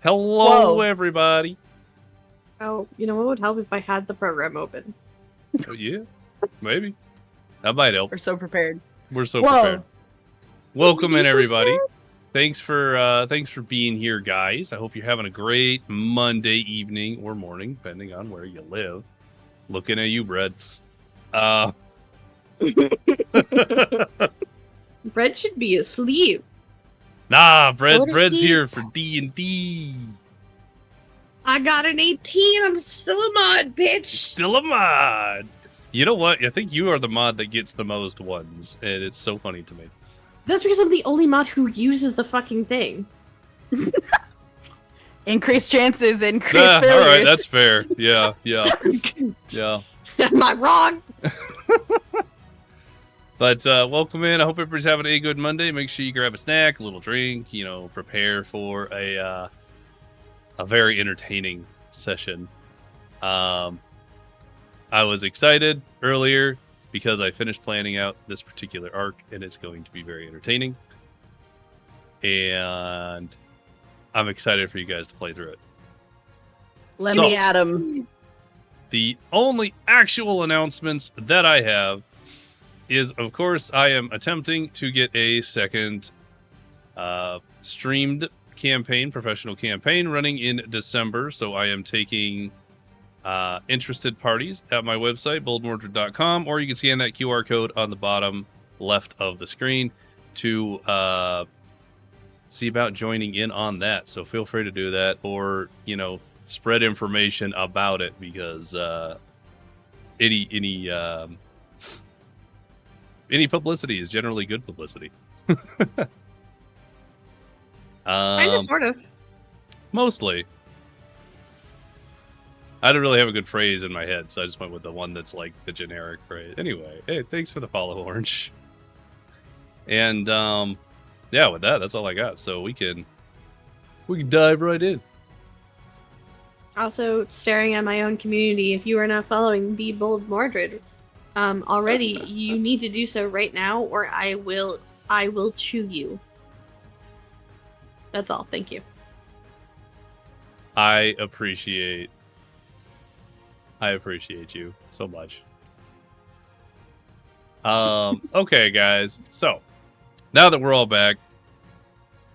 Hello, Whoa. everybody. Oh, you know what would help if I had the program open? Oh, yeah, maybe. That might help. We're so prepared. We're so Whoa. prepared. Welcome in, everybody. Thanks for being here, guys. I hope you're having a great Monday evening or morning, depending on where you live. Looking at you, Brett. Brett should be asleep. Nah, Go to Brett's sleep. here for D&D. I got an 18. I'm still a mod, bitch. Still a mod. You know what? I think you are the mod that gets the most ones, and it's so funny to me. That's because I'm the only mod who uses the fucking thing. Increased chances, increased All failures. right, that's fair. Yeah. Am I wrong? But welcome in. I hope everybody's having a good Monday. Make sure you grab a snack, a little drink, prepare for a very entertaining session. I was excited earlier because I finished planning out this particular arc, and it's going to be very entertaining. And I'm excited for you guys to play through it. Let me at him. The only actual announcements that I have is, of course, I am attempting to get a second streamed campaign, professional campaign, running in December. So I am taking interested parties at my website, BoldMordred.com, or you can scan that QR code on the bottom left of the screen to see about joining in on that. So feel free to do that, or spread information about it, because any publicity is generally good publicity. Kind of, sort of. Mostly. I don't really have a good phrase in my head, so I just went with the one that's like the generic phrase. Anyway, hey, thanks for the follow, Orange. And yeah, with that, that's all I got. So we can dive right in. Also, staring at my own community, if you are not following the BoldMordred already, you need to do so right now, or I will chew you. That's all. Thank you. I appreciate you so much. Okay, guys. So now that we're all back,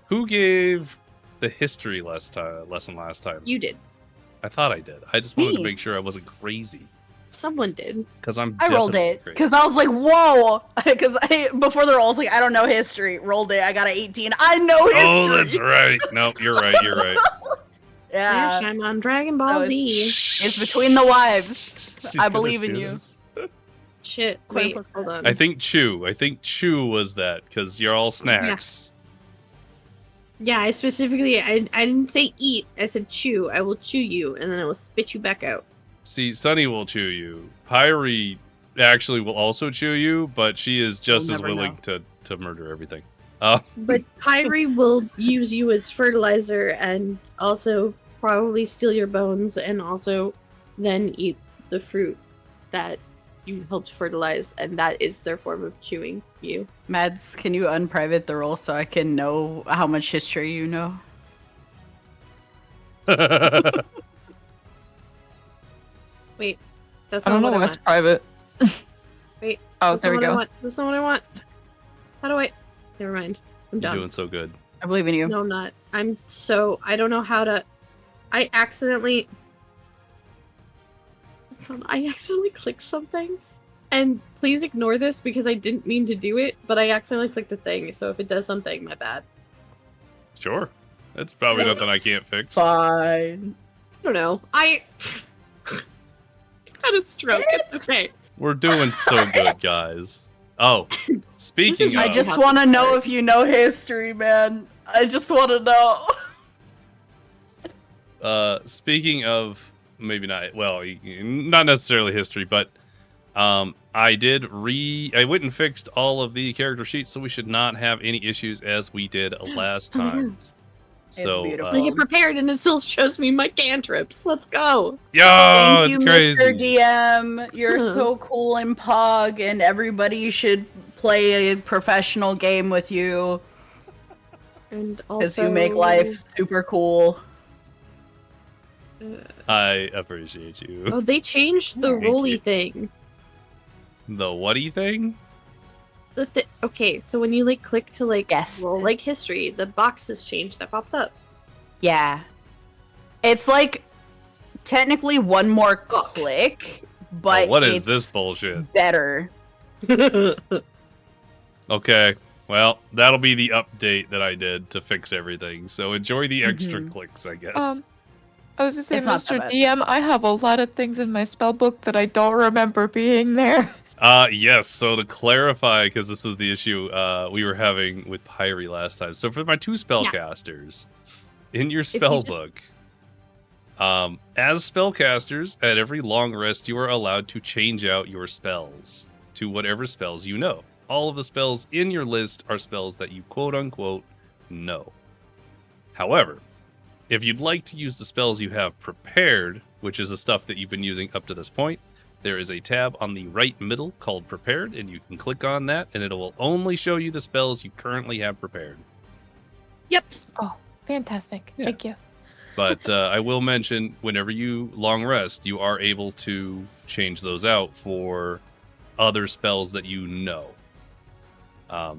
who gave the history lesson last time? You did. I thought I did. I just wanted to Me. make sure I wasn't crazy. Someone did. Because I rolled it because I was like, whoa. Because before the roll, I was like, I don't know history. Rolled it. I got an 18. I know history. Oh, that's right. Nope, you're right. Yeah. I'm on Dragon Ball No, Z. It's between the wives. She's I gonna believe in shoot you. us. Shit. Wait, hold on. I think Chew was that, because you're all snacks. Yeah, I specifically, I didn't say eat. I said chew. I will chew you, and then I will spit you back out. See, Sunny will chew you. Pyrie actually will also chew you, but she is just We'll as never willing to murder everything. But Pyrie will use you as fertilizer and also probably steal your bones and also then eat the fruit that you helped fertilize, and that is their form of chewing you. Mads, can you unprivate the roll so I can know how much history you know? Wait, that's I not don't what know I what's want. private. Wait, Oh, that's there not we what I go. want. That's not what I want. How do I? Never mind. I'm You're done. doing so good. I believe in you. No, I'm not. I don't know how to. I accidentally clicked something, and please ignore this because I didn't mean to do it, but I accidentally clicked the thing, so if it does something, my bad. Sure. That's probably No, nothing I it's can't fix. Fine. I don't know. I had a stroke. It's okay. We're doing so good, guys. Oh, speaking is- of... I just How want to to know start. if you know history, man. I just want to know. Speaking of, maybe not, well, not necessarily history, but I went and fixed all of the character sheets, so we should not have any issues as we did last time. It's So, beautiful. I get prepared and it still shows me my cantrips. Let's go. yo, Thank it's you, crazy. Mr. DM. You're Uh-huh. so cool in Pog, and everybody should play a professional game with you And also, because you make life super cool. I appreciate you. Oh, they changed the Thank you. rolly thing. The whatty thing? Okay, so when you like click to like Yes. roll like history, the box has changed that pops up. Yeah. It's like technically one more click, but What is it's this bullshit? better. Okay, well, that'll be the update that I did to fix everything. So enjoy the extra clicks, I guess. I was just saying, It's not Mr. that bad. DM, I have a lot of things in my spell book that I don't remember being there. Yes, so to clarify, because this is the issue we were having with Pyrie last time. So for my 2 spellcasters, in your spell book, as spellcasters, at every long rest, you are allowed to change out your spells to whatever spells you know. All of the spells in your list are spells that you quote-unquote know. However, if you'd like to use the spells you have prepared, which is the stuff that you've been using up to this point, there is a tab on the right middle called Prepared, and you can click on that, and it will only show you the spells you currently have prepared. Yep. Oh, fantastic. Yeah. Thank you. But I will mention, whenever you long rest, you are able to change those out for other spells that you know.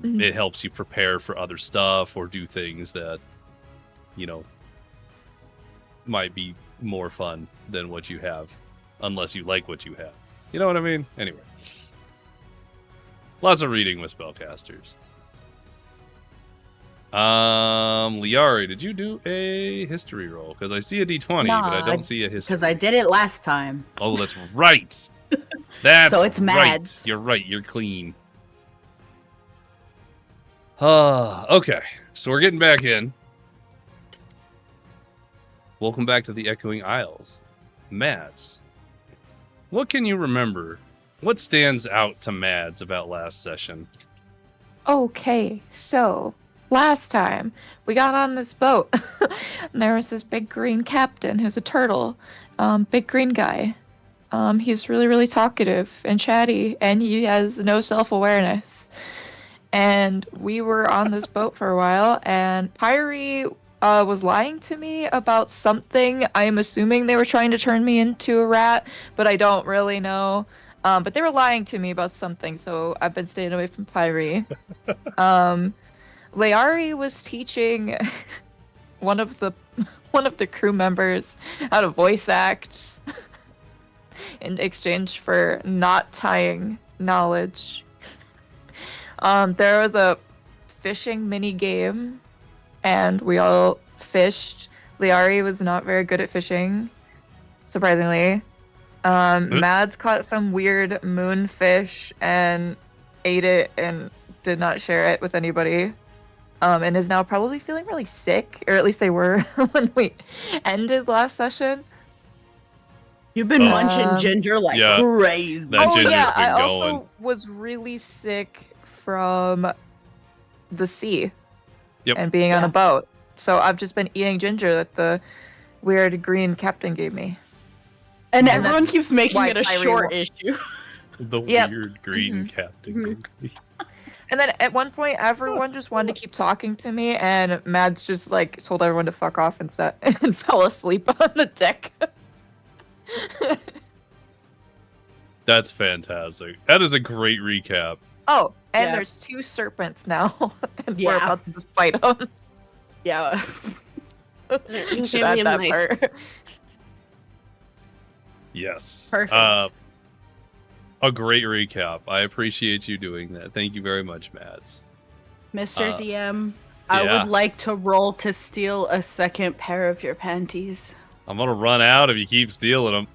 It helps you prepare for other stuff or do things that, you know, might be more fun than what you have, unless you like what you have. You know what I mean? Anyway. Lots of reading with spellcasters. Liari, did you do a history roll? Because I see a d20, Nah, but I don't see a history. Because I did it last time. Oh, that's right. That's So it's right. Mads. You're right. You're clean. Okay. So we're getting back in. Welcome back to the Echoing Isles. Mads, what can you remember? What stands out to Mads about last session? Okay, so last time we got on this boat. And there was this big green captain who's a turtle, big green guy. He's really, really talkative and chatty, and he has no self-awareness. And we were on this boat for a while, and Pyrie was lying to me about something. I'm assuming they were trying to turn me into a rat, but I don't really know. But they were lying to me about something, so I've been staying away from Pyrie. Liari was teaching one of the crew members how to voice act in exchange for not tying knowledge. There was a fishing mini game, and we all fished. Liari was not very good at fishing, surprisingly. Mads caught some weird moonfish and ate it and did not share it with anybody. And is now probably feeling really sick, or at least they were when we ended last session. You've been munching ginger like crazy. That ginger's been I going. also was really sick from the sea and being on a boat. So I've just been eating ginger that the weird green captain gave me. And everyone keeps making it a short issue. The weird green captain. And then at one point, everyone just wanted to keep talking to me, and Mads just like told everyone to fuck off and sat and fell asleep on the deck. That's fantastic. That is a great recap. Oh, and there's 2 serpents now, and we're about to fight them. Yeah. You should add that part. Yes. Perfect. A great recap. I appreciate you doing that. Thank you very much, Mads. Mr. DM, I would like to roll to steal a second pair of your panties. I'm gonna run out if you keep stealing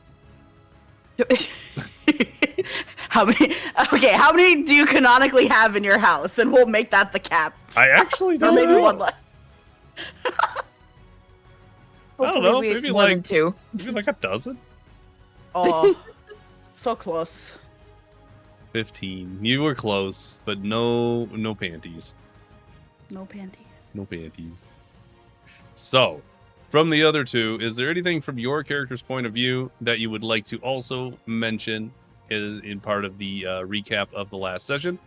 them. How many? Okay, how many do you canonically have in your house? And we'll make that the cap. I actually Or don't maybe know. one less. I don't know. We have Maybe more like than 2. maybe like a dozen. Oh, so close. 15. You were close, but no panties. No panties. No panties. So, from the other 2, is there anything from your character's point of view that you would like to also mention in part of the recap of the last session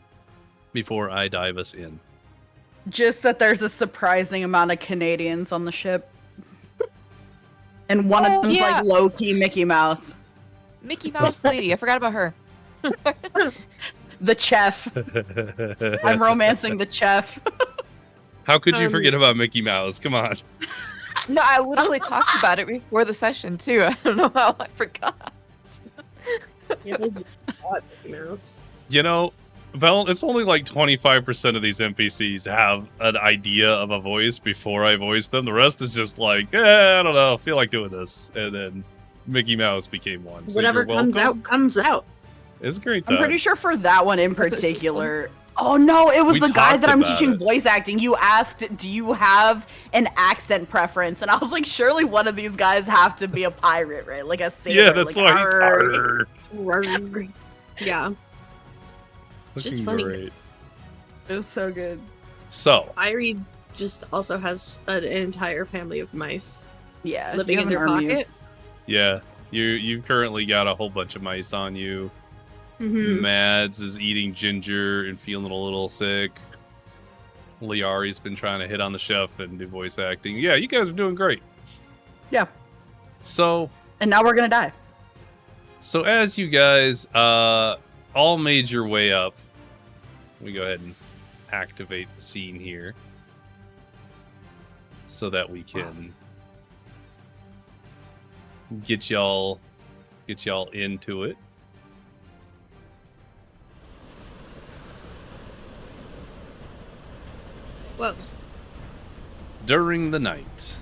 before I dive us in? Just that there's a surprising amount of Canadians on the ship. And one of them's yeah. like low-key Mickey Mouse. Mickey Mouse lady. I forgot about her. The chef. I'm romancing the chef. How could you forget about Mickey Mouse? Come on. No, I literally talked about it before the session too. I don't know how I forgot. Yeah, they do that, Mickey Mouse. You know, Val, it's only like 25% of these NPCs have an idea of a voice before I voice them. The rest is just like, I don't know, feel like doing this. And then Mickey Mouse became one. So Whatever you're comes welcome. out, comes out. It's a great I'm time. pretty sure for that one in particular. Oh no, it was We the guy talked that I'm about teaching it. voice acting. You asked, do you have an accent preference? And I was like, surely one of these guys have to be a pirate, right? Like a sailor. Yeah, that's like, why he's "Arr." arr. Yeah. Looking Shit's funny. great. It was so good. So, Irie just also has an entire family of mice Yeah. living you in have their an army of- pocket. yeah, you've currently got a whole bunch of mice on you. Mm-hmm. Mads is eating ginger and feeling a little sick. Liari's been trying to hit on the chef and do voice acting. Yeah, you guys are doing great. Yeah. So And now we're gonna die. as you guys all made your way up, let me go ahead and activate the scene here so that we can get y'all into it. Well, During the night,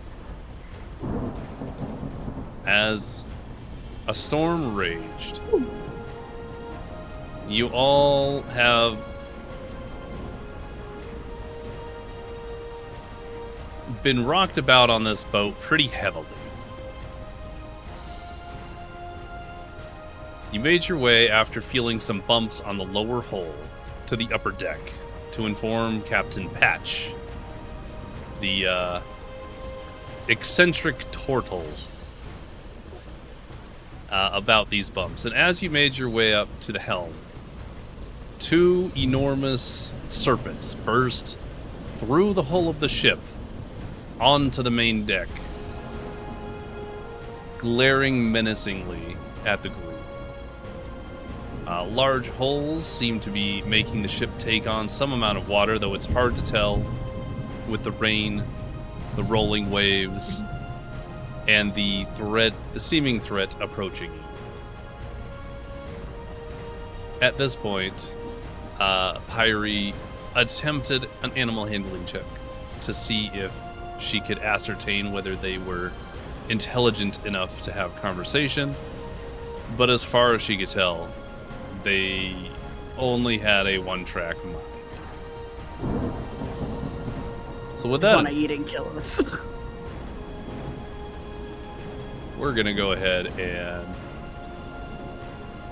as a storm raged, you all have been rocked about on this boat pretty heavily. You made your way after feeling some bumps on the lower hull to the upper deck to inform Captain Patch, the eccentric turtle, about these bumps. And as you made your way up to the helm, two enormous serpents burst through the hull of the ship onto the main deck, glaring menacingly at the group. Large holes seem to be making the ship take on some amount of water, though it's hard to tell with the rain, the rolling waves, and the seeming threat approaching you. At this point, Pyrie attempted an animal handling check to see if she could ascertain whether they were intelligent enough to have conversation, but as far as she could tell, they only had a one-track mind. So with that, Wanna eat and kill us. we're gonna go ahead and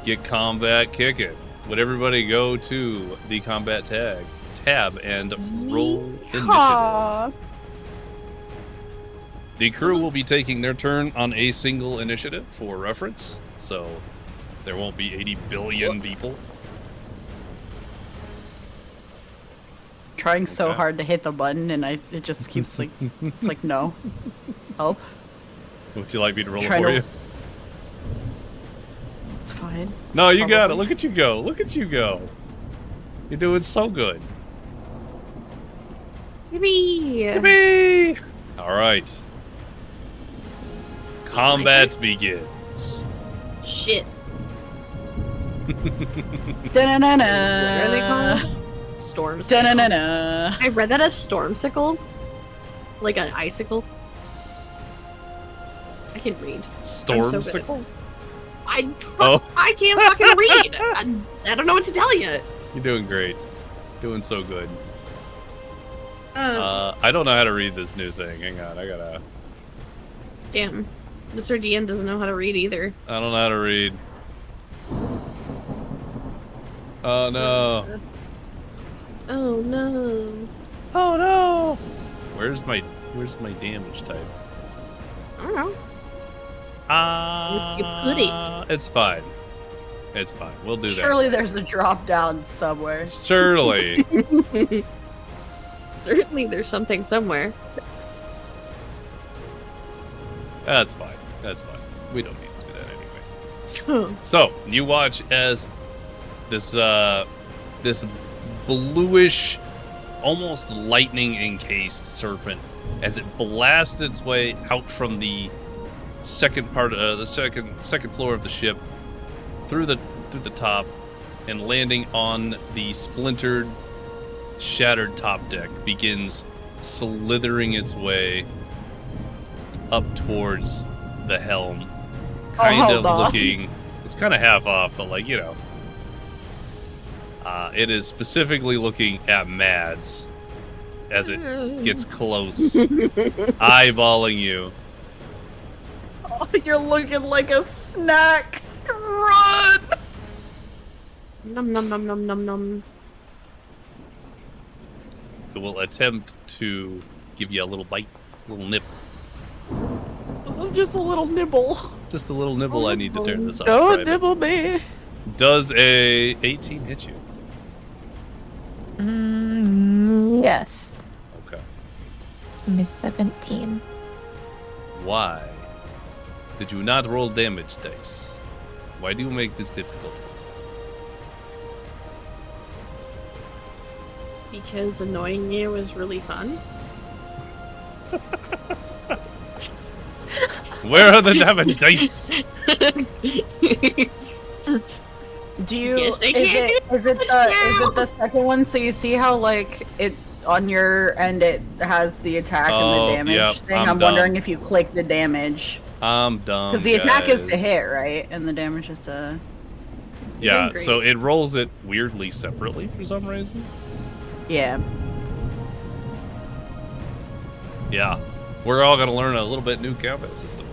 get combat kicking. Would everybody go to the combat tab and roll initiative? Aw. The crew will be taking their turn on a single initiative for reference, so there won't be 80 billion people. Trying so Okay. hard to hit the button and it just keeps like it's like no. Help. Would you like me to roll it Trying for to- you? It's fine. No, you got it. Probably. Look at you go. Look at you go. You're doing so good. Yippee! Yippee! All right. Combat begins. Shit. Da-na-na-na. What are they called? Stormsicle. Da-na-na-na. I read that as stormsicle. Like an icicle. I can read. I'm so good at Stormsicle? this. Oh. I can't fucking read. I don't know what to tell you. You're doing great. Doing so good. Oh, I don't know how to read this new thing. Hang on, I gotta. damn. Mr. DM doesn't know how to read either. I don't know how to read. Oh no. Oh no. Oh no. Where's my damage type? I don't know. Ah. You put It's fine. It's fine. We'll do that. Surely there's a drop down somewhere. Surely. Certainly there's something somewhere. That's fine. That's fine. We don't need to do that anyway. So you watch as this this bluish, almost lightning encased serpent, as it blasts its way out from the second part of the second floor of the ship, through the top, and landing on the splintered, shattered top deck, begins slithering its way up towards the helm, kind of looking. It's kind of half off, but like, you know, it is specifically looking at Mads as it gets close, eyeballing you. Oh, you're looking like a snack. Run! Nom nom nom nom nom nom. It will attempt to give you a little bite, a little nip. Just a little nibble. Just a little nibble. I need to turn this off. Don't nibble me. Does a 18 hit you? Yes. Okay. Miss 17. Why did you not roll damage dice? Why do you make this difficult? Because annoying you is really fun. Where are the damage dice? Do you? Yes, I is it the second one? So you see how like it on your end it has the attack and the damage yep, thing. I'm I'm dumb. wondering if you click the damage I'm dumb. because the attack is to guys. hit, right? And the damage is to. Yeah, Great. so it rolls it weirdly separately for some reason. Yeah. Yeah, we're all gonna learn a little bit new combat system.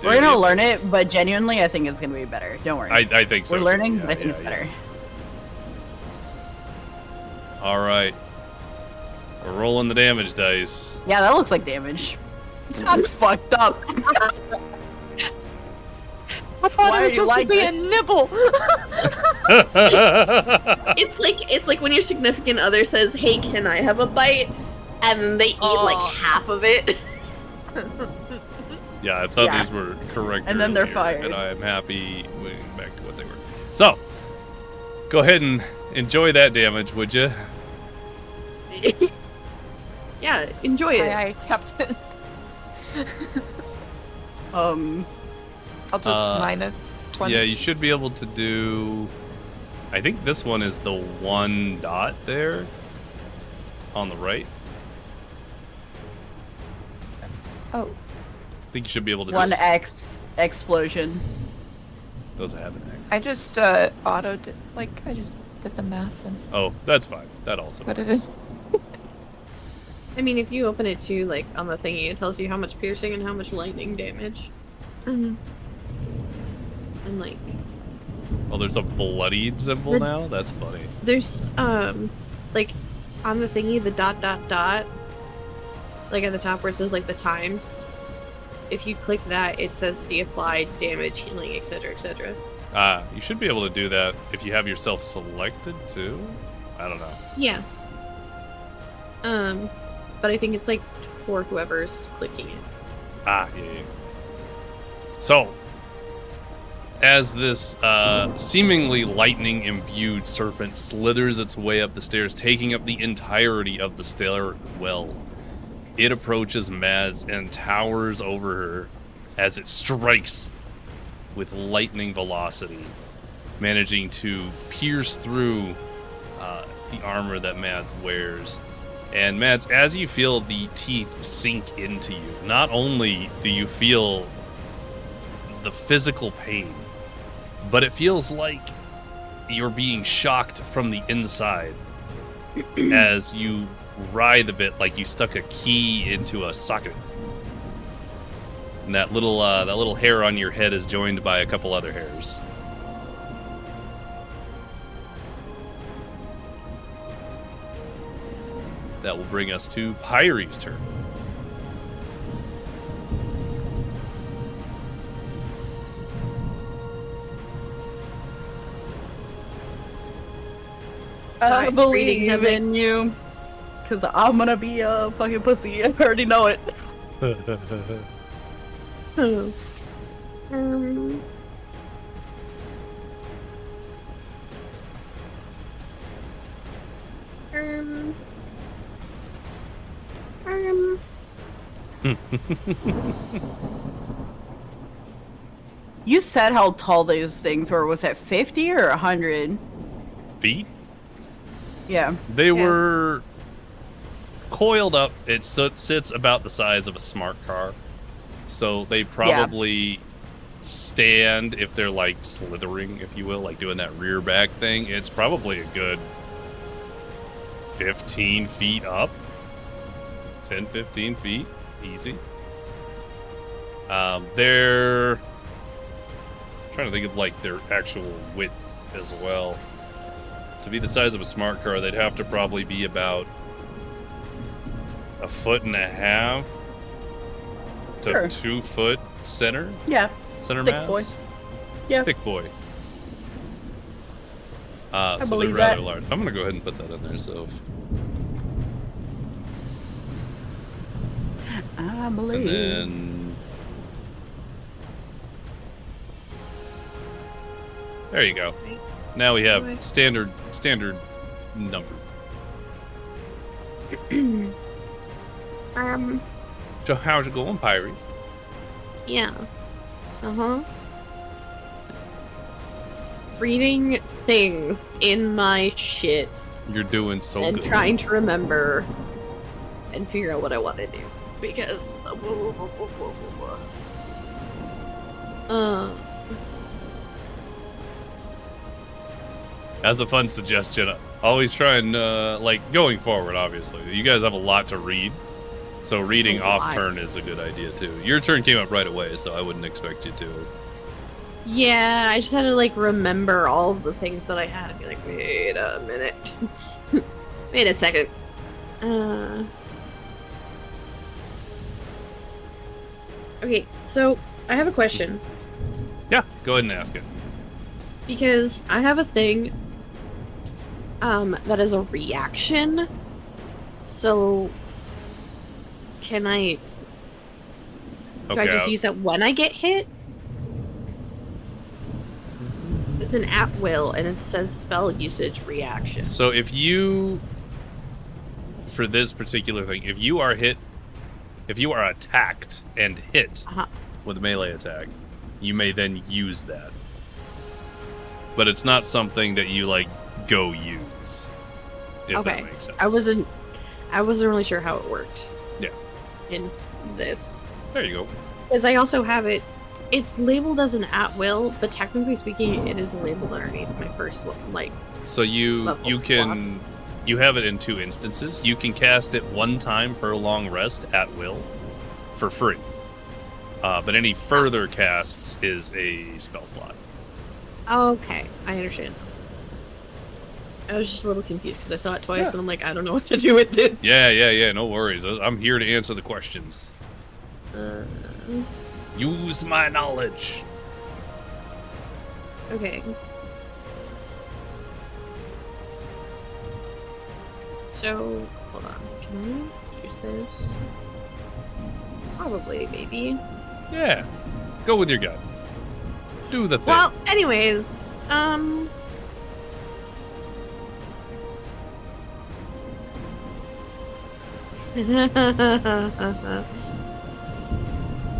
We're gonna Dude, learn it, but genuinely, I think it's gonna be better. Don't worry. I think so. We're learning, Yeah, but I think yeah, it's yeah. better. All right, we're rolling the damage dice. Yeah, that looks like damage. That's fucked up. I thought Why it was are you supposed like to be this? a nibble. It's like when your significant other says, "Hey, can I have a bite?" and they eat like half of it. Yeah, I thought Yeah. these were correct. And then they're earlier, fired. And I am happy moving back to what they were. So, go ahead and enjoy that damage, would you? Yeah, enjoy it. I kept it. Um, I'll just minus 20. Yeah, you should be able to do. I think this one is the one dot there on the right. Oh, I think you should be able to. one just, X explosion. doesn't have an X. I just auto did, like, I just did the math and Oh, that's fine. That also. put it works. in. I mean, if you open it too, like on the thingy, it tells you how much piercing and how much lightning damage, Mhm. and like Oh, there's a bloodied symbol The- now. That's funny. there's like on the thingy the dot dot dot, like at the top where it says like the time. If you click that, it says the applied damage, healing, etc., etc. You should be able to do that if you have yourself selected too. I don't know. Yeah. But I think it's like for whoever's clicking it. Yeah. So, as this seemingly lightning-imbued serpent slithers its way up the stairs, taking up the entirety of the stairwell, it approaches Mads and towers over her as it strikes with lightning velocity, managing to pierce through the armor that Mads wears. And Mads, as you feel the teeth sink into you, not only do you feel the physical pain, but it feels like you're being shocked from the inside as you writhe a bit, like you stuck a key into a socket. And that little hair on your head is joined by a couple other hairs. That will bring us to Pyrie's turn. I Alright, greetings, believe Evan. in you. Cause I'm gonna be a fucking pussy. I already know it. Oh. Um. You said how tall those things were. Was it 50 or 100? Feet? Yeah. They Yeah. were coiled up. It sits about the size of a smart car. So they probably stand, if they're like slithering, if you will, like doing that rear back thing. It's probably a good 15 feet up. 10, 15 feet. Easy. They're trying to think of like their actual width as well. To be the size of a smart car, they'd have to probably be about 1.5 to Sure. 2 foot center Yeah. center Thick mass. boy. Yeah. Thick boy. So they're believe rather that. large. I'm gonna go ahead and put that in there. So, I and believe. then there you go. Now we have Okay. standard number. So how's it going, Pyrie? Yeah. Uh-huh. Reading things in my shit You're doing so and good. trying to remember and figure out what I want to do. Because... As a fun suggestion, always try and like going forward. Obviously, you guys have a lot to read, so reading a off lot. turn is a good idea too. Your turn came up right away, so I wouldn't expect you to. Yeah, I just had to like remember all of the things that I had and be like, wait a minute. Wait a second. Okay, so I have a question. Yeah, go ahead and ask it. Because I have a thing that is a reaction. So can I do I just use that when I get hit? It's an at will and it says spell usage reaction. So if you, for this particular thing, if you are hit, if you are attacked and hit Uh-huh. with a melee attack, you may then use that. But it's not something that you like go use. If Okay. that makes sense. I wasn't really sure how it worked. Yeah. In this. There you go. Because I also have it. It's labeled as an at will, but technically speaking, it is labeled underneath my first like. So you level can slots. you have it in 2 instances. You can cast it 1 time per long rest at will, for free. But any further casts is a spell slot. Okay, I understand. I was just a little confused because I saw it twice Yeah. and I'm like, I don't know what to do with this. Yeah. No worries. I'm here to answer the questions. Uh, Use my knowledge. okay. So, hold on. Can I use this? Probably, maybe. Yeah. Go with your gut. Do the thing. Well, anyways,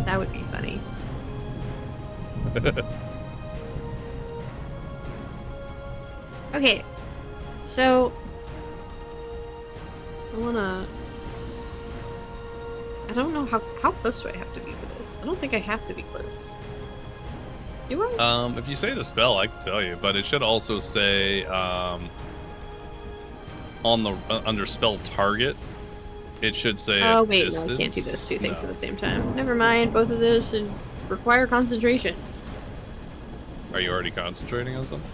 that would be funny. Okay, so I don't know how close do I have to be for this? I don't think I have to be close. Do I? If you say the spell, I can tell you, but it should also say on the under spell target. It should say. Oh at wait, distance. no, I can't do those two things No. at the same time. Never mind, both of those should require concentration. Are you already concentrating on something?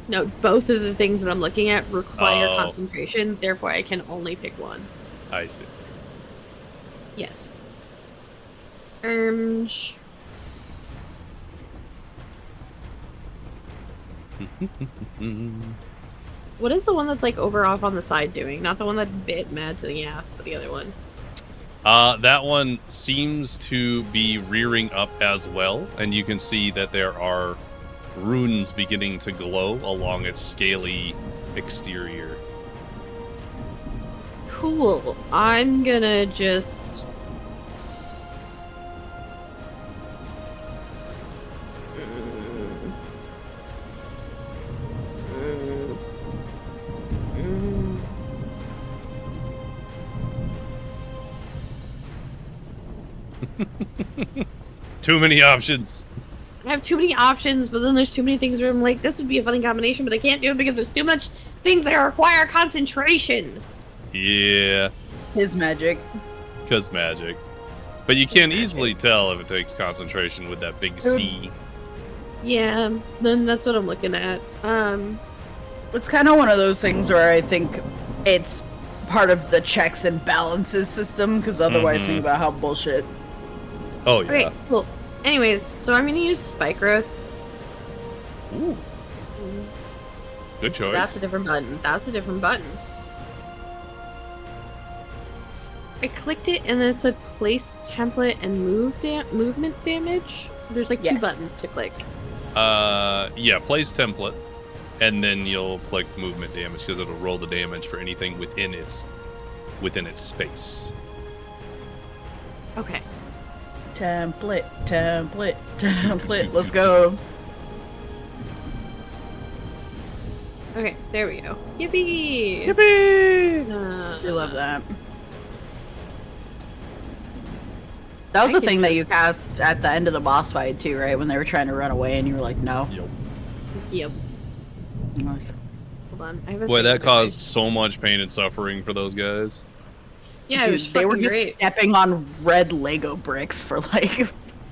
No, both of the things that I'm looking at require Oh. concentration, therefore I can only pick one. I see. Yes. What is the one that's like over off on the side doing? Not the one that bit Mads in the ass, but the other one. That one seems to be rearing up as well, and you can see that there are runes beginning to glow along its scaly exterior. Cool. I'm gonna just... Too many options. I have too many options, but then there's too many things where I'm like, this would be a funny combination, but I can't do it because there's too much things that require concentration. Yeah, His magic. because magic. But you can easily tell if it takes concentration with that big C. Yeah, then that's what I'm looking at. It's kind of one of those things where I think it's part of the checks and balances system, because otherwise think about how bullshit. Oh, yeah. Okay, cool. Anyways, so I'm gonna use Spike Growth. Ooh. Good choice. That's a different button. That's a different button. I clicked it and then it said place template and movement damage. There's like two Yes. buttons to click. Yeah, place template, and then you'll click movement damage because it'll roll the damage for anything within its space. Okay. Template, template, template. Let's go. Okay, there we go. Yippee! Yippee! I love that. That was I the can thing that just- you cast at the end of the boss fight too, right? When they were trying to run away and you were like, no. Yep. Yep. Nice. Hold on. I have a Boy, thing that I- caused so much pain and suffering for those guys. Yeah, it Dude, was they were fucking just great. stepping on red Lego bricks for like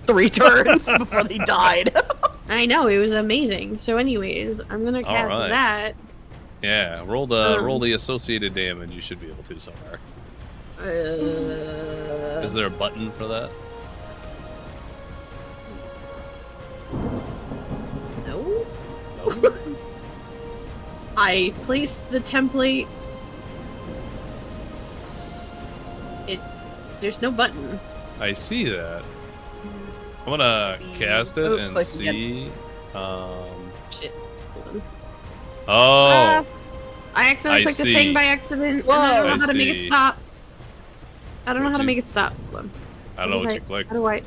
3 turns before they died. I know, it was amazing. So anyways, I'm gonna cast Alright. that. Yeah, roll the associated damage. You should be able to somewhere. Is there a button for that? No. No. I placed the template. There's no button. I see that. I'm gonna cast it Oh, and click see. Shit. Hold on. Oh, I accidentally I clicked the see. thing by accident. Whoa. And I don't know I how to make it see. stop. I don't know What'd how to you- make it stop. Hold on. I don't know what you clicked. How do I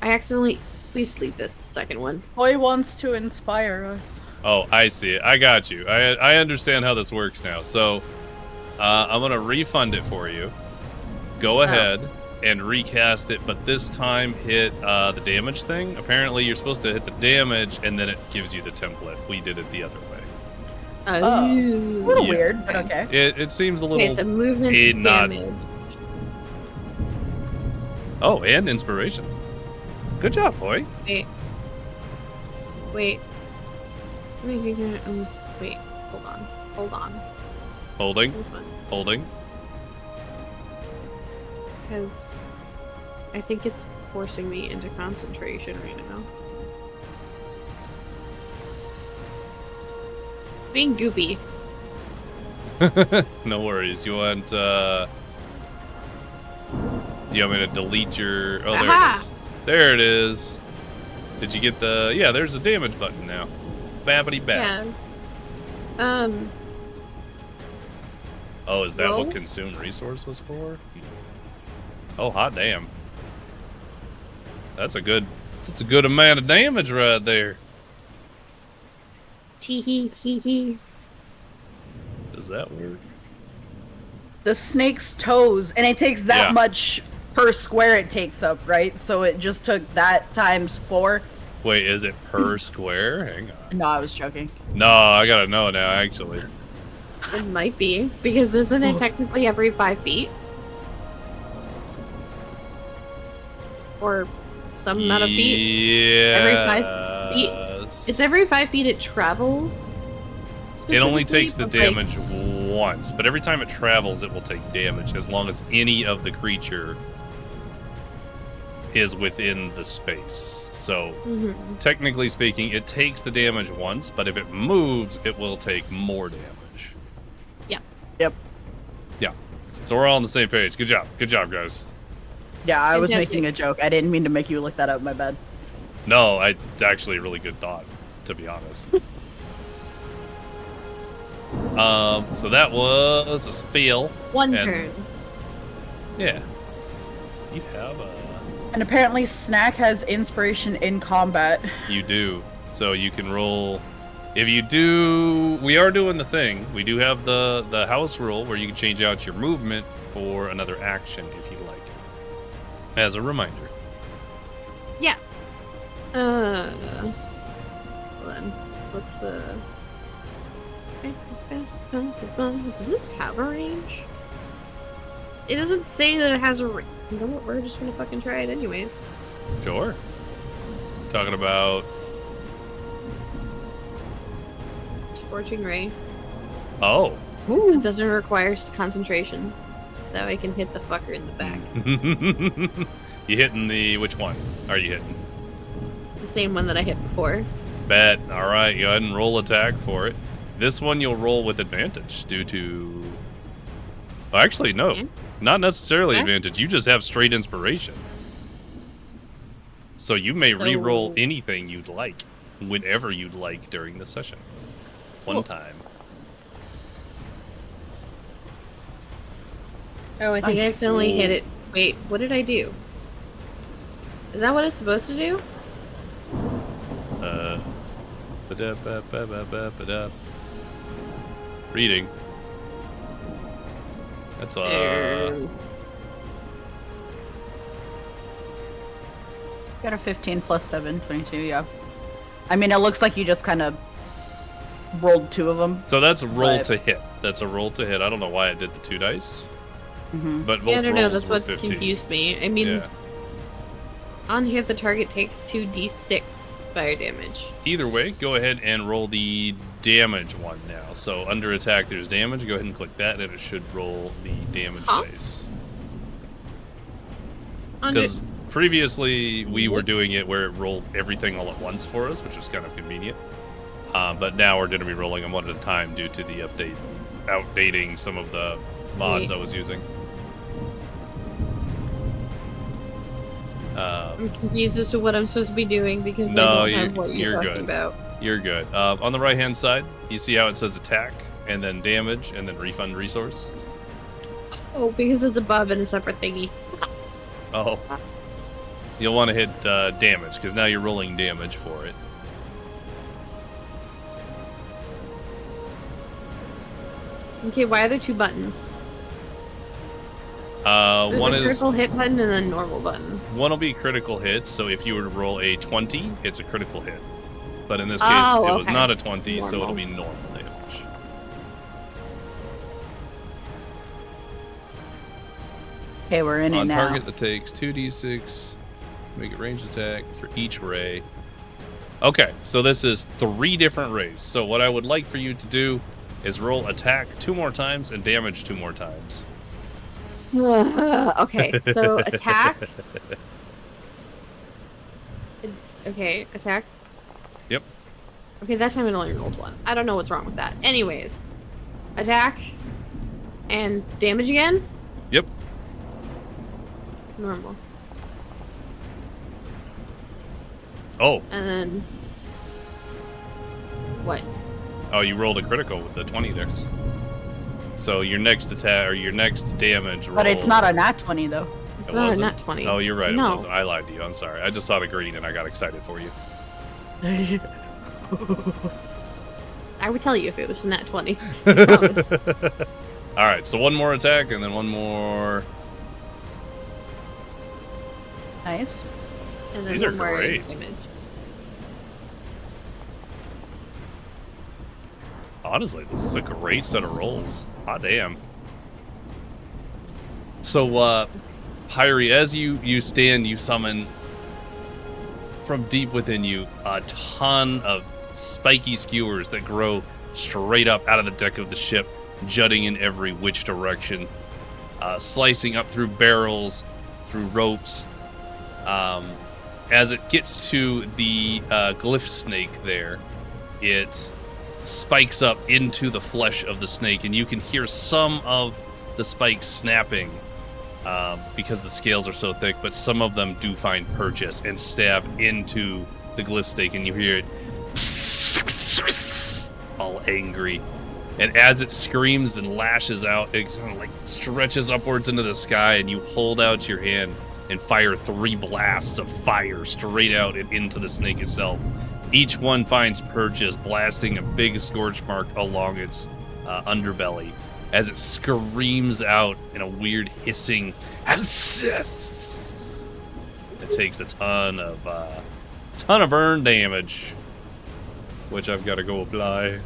accidentally... Please delete this second one. Boy wants to inspire us. Oh, I see it. I got you. I understand how this works now. So, I'm gonna refund it for you. Go ahead and recast it, but this time hit the damage thing. Apparently, you're supposed to hit the damage, and then it gives you the template. We did it the other way. Oh. A little Yeah. weird, but okay. It seems a little. Okay, so movement not- damage. Oh, and inspiration. Good job, boy. Wait. Wait. Wait, hold on. Hold on. Holding, Hold on. holding. Because I think it's forcing me into concentration right now. It's being goopy. No worries. You want? Do you want me to delete your? Oh, there it Aha! is. There it is. Did you get the? Yeah, there's a damage button now. Babbity bab. Yeah. Oh, is that Roll? what consume resource was for? Oh, hot damn. That's a good amount of damage right there. Tee hee hee hee. Does that work? The snake's toes, and it takes that Yeah. much per square it takes up, right? So it just took that times 4. Wait, is it per square? Hang on. No, I was joking. No, I gotta know now, actually. It might be. Because isn't it technically every 5 feet? Or some amount of feet? Yeah. Every 5 feet? It's every 5 feet it travels. It only takes the specifically, but, like, damage once, but every time it travels, it will take damage as long as any of the creature is within the space. So, mhm. technically speaking, it takes the damage once, but if it moves, it will take more damage. Yep. Yep. Yeah. So we're all on the same page. Good job. Good job, guys. Yeah, I was Fantastic. making a joke. I didn't mean to make you look that up. My bad. No, it's actually a really good thought, to be honest. So that was a spell. One and- turn. Yeah. You have a... And apparently, Snack has inspiration in combat. You do. So you can roll... If you do... We are doing the thing. We do have the house rule where you can change out your movement for another action if you like. As a reminder. Yeah. Hold on. What's the... Does this have a range? It doesn't say that it has a range. You know what? We're just gonna fucking try it anyways. Sure. Talking about... Scorching Ray. Oh. It doesn't require concentration. So I can hit the fucker in the back. You hitting the... Which one are you hitting? The same one that I hit before. Bet. Alright, go ahead and roll attack for it. This one you'll roll with advantage due to... Well, actually, no. Yeah. Not necessarily Okay. advantage. You just have straight inspiration. So you may So- re-roll anything you'd like, whenever you'd like during the session. One Cool. time. Oh, I think I Nice. accidentally hit it. Wait, what did I do? Is that what it's supposed to do? Ba-da-ba-ba-ba-ba-da. Reading. That's Got a 15 plus 7, 22, yeah. I mean, it looks like you just kind of rolled 2 of them. So that's a roll But- to hit. That's a roll to hit. I don't know why it did the 2 dice, Mm-hmm. but both Yeah, I don't know. rolls That's were what 15. confused me. I mean, Yeah. on here, the target takes 2d6 fire damage. Either way, go ahead and roll the damage one now. So under attack, there's damage. Go ahead and click that, and it should roll the damage Huh? dice. Under Because previously we were doing it where it rolled everything all at once for us, which was kind of convenient. But now we're going to be rolling them one at a time due to the outdating some of the mods Wait. I was using. I'm confused as to what I'm supposed to be doing because No, I don't have what you're you're talking good. about. You're good. On the right-hand side, you see how it says attack, and then damage, and then refund resource? Oh, because it's above in a separate thingy. Oh. You'll want to hit damage, because now you're rolling damage for it. Okay, why are there 2 buttons? There's One a is critical hit button and a normal button. one will be critical hit, so if you were to roll a 20, it's a critical hit. But in this case, Oh, it was okay. not a 20, so Normal. it'll be normal damage. Okay, we're in it On now. target that takes 2d6, make it ranged attack for each ray. Okay, so this is 3 different rays. So what I would like for you to do is roll attack 2 more times and damage 2 more times. Okay, so attack. Okay, attack. Yep. Okay, that time it only rolled 1. I don't know what's wrong with that. Anyways, attack and damage again. Yep. Normal. Oh, And then what? oh, you rolled a critical with the 20 there. So your next attack or your next damage roll. But it's not a nat 20, though. It's It not a wasn't? nat 20. Oh, you're right. It No. wasn't. I lied to you. I'm sorry. I just saw the green and I got excited for you. I would tell you if it was a nat 20. I promise. All right. So one more attack and then one more. Nice. And then These are one more great. damage. Honestly, this is a great set of rolls. Hot damn. So, Pyrie, as you stand, you summon from deep within you a ton of spiky skewers that grow straight up out of the deck of the ship, jutting in every which direction, slicing up through barrels, through ropes. As it gets to the glyph snake there, it spikes up into the flesh of the snake, and you can hear some of the spikes snapping because the scales are so thick, but some of them do find purchase and stab into the glyph stake, and you hear it all angry. And as it screams and lashes out, it kind of like stretches upwards into the sky, and you hold out your hand and fire 3 blasts of fire straight out and into the snake itself. Each one finds purchase, blasting a big scorch mark along its underbelly as it screams out in a weird hissing. It takes a ton of burn damage, which I've got to go apply.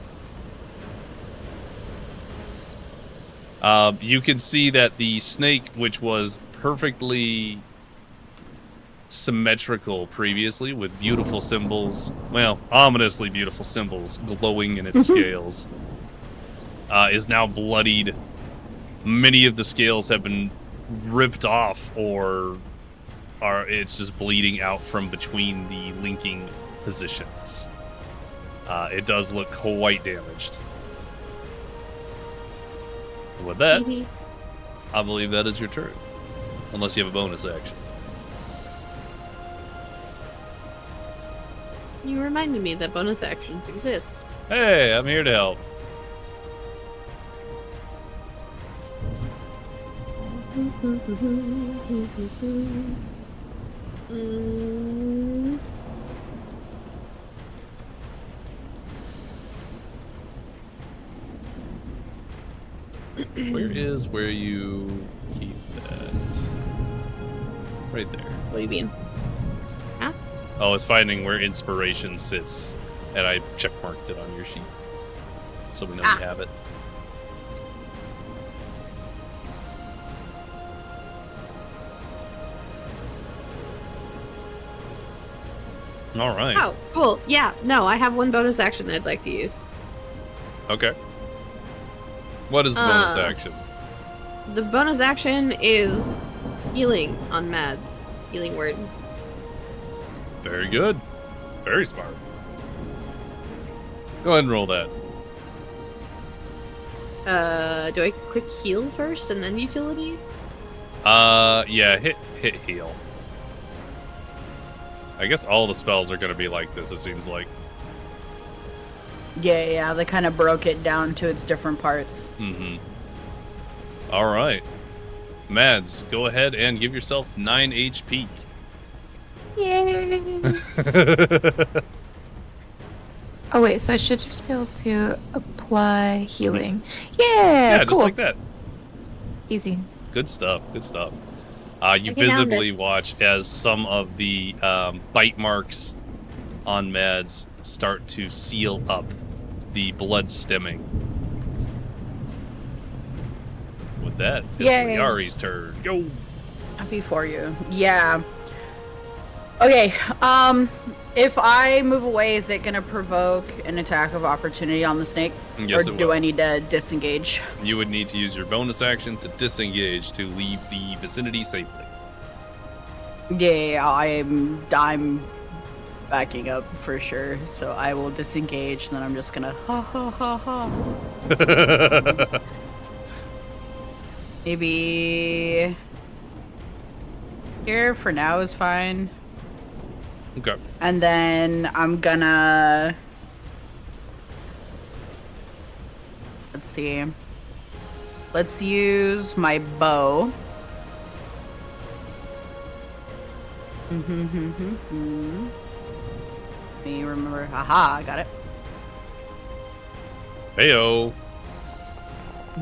You can see that the snake, which was perfectly symmetrical previously with beautiful symbols, well, ominously beautiful symbols glowing in its scales, is now bloodied. Many of the scales have been ripped off, or it's just bleeding out from between the linking positions. It does look quite damaged. With that, Easy. I believe that is your turn. Unless you have a bonus action. You reminded me that bonus actions exist. Hey, I'm here to help. Where you keep that? Right there. What do you mean? Huh? Oh, it's finding where inspiration sits, and I checkmarked it on your sheet, so we know you have it. All right. Oh, cool. Yeah, no, I have one bonus action that I'd like to use. Okay. What is the bonus action? The bonus action is healing on Mads. Healing word. Very good. Very smart. Go ahead and roll that. Do I click heal first and then utility? Yeah, hit heal. I guess all the spells are going to be like this, it seems like. Yeah, they kind of broke it down to its different parts. Mm-hmm. All right. Mads, go ahead and give yourself 9 HP. Yay! Oh wait, so I should just be able to apply healing. Yeah, Yeah, cool. just like that. Easy. Good stuff. Good stuff. You I found visibly watch as some of the bite marks on Mads start to seal up the blood stemming. With that, it's Yay. Liari's turn. Go! Happy for you. Yeah. Okay, if I move away, is it going to provoke an attack of opportunity on the snake? Yes, or it do will. I need to disengage? You would need to use your bonus action to disengage to leave the vicinity safely. Yeah, I'm backing up for sure. So I will disengage, and then I'm just gonna ha ha ha ha. Maybe here for now is fine. Okay. And then I'm gonna... Let's see. Let's use my bow. Let me remember. Haha, I got it. Heyo.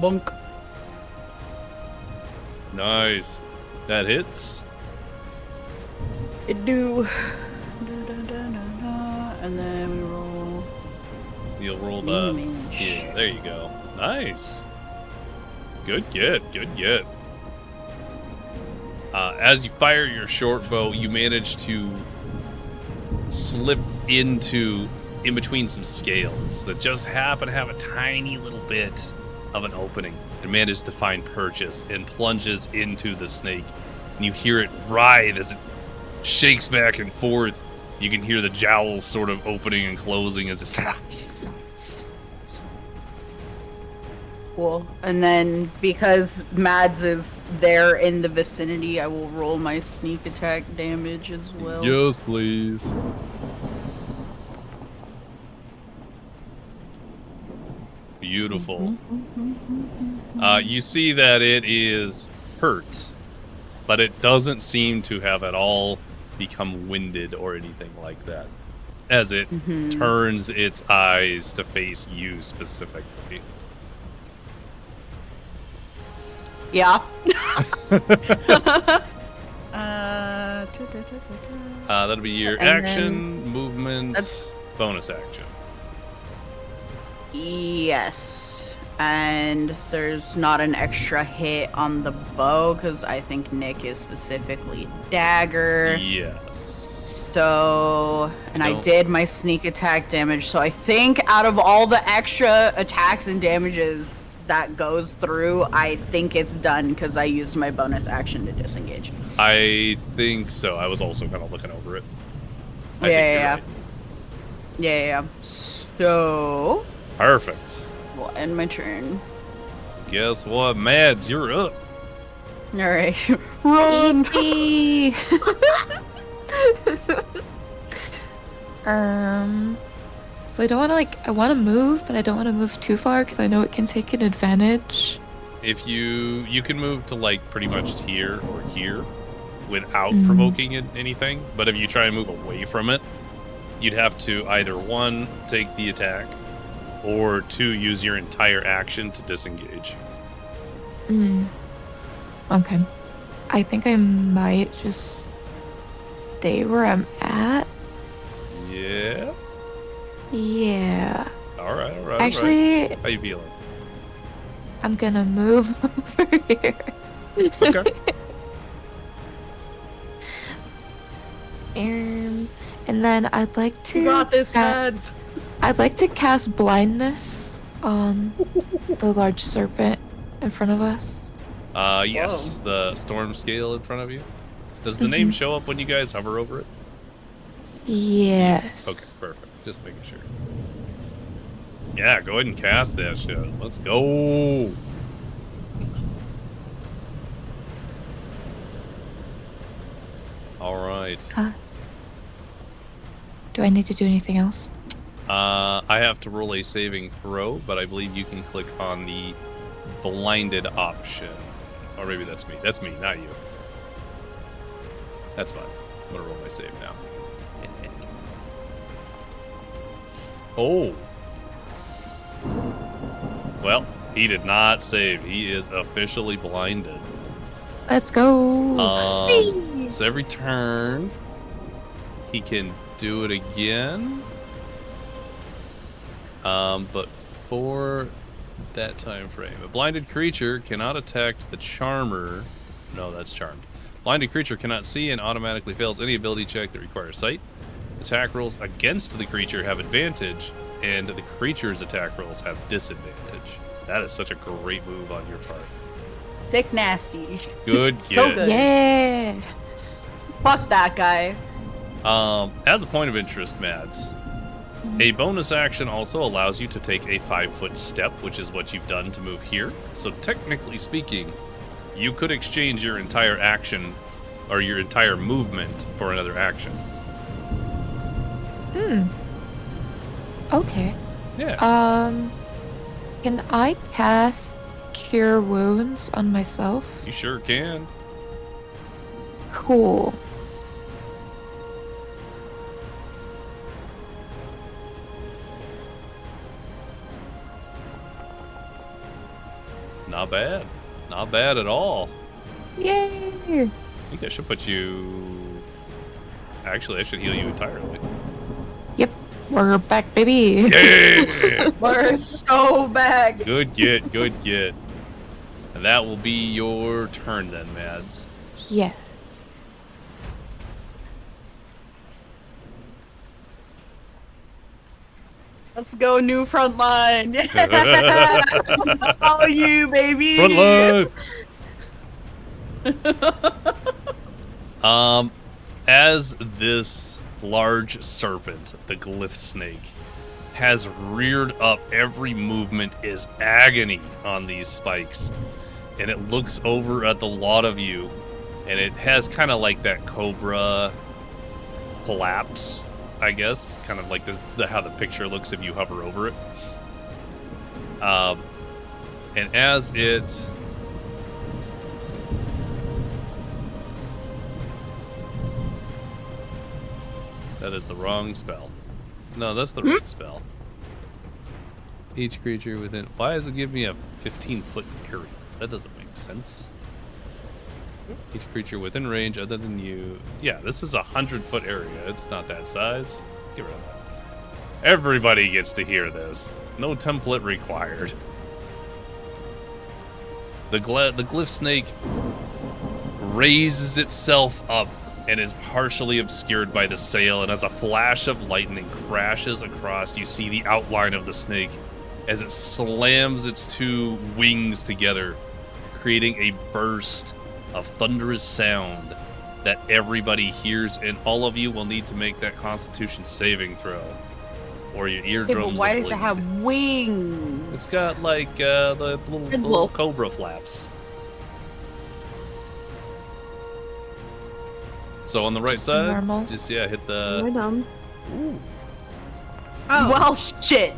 Bunk. Nice. That hits. It do. And then we roll. You'll roll the... damage. Yeah, there you go. Nice. Good get. Good get. As you fire your short bow, you manage to slip in between some scales that just happen to have a tiny little bit of an opening, and manages to find purchase and plunges into the snake. And you hear it writhe as it shakes back and forth. You can hear the jowls sort of opening and closing as it Cool. And then because Mads is there in the vicinity, I will roll my sneak attack damage as well. Yes, please. Beautiful. You see that it is hurt, but it doesn't seem to have at all become winded or anything like that, as it turns its eyes to face you specifically. Yeah. That'll be your And action, movement, that's- bonus action. Yes. And there's not an extra hit on the bow because I think Nick is specifically dagger. Yes. So, and I did my sneak attack damage. So I think out of all the extra attacks and damages that goes through, I think it's done because I used my bonus action to disengage. I think so. I was also kind of looking over it. I Yeah, think you're yeah. right. Yeah. So, Perfect. we'll end my turn. Guess what, Mads? You're up. All right, run. Yippee! So I don't want to I want to move, but I don't want to move too far because I know it can take an advantage. If you can move to like pretty much here or here without provoking anything, but if you try and move away from it, you'd have to either 1, take the attack, or 2, use your entire action to disengage. Okay. I think I might just stay where I'm at. Yeah. Yeah. All right. Actually, How you feeling? I'm gonna move over here. Okay. And then I'd like to. You got this, Mads. I'd like to cast blindness on the large serpent in front of us. Yes, the storm scale in front of you. Does the name show up when you guys hover over it? Yes. Okay, perfect. Just making sure. Yeah, go ahead and cast that shit. Let's go. All right. Do I need to do anything else? I have to roll a saving throw, but I believe you can click on the blinded option. Or maybe that's me. That's me, not you. That's fine. I'm gonna roll my save now. Oh. Well, he did not save. He is officially blinded. Let's go. So every turn, he can do it again. But for that time frame, a blinded creature cannot attack the charmer. No, that's charmed. Blinded creature cannot see and automatically fails any ability check that requires sight. Attack rolls against the creature have advantage, and the creature's attack rolls have disadvantage. That is such a great move on your part. Thick nasty. Good So get. good. Yeah. Fuck that guy. As a point of interest, Mads, a bonus action also allows you to take a 5-foot step, which is what you've done to move here. So technically speaking, you could exchange your entire action or your entire movement for another action. Okay. Yeah. Can I cast Cure Wounds on myself? You sure can. Cool. Not bad. Not bad at all. Yay! I think I should put you... Actually, I should heal you entirely. Yep, we're back, baby. Yeah! We're so back. Good get, good get. And that will be your turn then, Mads. Yes. Let's go, new front line. Follow you, baby. Front line! As this large serpent, the glyph snake, has reared up. Every movement is agony on these spikes. And it looks over at the lot of you, and it has kind of like that cobra collapse, I guess. Kind of like how the picture looks if you hover over it. And as it... That is the wrong spell. No, that's the right spell. Each creature within... Why does it give me a 15-foot area? That doesn't make sense. Each creature within range other than you... Yeah, this is a 100-foot area. It's not that size. Get rid of that. Everybody gets to hear this. No template required. The glyph snake raises itself up and is partially obscured by the sail, and as a flash of lightning crashes across, you see the outline of the snake as it slams its two wings together, creating a burst of thunderous sound that everybody hears, and all of you will need to make that Constitution saving throw, or your eardrums Yeah, but why will does it bleed. have wings? It's got like the little cobra flaps. So on the right Just side, normal. just hit Am I the. dumb? Ooh. Oh, Well, shit.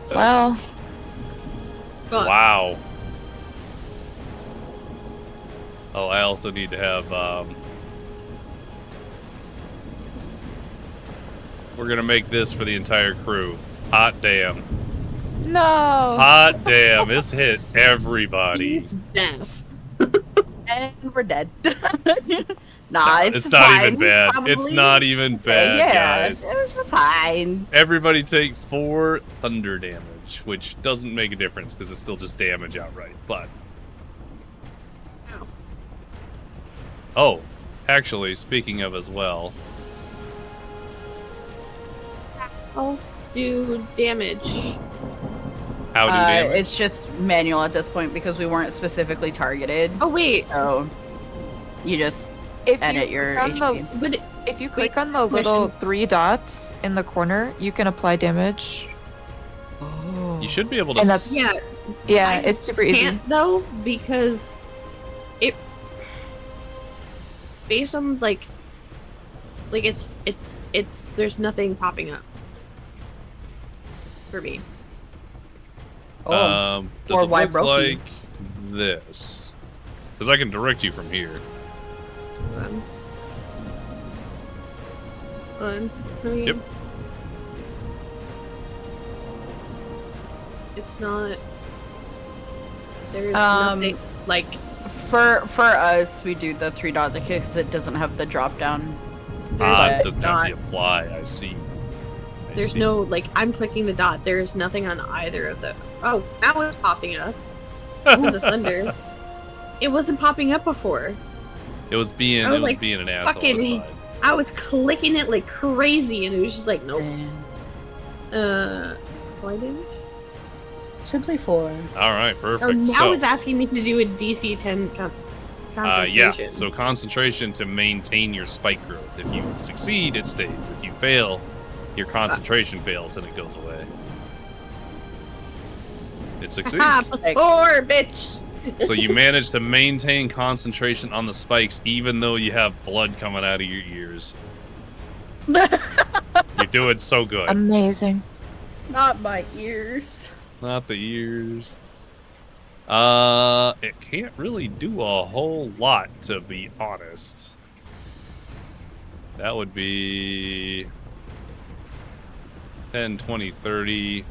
Well, fuck. Wow. Oh, I also need to have. We're gonna make this for the entire crew. Hot damn. no. Hot damn. This hit everybody. He's deaf. And we're dead. Nah, it's not fine. even bad. Probably. It's not even bad, Yeah, guys. it's fine. Everybody take 4 thunder damage, which doesn't make a difference because it's still just damage outright. But Ow. oh, actually, speaking of as well, I'll do damage. how do damage? It's just manual at this point because we weren't specifically targeted. Oh wait, So you just If edit you your click on the, HP. but if you click on the little 3 dots in the corner, you can apply damage. Oh. You should be able to. And that's- yeah, Yeah, I it's super easy. can't though because it based on like it's there's nothing popping up for me. Oh. Does Or it why look broke you? like this? Because I can direct you from here. I mean, Yep. it's not. There's Um, nothing like. For us, we do the 3 dot because it doesn't have the drop down. There's It doesn't have not. the apply. I see. I There's see. no like. I'm clicking the dot. There's nothing on either of them. Oh, now it's popping up. Ooh, the thunder. It wasn't popping up before. It was being. I It was was like, being an asshole. fucking- It's fine. I was clicking it like crazy, and it was just like, nope. Why damage? Simply 4. All right, perfect. Oh, now so, it's asking me to do a DC 10 concentration. yeah. So concentration to maintain your spike growth. If you succeed, it stays. If you fail, your concentration fails and it goes away. It succeeds. Ah, +4, bitch. So you manage to maintain concentration on the spikes even though you have blood coming out of your ears. You're doing so good. Amazing. Not my ears. Not the ears. It can't really do a whole lot, to be honest. That would be 10, 20, 30.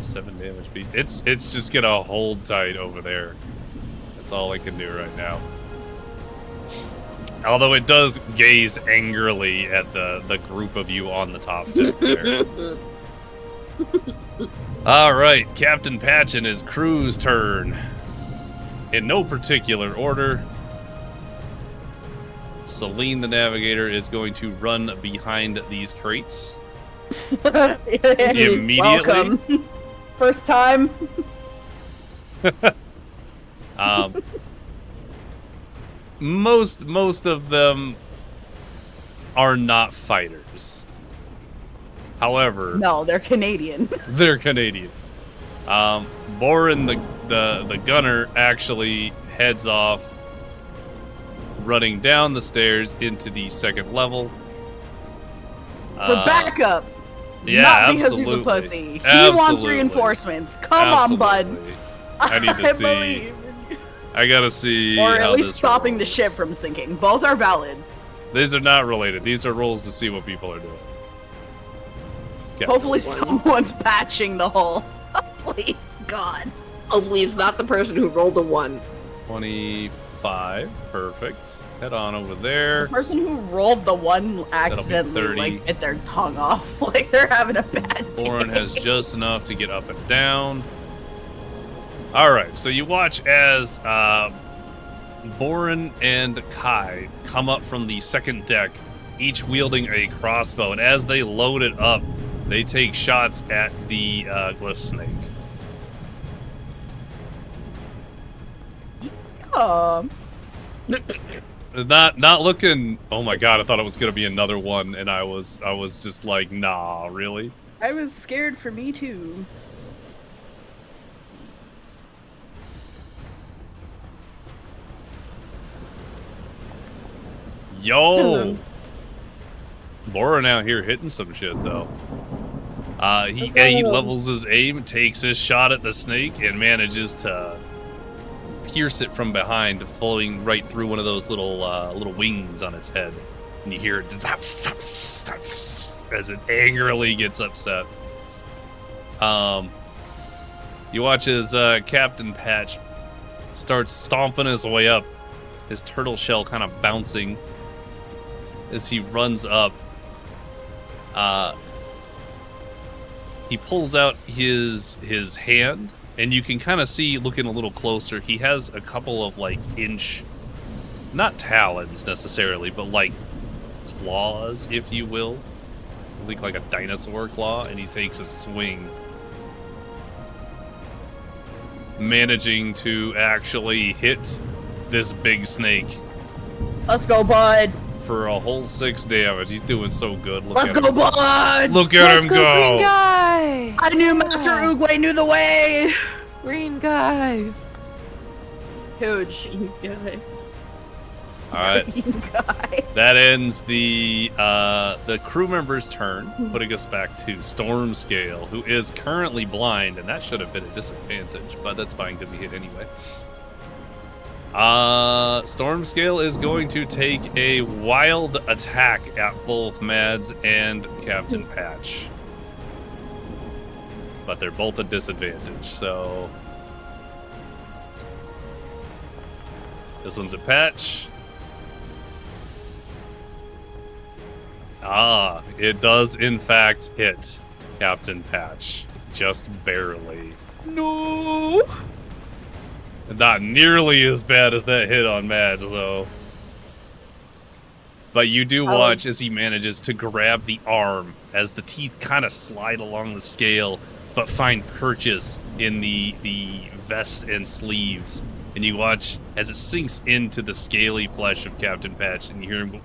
7 damage beat. It's just gonna hold tight over there. That's all I can do right now. Although it does gaze angrily at the group of you on the top deck there. Alright, Captain Patch and his crew's turn. In no particular order, Celine the Navigator is going to run behind these crates. Immediately. Welcome. First time. Most of them are not fighters. However, No, they're Canadian. they're Canadian. Boren, the gunner, actually heads off, running down the stairs into the second level. For backup. Yeah, Not because absolutely. he's a pussy. He Absolutely. wants reinforcements. Come on, bud. Absolutely. I need to see. believe. I gotta see. Or at how least this stopping the rolls. ship from sinking. Both are valid. These are not related. These are rolls to see what people are doing. Yeah. Hopefully someone's patching the hole. Please, God. Hopefully it's not the person who rolled a 1. 25. Perfect. Head on over The there. person who rolled the 1 be accidentally 30. like bit their tongue off. Like they're having a bad day. Boren has just enough to get up and down. Alright, so you watch as Boren and Kai come up from the second deck, each wielding a crossbow, and as they load it up, they take shots at the glyph snake. Not looking. Oh my god! I thought it was gonna be another one, and I was just like, nah, really. I was scared for me too. Yo, Boren out here hitting some shit though. He levels his aim, takes his shot at the snake, and manages to pierce it from behind, flowing right through one of those little wings on its head. And you hear it as it angrily gets upset. You watch as Captain Patch starts stomping his way up, his turtle shell kind of bouncing as he runs up. He pulls out his hand, and you can kind of see, looking a little closer, he has a couple of like inch, not talons necessarily, but like claws, if you will. I think like a dinosaur claw, and he takes a swing, managing to actually hit this big snake Let's go, bud. for a whole 6 damage. He's doing so good. Let's go, bud. Look at Let's him go, green guy! I knew Master Oogway knew the way. Green guy! Huge. All right, Green guy. that ends the crew member's turn, putting us back to Stormscale, who is currently blind, and that should have been a disadvantage, but that's fine because he hit anyway. Stormscale is going to take a wild attack at both Mads and Captain Patch. But they're both a disadvantage, so... This one's a Patch. It does in fact hit Captain Patch. Just barely. No. Not nearly as bad as that hit on Mads, though. But you do watch as he manages to grab the arm as the teeth kind of slide along the scale, but find purchase in the vest and sleeves. And you watch as it sinks into the scaly flesh of Captain Patch, and you hear him go,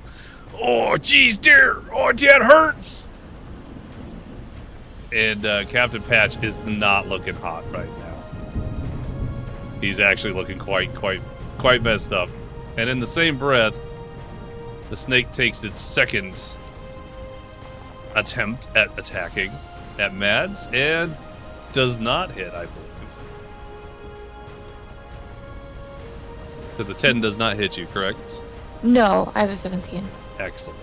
"Oh, geez, dear! Oh, that hurts!" And Captain Patch is not looking hot right now. He's actually looking quite messed up. And in the same breath, the snake takes its second attempt at attacking at Mads and does not hit, I believe. Because a 10 does not hit you, correct? No, I have a 17. Excellent.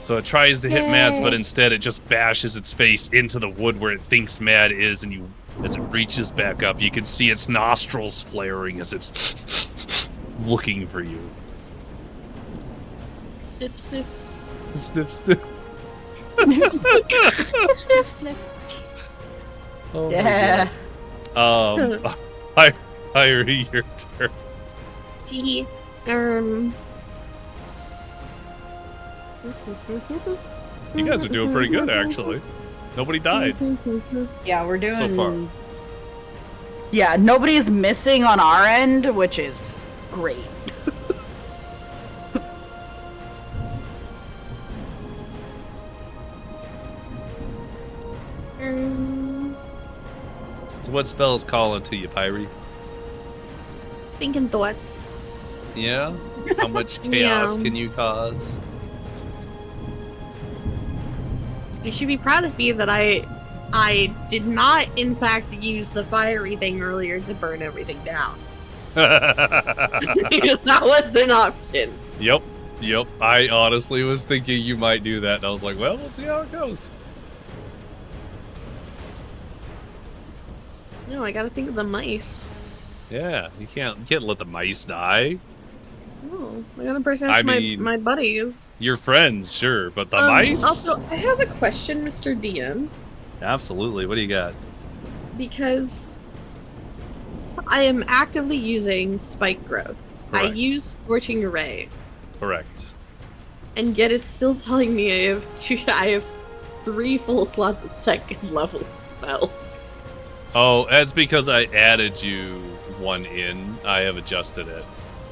So it tries to hit Mads, but instead it just bashes its face into the wood where it thinks Mad is, and as it reaches back up, you can see its nostrils flaring as it's looking for you. Sniff, sniff. Sniff, sniff. Sniff, sniff. Oh Yeah. my God. Irie, your turn. Tee. You guys are doing pretty good, actually. Nobody died Yeah, we're doing. so far. Yeah, nobody's missing on our end, which is great. what spell's calling to you, Pyrie? Thinking thoughts. Yeah? How much chaos Yeah. can you cause? You should be proud of me that I did not, in fact, use the fiery thing earlier to burn everything down. Because that was an option. Yep. I honestly was thinking you might do that, and I was like, well, we'll see how it goes. No, I gotta think of the mice. Yeah, you can't let the mice die. No, I gotta protect my buddies. Your friends, sure, but the mice? Also, I have a question, Mr. DM. Absolutely. What do you got? Because I am actively using spike growth. Correct. I use Scorching Ray, Correct. and yet it's still telling me I have 3 full slots of second level spells. Oh, that's because I added you one in. I have adjusted it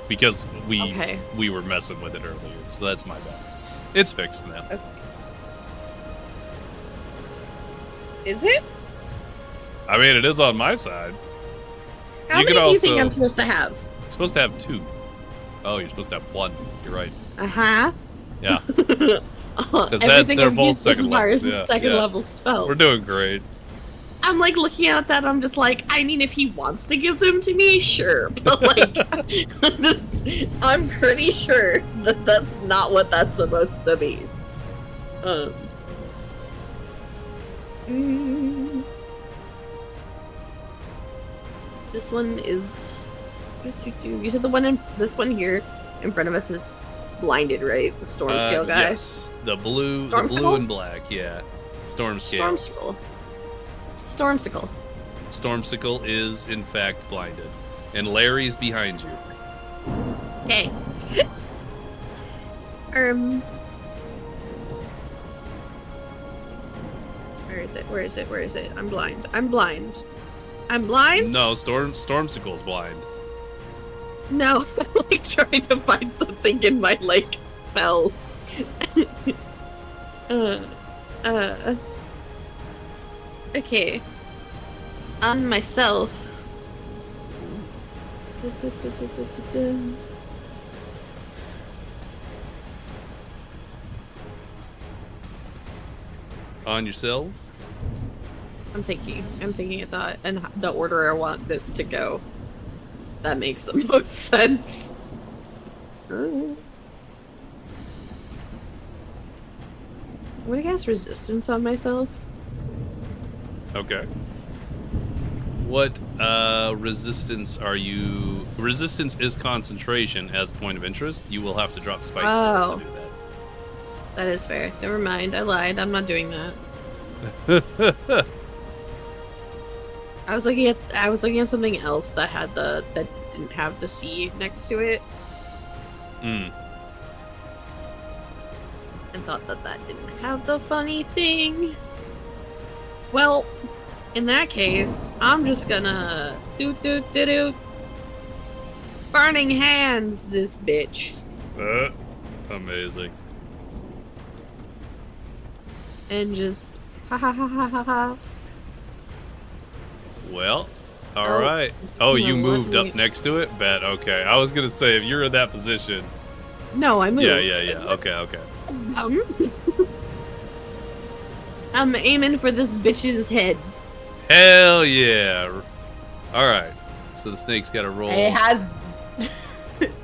because we were messing with it earlier, so that's my bad. It's fixed now. Okay. Is it? I mean, it is on my side. How You many could do you think also- I'm supposed to have? You're supposed to have 2. Oh, you're supposed to have 1. You're right. Uh-huh. Yeah. Everything they're I've both used this second far level. is Yeah, second yeah. level spells. We're doing great. I'm like looking at that, I'm just like, I mean, if he wants to give them to me, sure. But like, I'm pretty sure that that's not what that's supposed to be. This one is. You said this one here in front of us is blinded, right? The storm scale guy. Yes. The blue Stormsicle? and black, yeah. Storm scale. Stormsicle. Stormsicle. Stormsicle is in fact blinded. And Larry's behind you. Okay. Where is it? I'm blind. No, Stormsicle's blind. No, I'm like trying to find something in my like spells. Okay. On myself. On yourself? I'm thinking of that and the order I want this to go. That makes the most sense. I'm gonna cast resistance on myself. Okay. What resistance are you? Resistance is concentration as a point of interest. You will have to drop spike Oh. to do That is fair. Never mind. I lied. I'm not doing that. that. I was looking at something else that didn't have the C next to it and thought that didn't have the funny thing. Well, in that case, I'm just gonna burning hands this bitch Amazing. and just ha ha ha ha ha ha. Well, all right. Oh, you moved up next to it? Bet. Okay. I was gonna say if you're in that position. No, I moved. Yeah. Okay. I'm aiming for this bitch's head. Hell yeah. All right. So the snake's got to roll. It has.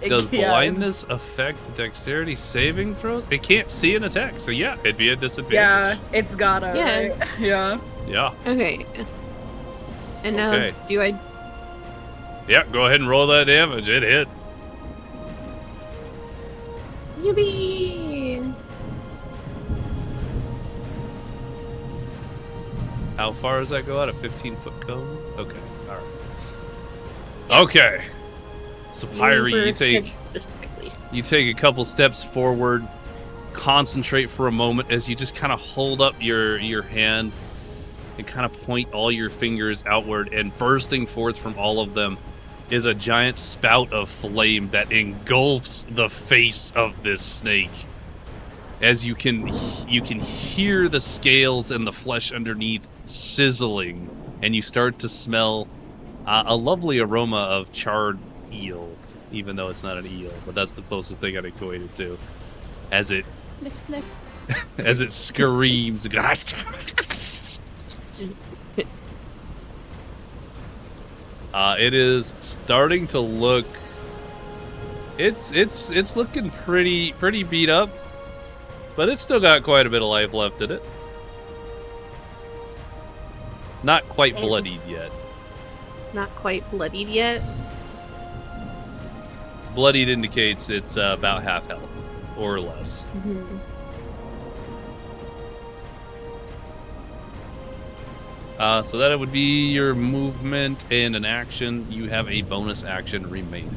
Does Yeah, blindness affect dexterity saving throws? It can't see an attack, so yeah, it'd be a disadvantage. Yeah, it's gotta. Yeah. Right? Yeah. Yeah. Okay. And now, Okay. do I? Yeah, go ahead and roll that damage. It hit. Yippee! How far does that go out? A 15-foot cone? Okay. All right. Okay. So Pyrie, you take a couple steps forward, concentrate for a moment as you just kind of hold up your hand and kind of point all your fingers outward, and bursting forth from all of them is a giant spout of flame that engulfs the face of this snake. As you can hear the scales and the flesh underneath sizzling and you start to smell a lovely aroma of charred eel, even though it's not an eel, but that's the closest thing I'd equate it to. As it Sniff, sniff. as it screams. It is starting to look. It's looking pretty beat up, but it's still got quite a bit of life left in it. Not quite bloodied yet. Not quite bloodied yet. Bloodied indicates it's about half health, or less. Mm-hmm. So that would be your movement and an action. You have a bonus action remaining.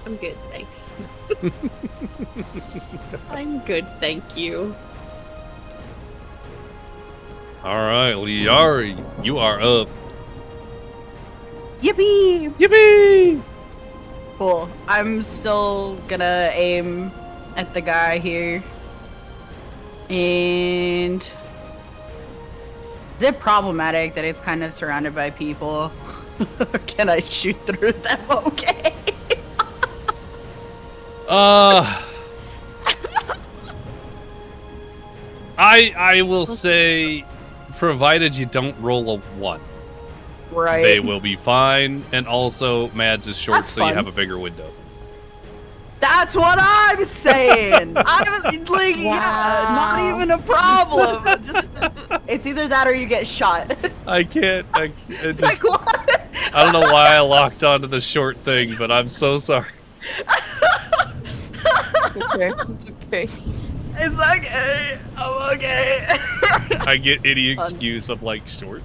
I'm good, thanks. I'm good, thank you. Alright, Liari, you are up. Yippee! Yippee! Cool. I'm still gonna aim at the guy here. And is it problematic that it's kind of surrounded by people? Or can I shoot through them okay? I will say, provided you don't roll a 1, Right. they will be fine. And also, Mads is short, That's so you fun. have a bigger window. That's what I'm saying. I was like, yeah, not Wow. even a problem. Just, it's either that or you get shot. I can't. I Like just. what? I don't know why I locked onto the short thing, but I'm so sorry. Okay, it's okay. It's okay. I'm okay. I get any excuse of like short.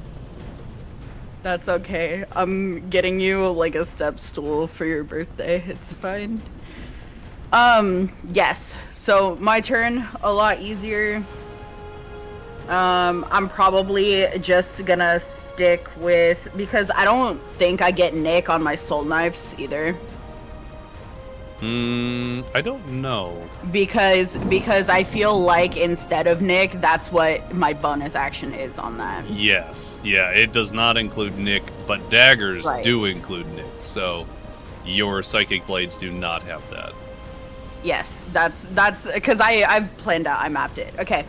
That's okay. I'm getting you like a step stool for your birthday. It's fine. Yes. So my turn, a lot easier. I'm probably just gonna stick with, because I don't think I get Nick on my soul knives either. I don't know. Because I feel like instead of Nick, that's what my bonus action is on that. Yes, yeah, it does not include Nick, but daggers Right. do include Nick, so your psychic blades do not have that. Yes, that's because I've planned out, I mapped it. Okay,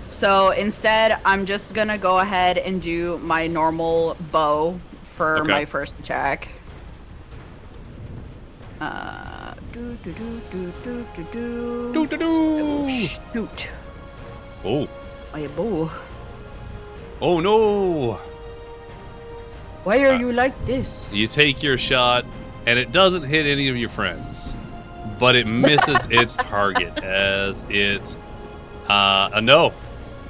so instead I'm just gonna go ahead and do my normal bow for Okay. my first attack. Doo-doo-doo. Shoot. Oh, My bow. oh no! Why are you like this? You take your shot, and it doesn't hit any of your friends, but it misses its target as it. No,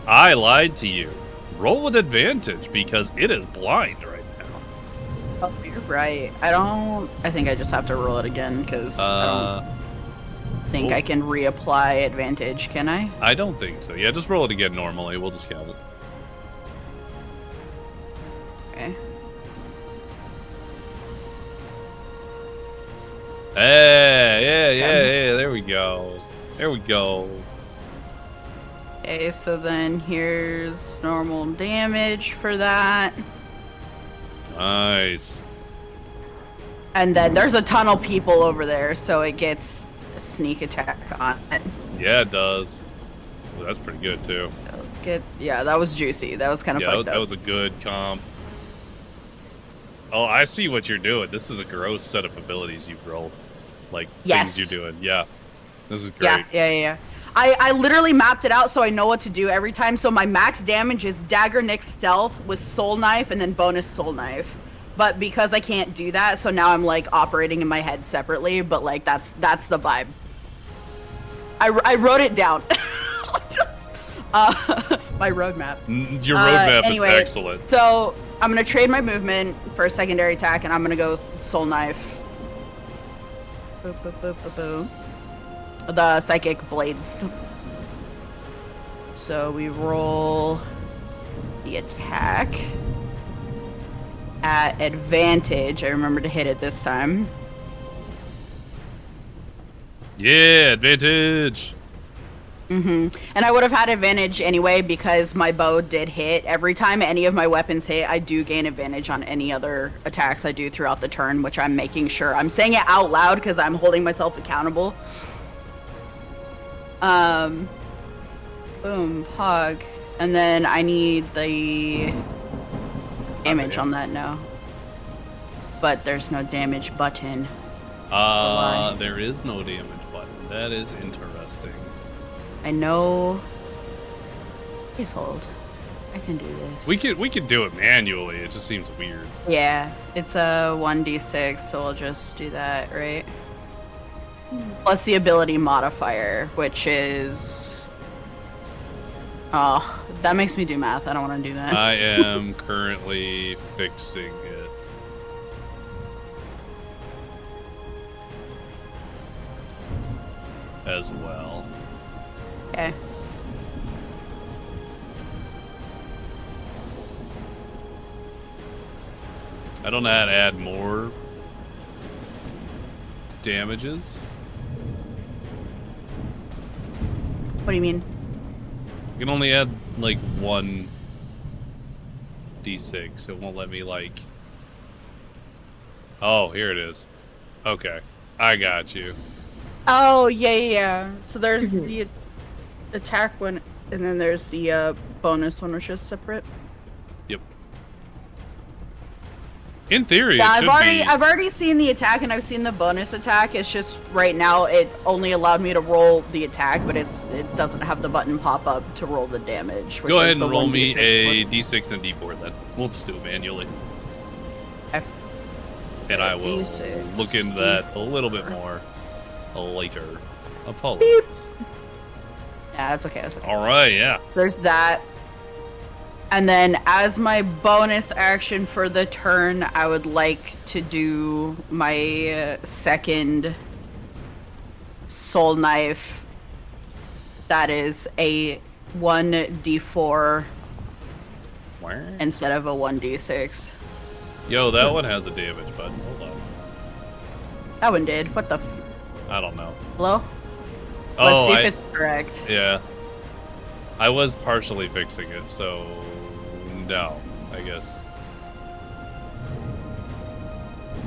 I lied to you. Roll with advantage because it is blind right now. Oh, you're right. I think I just have to roll it again because I don't think oh. I can reapply advantage, can I? I don't think so. Yeah, just roll it again normally. We'll discount it. Okay. Hey, yeah. There we go. There we go. Okay, so then here's normal damage for that. Nice. And then there's a ton of people over there, so it gets a sneak attack on it. Yeah, it does. Well, that's pretty good too. Yeah, that was juicy. That was kind of Yeah, fucked that up. was a good comp. Oh, I see what you're doing. This is a gross set of abilities you've rolled. Like, Yes. things you're doing. Yeah. This is great. Yeah. I literally mapped it out so I know what to do every time. So my max damage is Dagger, Nick, Stealth with Soul Knife and then bonus Soul Knife. But because I can't do that, so now I'm like operating in my head separately. But like that's the vibe. I wrote it down. My roadmap. Your roadmap anyway, is excellent. So I'm gonna trade my movement for a secondary attack, and I'm gonna go Soul Knife. Boop, boop, boop, boop, boop. The psychic blades. So we roll the attack at advantage. I remember to hit it this time. Yeah, advantage. And I would have had advantage anyway because my bow did hit. Every time any of my weapons hit, I do gain advantage on any other attacks I do throughout the turn, which I'm making sure. I'm saying it out loud because I'm holding myself accountable. Boom, hog. And then I need the damage on that now. But there's no damage button. There is no damage button. That is interesting. I know. Please hold. I can do this. We could do it manually. It just seems weird. Yeah, it's a 1d6, so we'll just do that, right? Plus the ability modifier, which is... Oh, that makes me do math. I don't want to do that. I am currently fixing it. As well. Okay. I don't know how to add more damages. What do you mean? You can only add like 1 d6. It won't let me like... Oh, here it is. Okay. I got you. Oh, yeah. So there's the attack one, and then there's the bonus one, which is separate. Yep. In theory, Yeah, it should I've already seen the attack and I've seen the bonus attack. It's just right now it only allowed me to roll the attack, but it doesn't have the button pop up to roll the damage. Go ahead and roll 1d6 me a plus... d6 and d4 then. We'll just do it manually. Okay. And I will D6, look into that a little bit more later. Apologies. Yeah, that's okay. That's okay. All right, yeah. So there's that. And then as my bonus action for the turn, I would like to do my second soul knife. That is a 1d4 instead of a 1d6. Yo, that one has a damage button. Hold on. That one did. What the f... I don't know. Hello? Oh, Let's see if it's correct. Yeah. I was partially fixing it, so... No, I guess.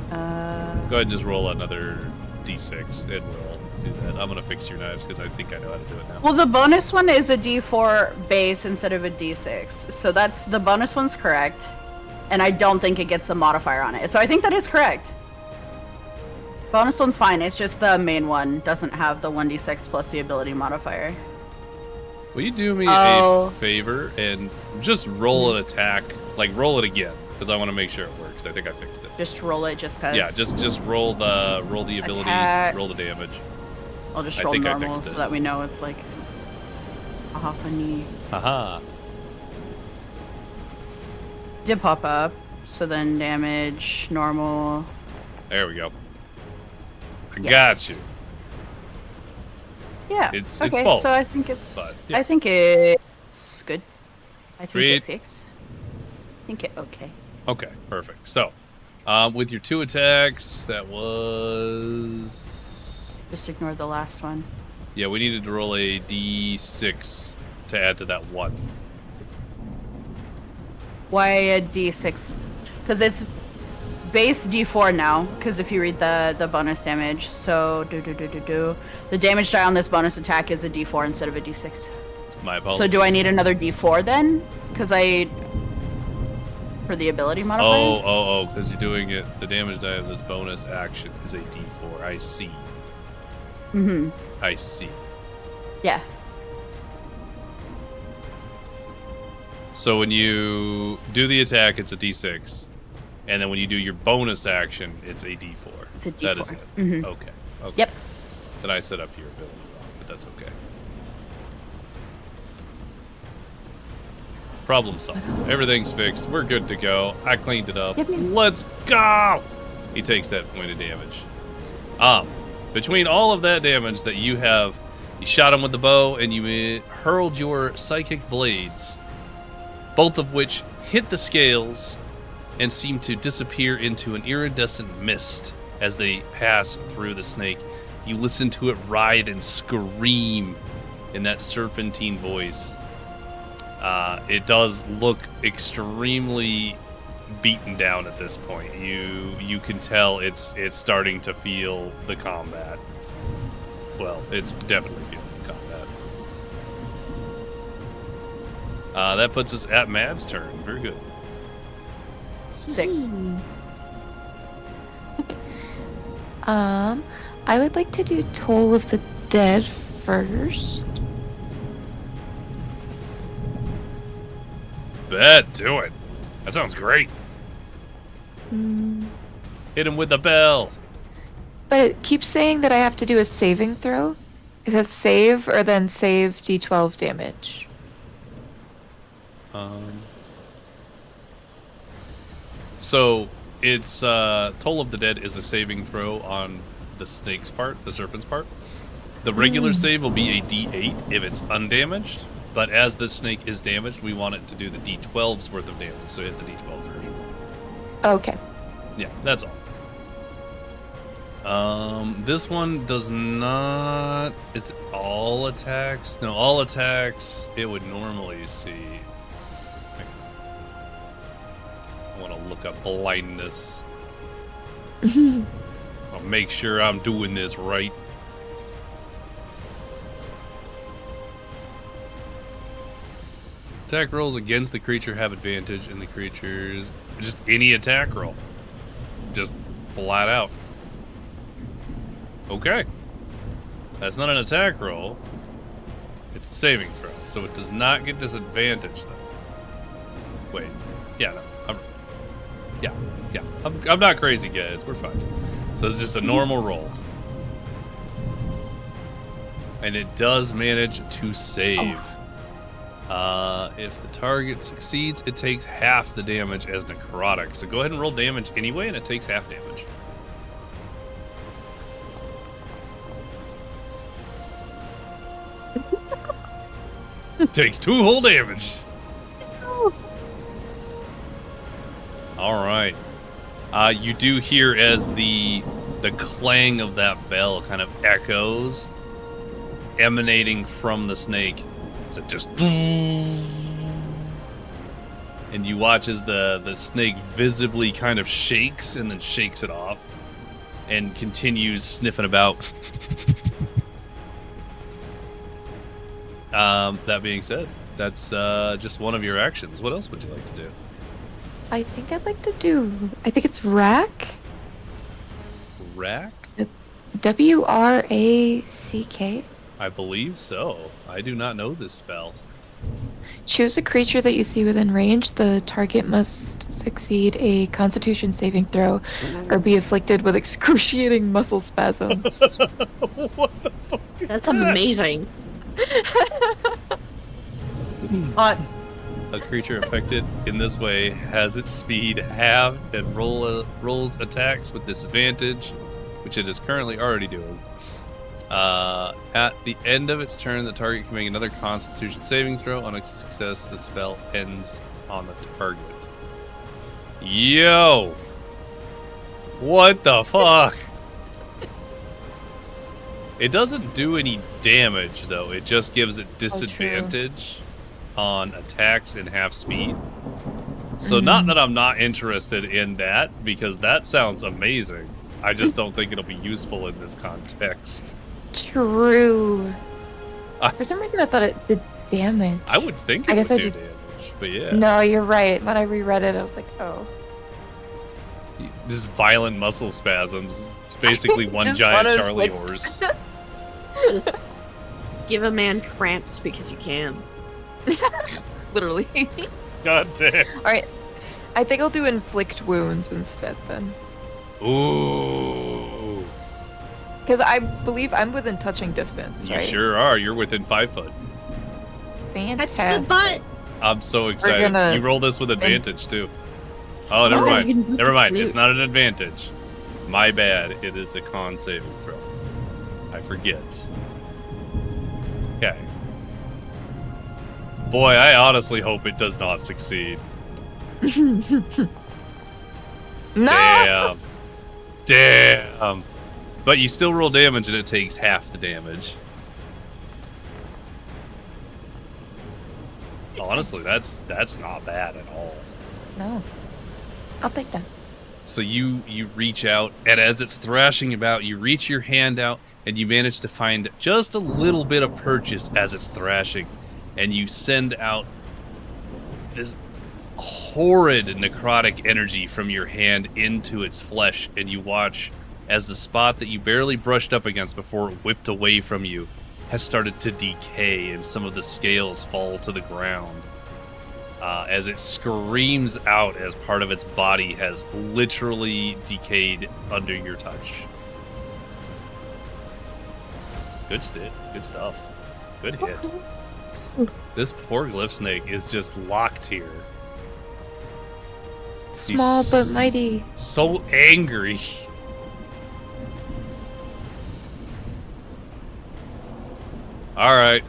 Go ahead and just roll another d6 and we'll do that. I'm gonna fix your knives because I think I know how to do it now. Well, the bonus one is a d4 base instead of a d6. So that's... The bonus one's correct. And I don't think it gets a modifier on it. So I think that is correct. Bonus one's fine. It's just the main one doesn't have the 1d6 plus the ability modifier. Will you do me a favor and just roll an attack? Like, roll it again, because I want to make sure it works. I think I fixed it. Just roll it just because. Yeah, just roll the ability, Attack. roll the damage. I'll just roll normal so that we know it's like a half a knee. Haha. Did pop up, so then damage, normal. There we go. I Yes. got you. Yeah. It's okay, fault, so I think it's. but, yeah. I think it's good. I think Sweet. it fixed. I think it okay. Okay, perfect. So, with your 2 attacks, that was... Just ignore the last one. Yeah, we needed to roll a d6 to add to that 1. Why a d6? Because it's base d4 now. Because if you read the bonus damage, so the damage die on this bonus attack is a d4 instead of a d6. My apologies. So do I need another d4 then? Because for the ability modifier. Oh, because you're doing it. The damage die of this bonus action is a d4. I see. I see. Yeah. So when you do the attack, it's a d6. And then when you do your bonus action, it's a d4. It's a d4. That is it. Okay. Yep. Then I set up your ability wrong, but that's okay. Problem solved. Everything's fixed. We're good to go. I cleaned it up. Yep. Let's go! He takes that point of damage. Between all of that damage that you have You shot him with the bow, and you hurled your psychic blades, both of which hit the scales and seem to disappear into an iridescent mist as they pass through the snake. You listen to it writhe and scream in that serpentine voice. It does look extremely beaten down at this point. You can tell it's starting to feel the combat. Well, it's definitely feeling the combat. That puts us at Mad's turn. Very good. Sick. I would like to do Toll of the Dead first. Do it. That sounds great. Hit him with the bell. But it keeps saying that I have to do a saving throw. It says save or then save d12 damage. So it's Toll of the Dead is a saving throw on the snake's part, the serpent's part. The regular save will be a d8 if it's undamaged, but as this snake is damaged, we want it to do the d12's worth of damage, so hit the d12 version. Okay. Yeah, that's all. This one does not... Is it all attacks? No, all attacks it would normally see. I want to look up blindness. I'll make sure I'm doing this right. Attack rolls against the creature have advantage, and the creature's just any attack roll. Just flat out. Okay. That's not an attack roll. It's a saving throw, so it does not get disadvantage though. Wait. Yeah, no. I'm not crazy, guys. We're fine. So it's just a normal roll. And it does manage to save. If the target succeeds, it takes half the damage as necrotic. So go ahead and roll damage anyway, and it takes half damage. Takes 2 whole damage. All right. You do hear as the clang of that bell kind of echoes, emanating from the snake. So it just, and you watch as the snake visibly kind of shakes and then shakes it off, and continues sniffing about. That being said, that's just one of your actions. What else would you like to do? I think I'd like to do... I think it's Rack? Rack? W-R-A-C-K? I believe so. I do not know this spell. Choose a creature that you see within range. The target must succeed a Constitution saving throw or be afflicted with excruciating muscle spasms. What the fuck is That's that? amazing. Hot. A creature affected in this way has its speed halved and rolls attacks with disadvantage, which it is currently already doing. At the end of its turn, the target can make another Constitution saving throw. On a success, the spell ends on the target. Yo! What the fuck? It doesn't do any damage, though. It just gives it disadvantage on attacks in half speed. So not that I'm not interested in that, because that sounds amazing. I just don't think it'll be useful in this context. True. For some reason I thought it did damage. I would think it would do damage, but yeah. No, you're right. When I reread it, I was like, oh. Just violent muscle spasms. It's basically one Just giant wanna, Charlie like- horse. Just give a man cramps because you can. Literally. God damn. Alright. I think I'll do inflict wounds instead then. Ooh. Because I believe I'm within touching distance, You right? sure are. You're within 5 foot. Fantastic. That's the butt. I'm so excited. gonna- You roll this with advantage, too. Oh, never Oh, mind. you can put Never the mind. It's flute. not an advantage. My bad. It is a con saving throw. I forget. Boy, I honestly hope it does not succeed. No! Damn. But you still roll damage and it takes half the damage. Honestly, that's not bad at all. No. I'll take that. So you reach out, and as it's thrashing about, you reach your hand out, and you manage to find just a little bit of purchase as it's thrashing, and you send out this horrid necrotic energy from your hand into its flesh, and you watch as the spot that you barely brushed up against before it whipped away from you has started to decay, and some of the scales fall to the ground. As it screams out as part of its body has literally decayed under your touch. Good stuff. Good hit. This poor glyph snake is just locked here. Small He's but mighty. So angry. Alright.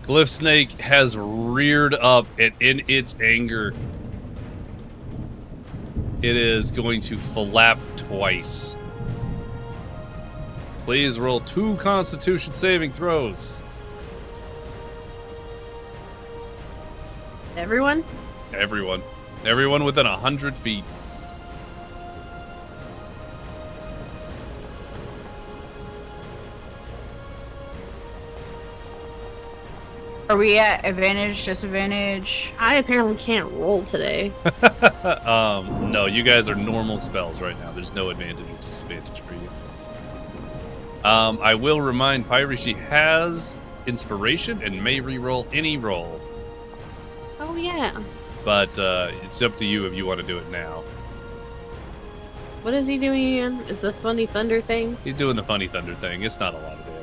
Glyph Snake has reared up, and in its anger, it is going to flap twice. Please roll 2 Constitution saving throws. Everyone? Everyone. Everyone within 100 feet. Are we at advantage, disadvantage? I apparently can't roll today. No, you guys are normal spells right now. There's no advantage or disadvantage for you. I will remind Pyrie she has inspiration and may reroll any roll. Oh, yeah. But it's up to you if you want to do it now. What is he doing again? Is the funny thunder thing? He's doing the funny thunder thing. It's not a lot of damage.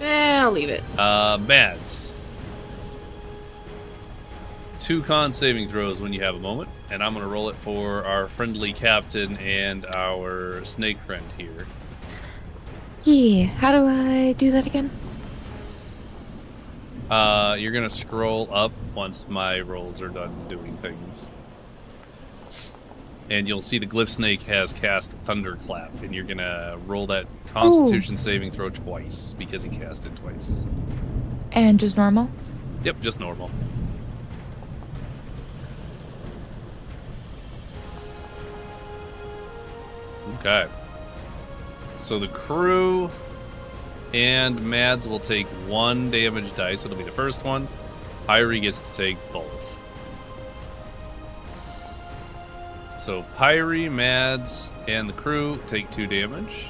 I'll leave it. Mads. 2 con saving throws when you have a moment, and I'm going to roll it for our friendly captain and our snake friend here. Yeah, how do I do that again? You're going to scroll up once my rolls are done doing things. And you'll see the glyph snake has cast Thunderclap, and you're going to roll that Constitution saving throw twice, because he cast it twice. And just normal? Yep, just normal. Okay. So the crew and Mads will take 1 damage dice. It'll be the first one. Pyrie gets to take both. So Pyrie, Mads, and the crew take 2 damage.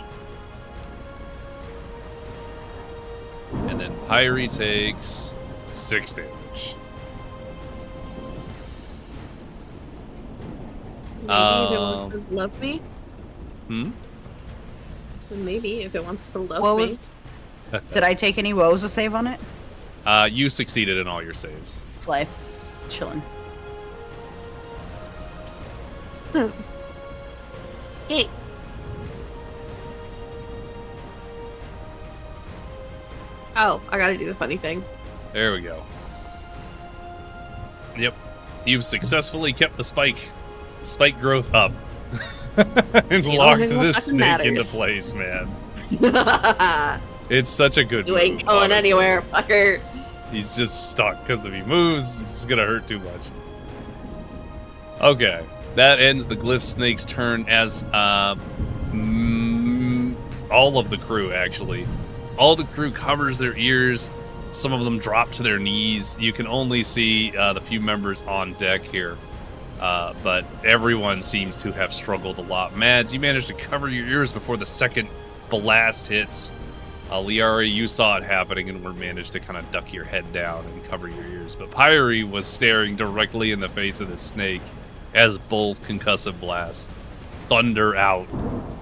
And then Pyrie takes 6 damage. Maybe if it wants to love me. Hmm? So maybe if it wants to love What me. was? Did I take any woes to save on it? You succeeded in all your saves. Slay. Chilling. Hey. Oh, I gotta do the funny thing. There we go. Yep. You've successfully kept the spike growth up. And You locked don't know what this fucking snake into matters. place, man. It's such a good You ain't move, going honestly. anywhere, fucker. He's just stuck, because if he moves, it's gonna hurt too much. Okay. That ends the glyph snake's turn as all of the crew, actually. All the crew covers their ears. Some of them drop to their knees. You can only see the few members on deck here. But everyone seems to have struggled a lot. Mads, you managed to cover your ears before the second blast hits. Liari, you saw it happening and were managed to kind of duck your head down and cover your ears. But Pyrie was staring directly in the face of the snake as both concussive blasts thunder out,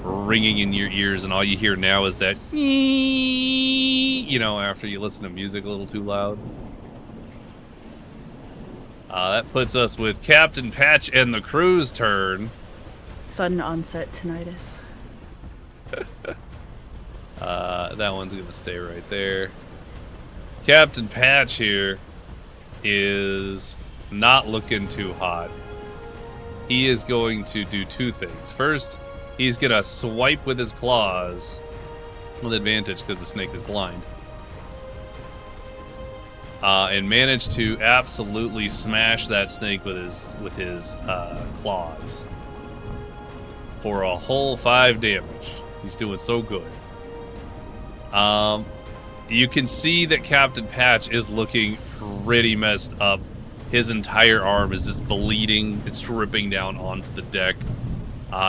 ringing in your ears, and all you hear now is that, you know, after you listen to music a little too loud. That puts us with Captain Patch and the crew's turn. Sudden onset tinnitus. That one's gonna stay right there. Captain Patch here is not looking too hot. He is going to do two things. First, he's gonna swipe with his claws with advantage because the snake is blind. And manage to absolutely smash that snake with his claws for a whole 5 damage. He's doing so good. You can see that Captain Patch is looking pretty messed up. His entire arm is just bleeding. It's dripping down onto the deck.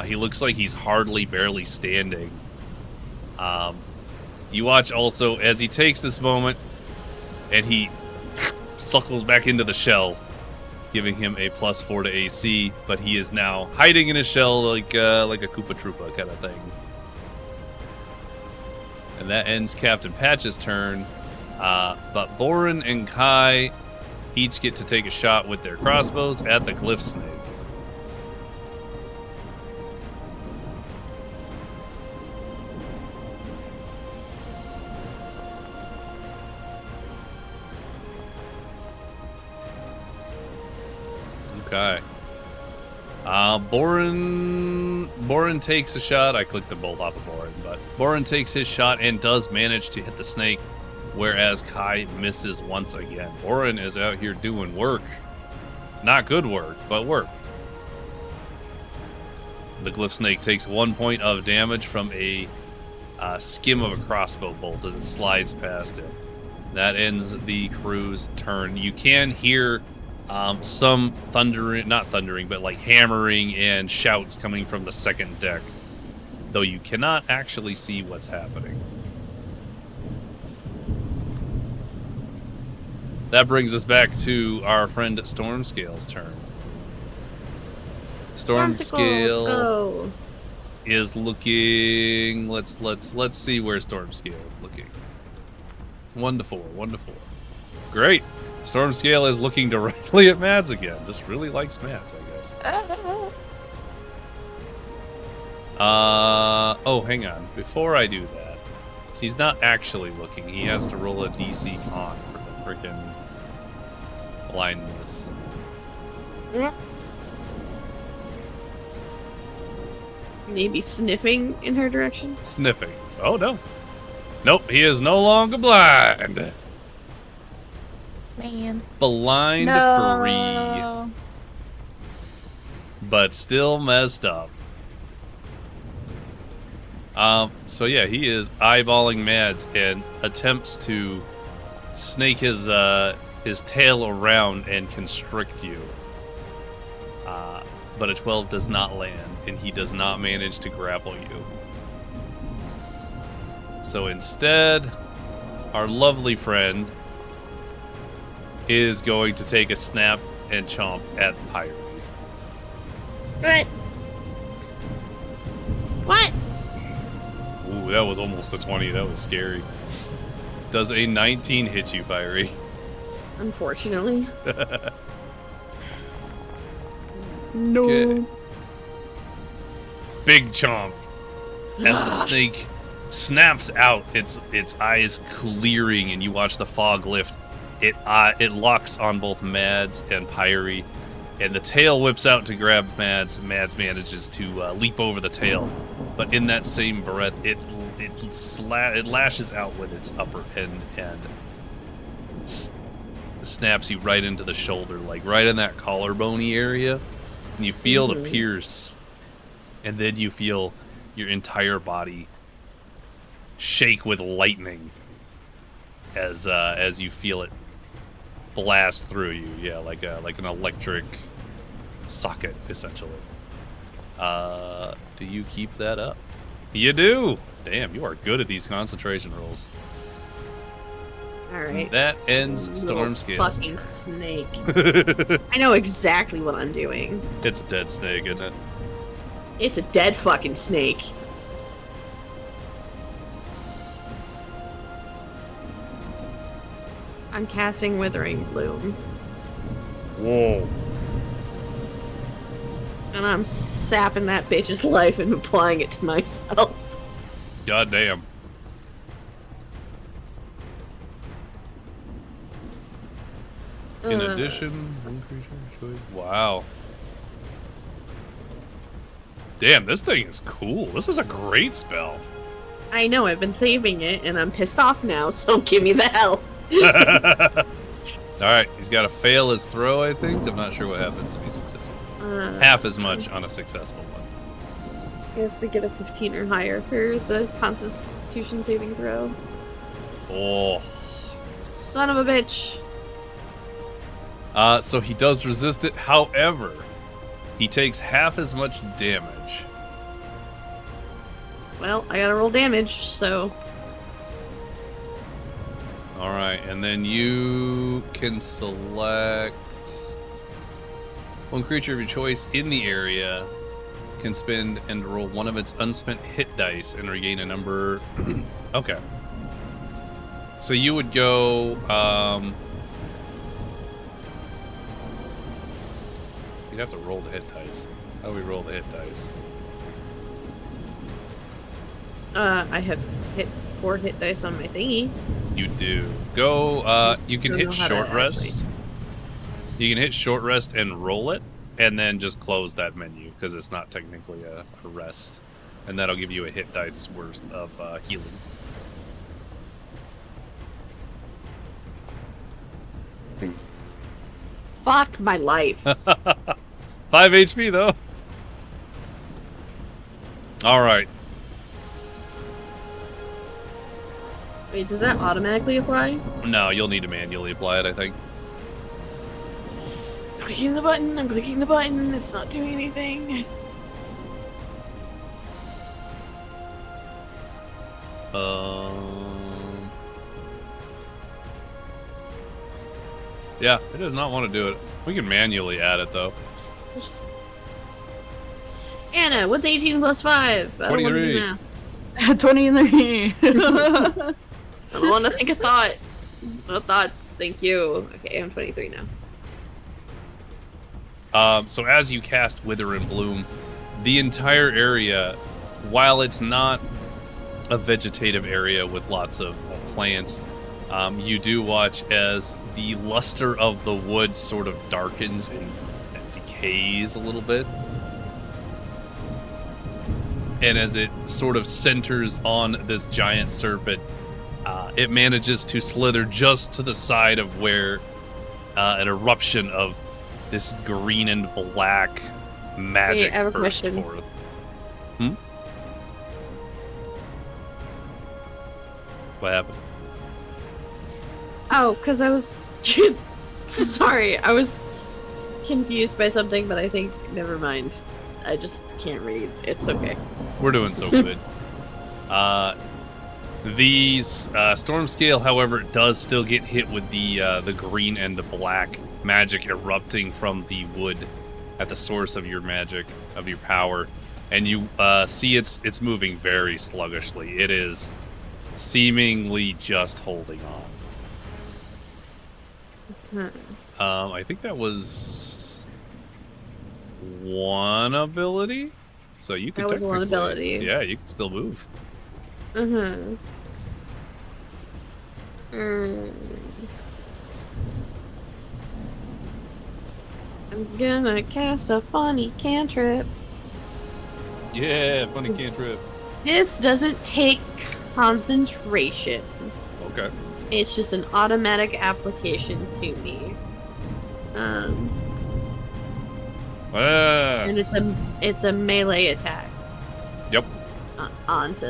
He looks like he's hardly barely standing. You watch also as he takes this moment and he suckles back into the shell, giving him a +4 to AC, but he is now hiding in his shell like a Koopa Troopa kind of thing. And that ends Captain Patch's turn. But Boren and Kai each get to take a shot with their crossbows at the Glyph Snake. Okay. Boren takes a shot. I clicked the bolt off of Boren, but Boren takes his shot and does manage to hit the snake, whereas Kai misses once again. Boren is out here doing work. Not good work, but work. The Glyph Snake takes 1 point of damage from a skim of a crossbow bolt as it slides past him. That ends the crew's turn. You can hear some thundering, not thundering, but like hammering and shouts coming from the second deck, though you cannot actually see what's happening. That brings us back to our friend Stormscale's turn. Stormscale is looking. Let's see where Stormscale is looking. 1 to 4, 1 to 4. Great. Stormscale is looking directly at Mads again. Just really likes Mads, I guess. Oh, hang on. Before I do that, he's not actually looking. He has to roll a DC con for the freaking blindness. Maybe sniffing in her direction? Sniffing. Oh, no. Nope, he is no longer blind. Man. Blind No. 3. But still messed up. So yeah, he is eyeballing Mads and attempts to snake his tail around and constrict you. But a 12 does not land, and he does not manage to grapple you. So instead, our lovely friend is going to take a snap and chomp at Pyre. What? What? Ooh, that was almost a 20. That was scary. Does a 19 hit you, Pyre? Unfortunately. No. Okay. Big chomp. As the snake snaps out, its eyes clearing, and you watch the fog lift. It locks on both Mads and Pyre, and the tail whips out to grab Mads. Mads manages to leap over the tail, but in that same breath, it lashes out with its upper end and snaps you right into the shoulder, like right in that collarbone-y area, and you feel the pierce, and then you feel your entire body shake with lightning as you feel it blast through you. Yeah, like an electric socket, essentially. Do you keep that up? You do. Damn, you are good at these concentration rolls. All right. That ends Stormscale's fucking turn. Snake. I know exactly what I'm doing. It's a dead snake, isn't it? It's a dead fucking snake. I'm casting Withering Bloom. Whoa. And I'm sapping that bitch's life and applying it to myself. God damn. In addition, one creature choice. Wow. Damn, this thing is cool. This is a great spell. I know, I've been saving it, and I'm pissed off now, so give me the hell. Alright, he's got to fail his throw, I think. I'm not sure what happens if he's successful. Half as much on a successful one. He has to get a 15 or higher for the Constitution saving throw. Oh. Son of a bitch. So he does resist it. However, he takes half as much damage. Well, I gotta roll damage, so... Alright, and then you can select... One creature of your choice in the area can spend and roll one of its unspent hit dice and regain a number... Okay. So you would go... You'd have to roll the hit dice. How do we roll the hit dice? I have 4 hit dice on my thingy. You do. Go, you can don't hit know how to short rest. You can hit short rest and roll it, and then just close that menu, because it's not technically a rest. And that'll give you a hit dice worth of healing. Fuck my life. 5 HP, though. Alright. Wait, does that automatically apply? No, you'll need to manually apply it, I think. Clicking the button, I'm clicking the button, it's not doing anything. Yeah, it does not want to do it. We can manually add it, though. Just... Anna, what's 18 plus 5? I don't want to do 23. math. 23. I don't want to think a thought. No thoughts, thank you. Okay, I'm 23 now. So as you cast Wither and Bloom, the entire area, while it's not a vegetative area with lots of plants, you do watch as the luster of the wood sort of darkens and decays a little bit. And as it sort of centers on this giant serpent, it manages to slither just to the side of where an eruption of this green and black magic Hey, I have a burst question. forth. What happened? Oh, because I was... Sorry, I was confused by something, but I think... Never mind. I just can't read. It's okay. We're doing so good. The storm scale, however, does still get hit with the green and the black magic erupting from the wood at the source of your magic, of your power, and you see it's moving very sluggishly. It is seemingly just holding on. I think that was one ability, so you could. That was one ability. Yeah, you can still move. I'm gonna cast a funny cantrip. Yeah, funny cantrip. This doesn't take concentration. Okay. It's just an automatic application to me. And it's a melee attack. Yep. Onto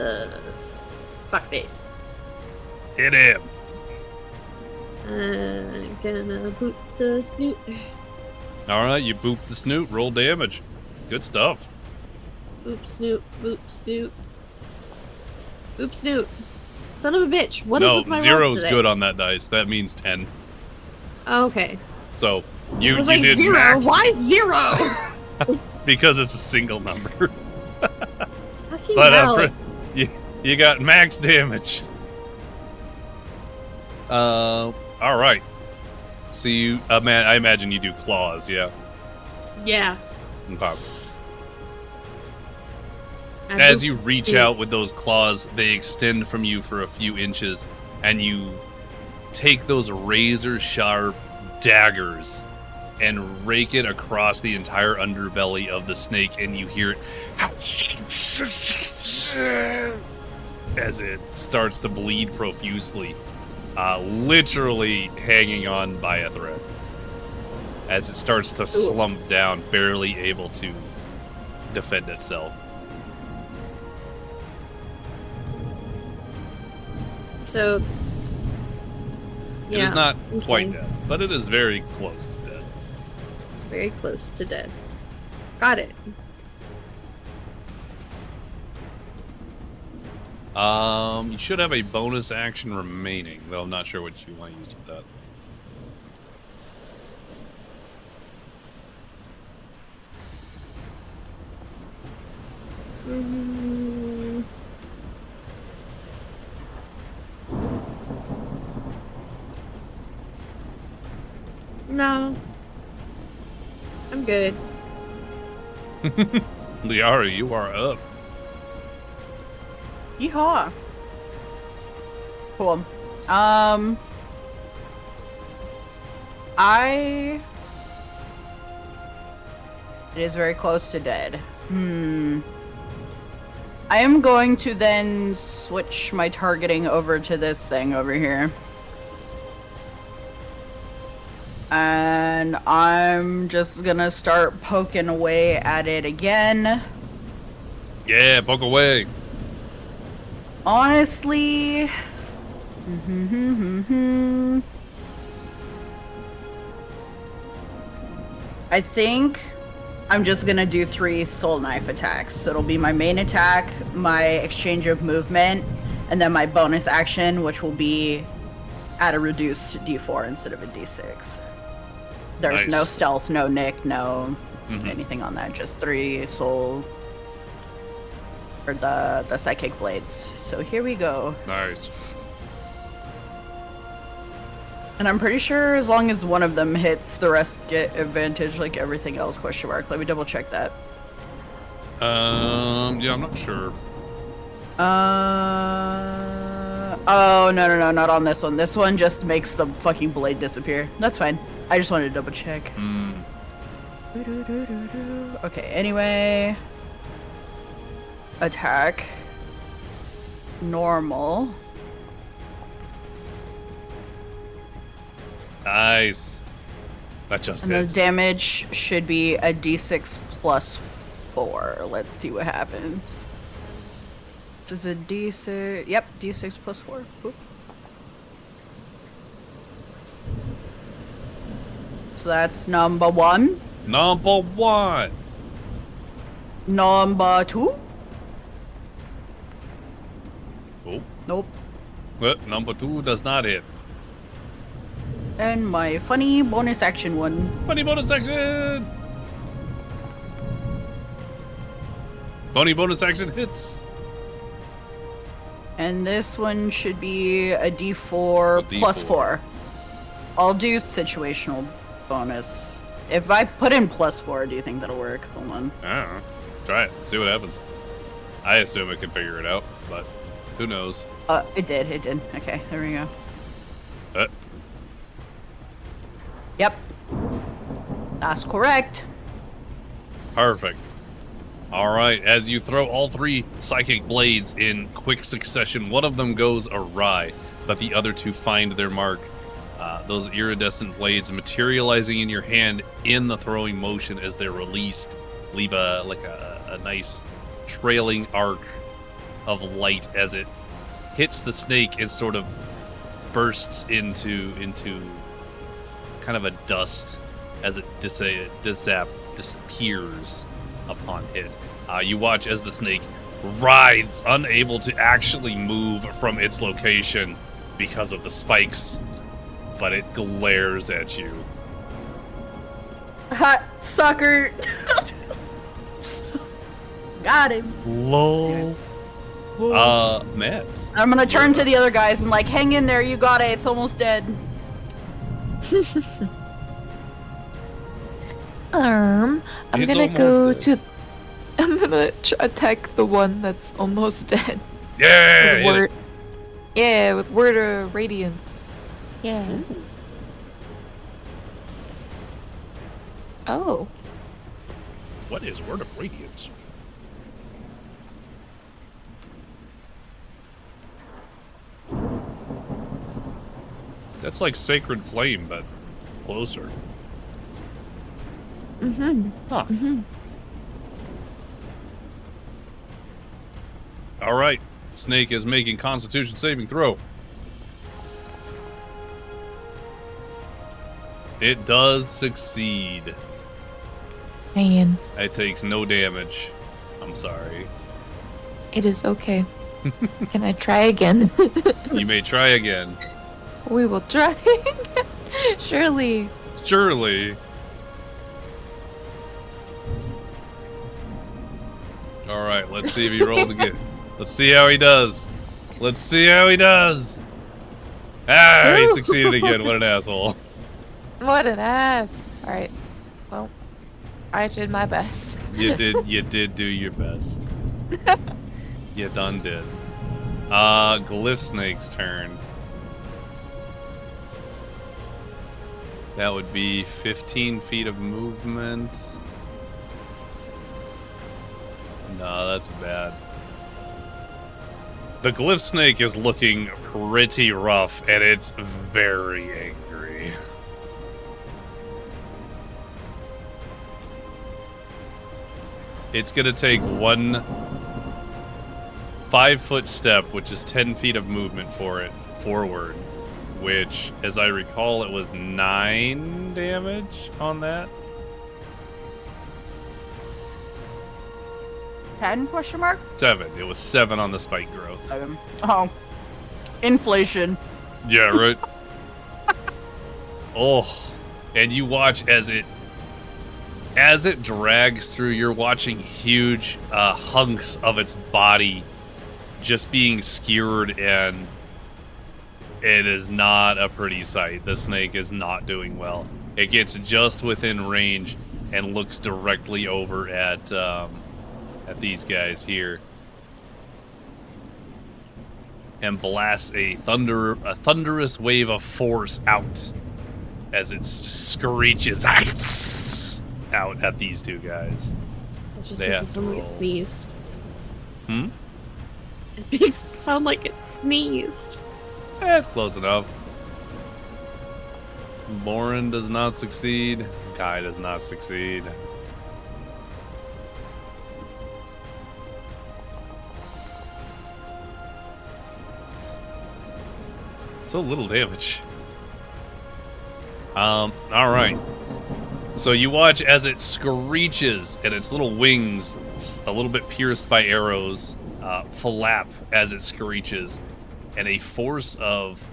fuckface. Hit him. Gonna boot the snoot. Alright, you boop the snoot, roll damage. Good stuff. Boop snoot, boop snoot. Boop snoot. Son of a bitch. What is No, with my rolls zero's today? good on that dice. That means 10. Okay. So, you I was like, did 0? max. Why 0? Because it's a single number. Fucking But hell. you got max damage. Alright. So you, I imagine you do claws, yeah. Yeah. Okay. I As booped you the reach snoot. out with those claws, they extend from you for a few inches, and you take those razor sharp daggers and rake it across the entire underbelly of the snake, and you hear it as it starts to bleed profusely, literally hanging on by a thread as it starts to slump down, barely able to defend itself. So, It is not quite dead, but it is very close to dead. Very close to dead. Got it. You should have a bonus action remaining, though I'm not sure what you want to use with that. No. I'm good. Liara, you are up. Yeehaw. Cool. It is very close to dead. I am going to then switch my targeting over to this thing over here. And I'm just gonna start poking away at it again. Yeah, poke away. Honestly... I think I'm just gonna do 3 soul knife attacks. So it'll be my main attack, my exchange of movement, and then my bonus action, which will be at a reduced D4 instead of a D6. There's Nice. no stealth, no nick, no anything on that. Just 3 soul, or the psychic blades. So here we go. Nice. And I'm pretty sure as long as one of them hits, the rest get advantage, like everything else, question mark. Let me double check that. Yeah, I'm not sure. Oh, no, not on this one. This one just makes the fucking blade disappear. That's fine. I just wanted to double check. Okay, anyway. Attack. Normal. Nice. That just And hits. the damage should be a d6 plus 4. Let's see what happens. This is a d6. Yep, d6 plus 4. Oop. So that's number 1. Number 1. Number 2. Oh. Nope. Number 2 does not hit. And my funny bonus action one. Funny bonus action! Funny bonus action hits. And this one should be a d4 plus 4. I'll do situational bonus. If I put in plus 4, do you think that'll work? Hold on. I don't know. Try it. See what happens. I assume it can figure it out, but who knows? It did. Okay, there we go. Uh, Yep. That's correct. Perfect. Alright, as you throw all 3 psychic blades in quick succession, one of them goes awry, but the other 2 find their mark. Those iridescent blades materializing in your hand in the throwing motion as they're released leave a nice trailing arc of light as it hits the snake and sort of bursts into kind of a dust as it disappears upon hit. You watch as the snake writhes, unable to actually move from its location because of the spikes, but it glares at you. Hot sucker. Got him. Lol. Matt. I'm gonna turn to the other guys and like, hang in there, you got it. It's almost dead. I'm It's gonna go almost to. I'm gonna attack the one that's almost dead. Yeah. With word of radiance. Yeah. Oh. What is Word of Radiance? That's like Sacred Flame, but closer. Mm-hmm. Huh. Mm-hmm. All right. Snake is making Constitution saving throw. It does succeed. Man, It takes no damage. I'm sorry. it is okay. Can I try again? You may try again. We will try. Surely. Surely. All right, let's see if he rolls again. Let's see how he does. Let's see how he does. Ah, he succeeded again. What an asshole. What an ass. Alright. Well, I did my best. You did do your best. You done did. Glyph Snake's turn. That would be 15 feet of movement. No, that's bad. The Glyph Snake is looking pretty rough, and it's very angry. It's gonna take one 5-foot step, which is 10 feet of movement for it, forward. Which, as I recall, it was 9 damage on that. 10 question mark? 7. It was 7 on the spike growth. Oh. Inflation. Yeah, right. Oh. And you watch as it drags through, you're watching huge hunks of its body just being skewered, and it is not a pretty sight. The snake is not doing well. It gets just within range and looks directly over at these guys here, and blasts a thunderous wave of force out as it screeches out at these two guys. It just They makes have it to sound like roll. it sneezed. Hmm? It makes it sound like it sneezed. That's close enough. Boren does not succeed. Kai does not succeed. So little damage. Alright. So you watch as it screeches and its little wings, a little bit pierced by arrows, flap as it screeches, and a force of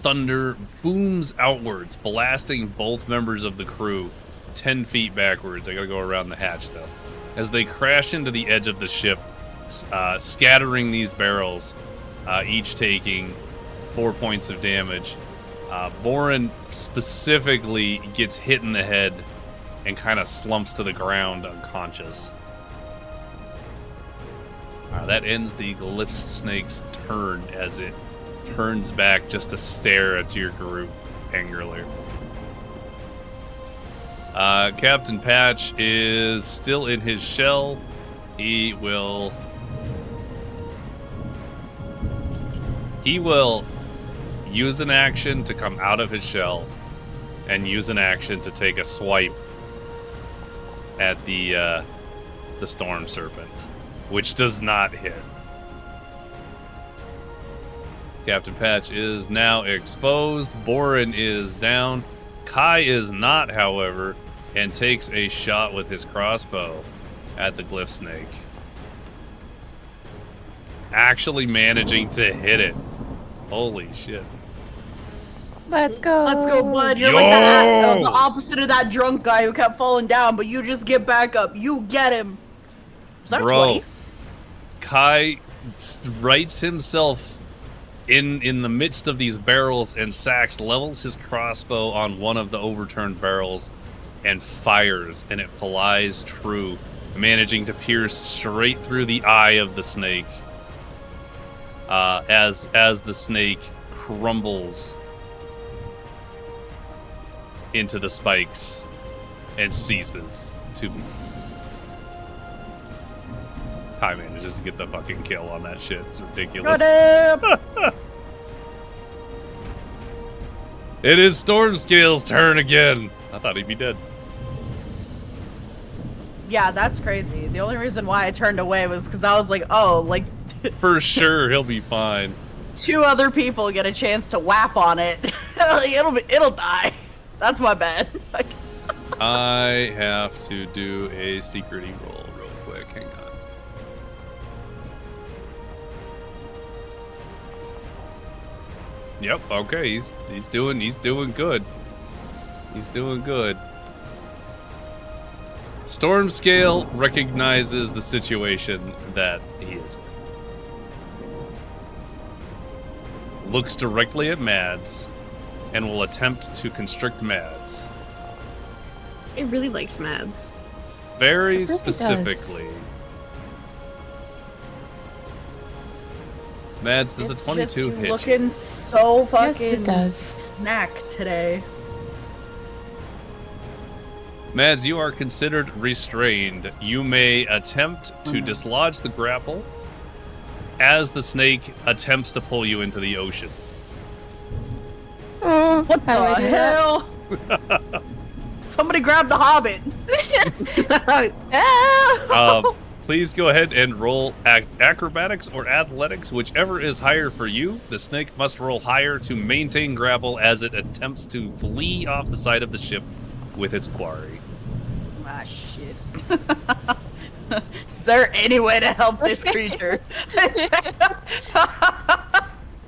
thunder booms outwards, blasting both members of the crew 10 feet backwards. I gotta go around the hatch, though. As they crash into the edge of the ship, scattering these barrels, each taking 4 points of damage. Boren specifically gets hit in the head and kind of slumps to the ground unconscious. That ends the Glyph Snake's turn as it turns back just to stare at your group angrily. Captain Patch is still in his shell. He will use an action to come out of his shell and use an action to take a swipe at the storm serpent, which does not hit. Captain Patch is now exposed. Boren is down. Kai is not, however, and takes a shot with his crossbow at the Glyph Snake, actually managing to hit it. Holy shit. Let's go. Let's go, bud. You're Yo! like the opposite of that drunk guy who kept falling down, but you just get back up. You get him. Is that a Bro, 20? Kai rights himself in the midst of these barrels and sacks, levels his crossbow on one of the overturned barrels and fires, and it flies true, managing to pierce straight through the eye of the snake. As the snake crumbles into the spikes and ceases to move. Kai manages to get the fucking kill on that shit. It's ridiculous. It is Stormscale's turn again. I thought he'd be dead. Yeah, that's crazy. The only reason why I turned away was because I was like, oh, like... For sure, he'll be fine. 2 other people get a chance to whap on it. It'll die. That's my bad. I have to do a secret-y roll real quick. Hang on. Yep. Okay. He's doing good. He's doing good. Stormscale recognizes the situation that he is in. Looks directly at Mads and will attempt to constrict Mads. It really likes Mads. Very really specifically. Mads, does It's a 22 just hit you? looking so fucking Yes, it does. snack today. Mads, you are considered restrained. You may attempt to dislodge the grapple as the snake attempts to pull you into the ocean. Oh, What the how would I do that? hell? Somebody grab the Hobbit. Oh! Please go ahead and roll acrobatics or athletics, whichever is higher for you. The snake must roll higher to maintain grapple as it attempts to flee off the side of the ship with its quarry. Ah, shit. Is there any way to help this creature?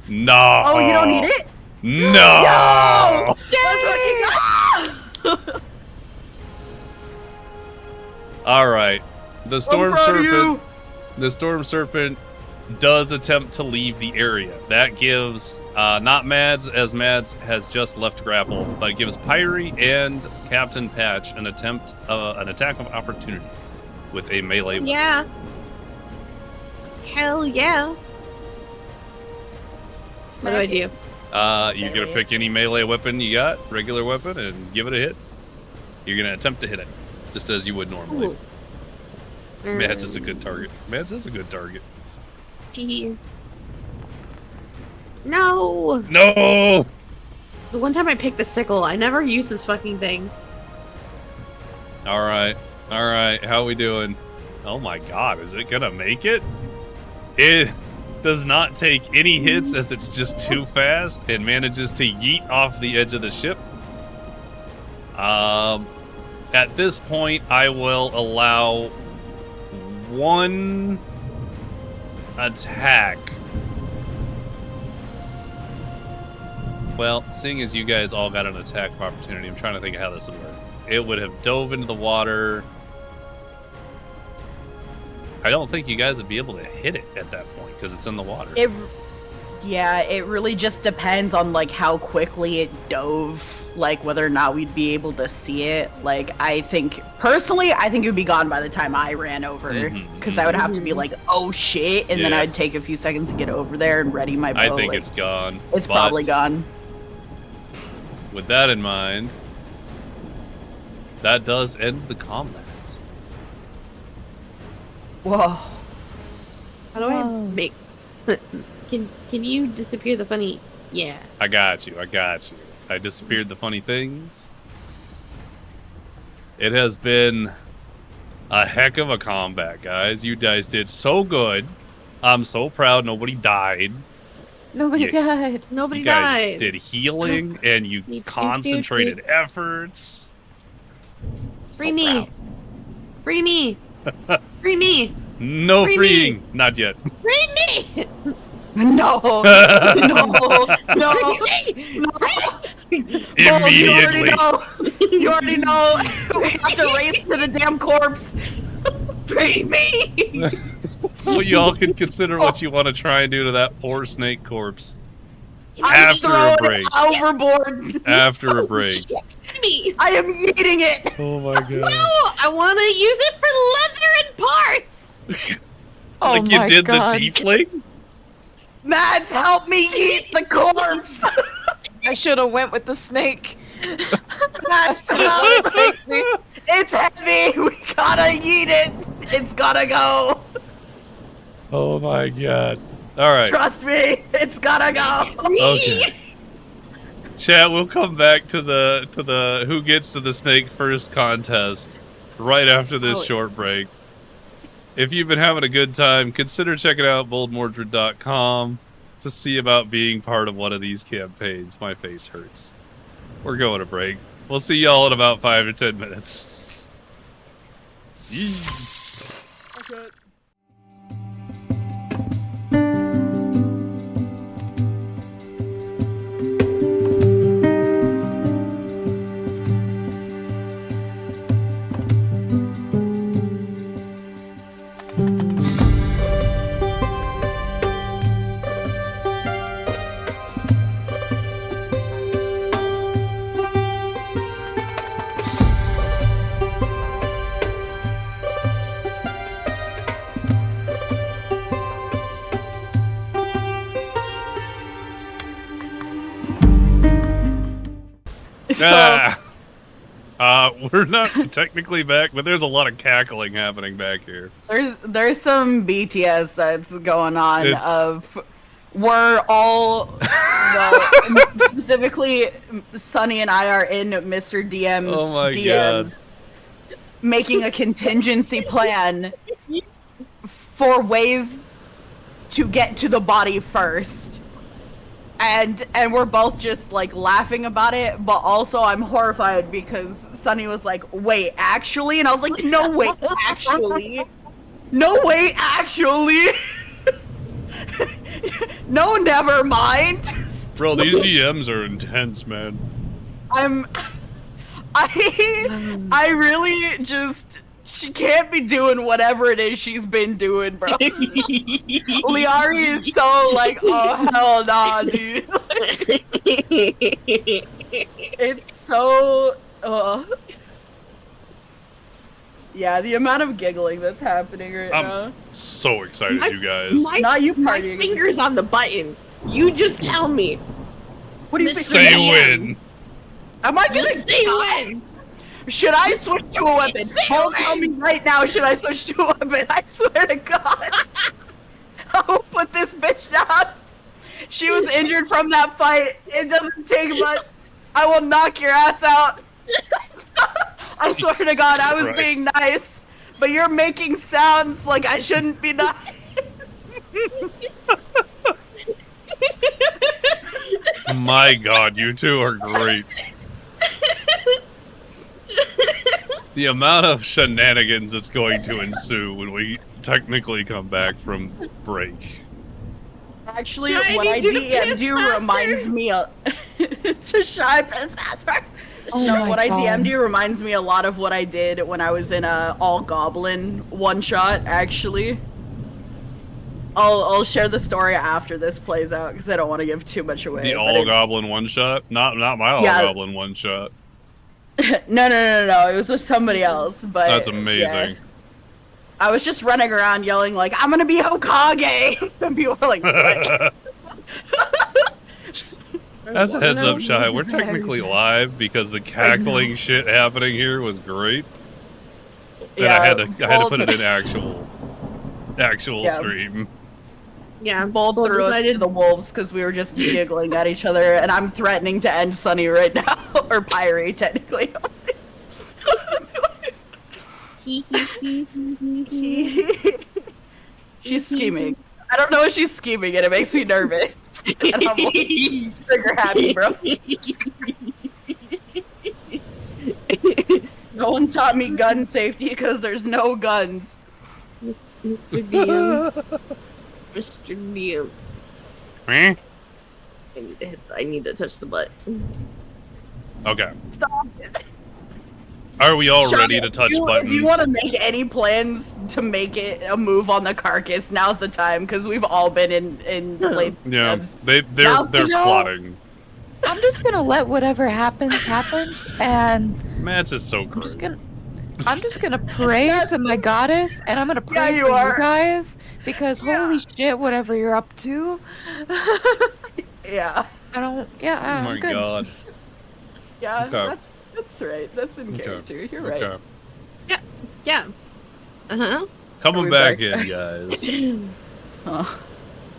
No. Oh, you don't need it? No. Yo! That's what you got! All right. The storm proud of serpent. you. The storm serpent does attempt to leave the area. That gives not Mads, as Mads has just left grapple, but it gives Pyrie and Captain Patch an attack of opportunity with a melee weapon. Yeah. Hell yeah. What do I do? You're gonna pick any melee weapon you got, regular weapon, and give it a hit. You're gonna attempt to hit it, just as you would normally. Ooh. Mads is a good target. Mads is a good target. No! No! The one time I picked the sickle, I never used this fucking thing. Alright. Alright, how we doing? Oh my god, is it gonna make it? It does not take any hits as it's just too fast and manages to yeet off the edge of the ship. At this point, I will allow one attack. Well, seeing as you guys all got an attack of opportunity, I'm trying to think of how this would work. It would have dove into the water. I don't think you guys would be able to hit it at that point because it's in the water. Yeah, it really just depends on like how quickly it dove, like whether or not we'd be able to see it. Like I think personally, I think it would be gone by the time I ran over, because I would have to be like, oh shit, and then Yeah. I'd take a few seconds to get over there and ready my bow. I think like, it's gone. it's but probably gone. With that in mind, that does end the combat. Whoa. How do I Whoa. make... Can you disappear the funny... Yeah. I got you. I disappeared the funny things. It has been a heck of a combat, guys. You guys did so good. I'm so proud nobody died. Nobody Yeah. died. Nobody You guys died. did healing and you Beep, beep, concentrated beep, efforts. Free me! Free me! Free me! No Free me. freeing. Not yet. Free me! No. No. No. Immediately. You already know. We have to race to the damn corpse. Free me. Well, y'all can consider what you want to try and do to that poor snake corpse. I'm After a throwing break. it overboard. After a break. Free me! I am eating it. Oh my god. No! I want to use it for leather and parts! Oh Like you my did God. the tiefling? Mads, help me eat the corpse. I should have went with the snake. It's heavy. We gotta eat it. It's gotta go. Oh my god. All right. Trust me. It's gotta go. Okay. Chat, we'll come back to the who gets to the snake first contest right after this short break. If you've been having a good time, consider checking out BoldMordred.com to see about being part of one of these campaigns. My face hurts. We're going to break. We'll see y'all in about 5 to 10 minutes. Okay. We're not technically back, but there's a lot of cackling happening back here. There's some BTS that's going on we're all well, specifically Sunny and I are in Mr. DM's DMs making a contingency plan for ways to get to the body first. And we're both just like laughing about it, but also I'm horrified because Sunny was like, "Wait, actually?" And I was like, "No, wait, actually. No, wait, actually. No, never mind." Bro, these DMs are intense, man. I really just, she can't be doing whatever it is she's been doing, bro. Liari is so like, oh hell nah, dude. It's so yeah, the amount of giggling that's happening right now. I'm so excited, you guys. Not you My partying. finger's on the button. You just tell me. What do you Mr. think? Say DM. when. Am I gonna Say when. Should I switch to a weapon? Paul, tell me right now, should I switch to a weapon? I swear to God. I will put this bitch down. She was injured from that fight. It doesn't take much. I will knock your ass out. I swear to God, I was being nice. But you're making sounds like I shouldn't be nice. My God, you two are great. The amount of shenanigans that's going to ensue when we technically come back from break. Actually, Should I what I need you to DM'd piss you faster? reminds me of... to shy piss faster. Oh No, my what I God. DM'd you reminds me a lot of what I did when I was in a all-goblin one-shot, actually. I'll share the story after this plays out, because I don't want to give too much away. The but all-goblin one-shot? Not my all-goblin one-shot. No, it was with somebody else, but... That's amazing. yeah. I was just running around yelling, like, I'm gonna be Hokage! And people were like, what? As a heads up, Shy, we're technically live because the cackling shit happening here was great. And I had to put it in actual stream. Yeah, Bold Bold threw us decided to the wolves because we were just giggling at each other, and I'm threatening to end Sunny right now, or Pyre, technically. She's scheming. I don't know what she's scheming, and it makes me nervous. And I'm like, trigger happy, bro. No one taught me gun safety because there's no guns. Mr. DM. Mr. DM. Meh? I need to touch the butt. Okay. Stop. Are we all Sean, ready to touch buttons? If you want to make any plans to make it a move on the carcass, now's the time, because we've all been in late Yeah, clubs. they're Now's the time. plotting. I'm just gonna let whatever happens happen, and Mats is so great. I'm just gonna pray to my goddess, and I'm gonna pray you for are. you guys because holy shit, whatever you're up to. Yeah. Oh I'm my good. god. Yeah, Okay. That's right. That's in character. You're right. Okay. Yeah. Uh-huh. Coming we back back? in, guys.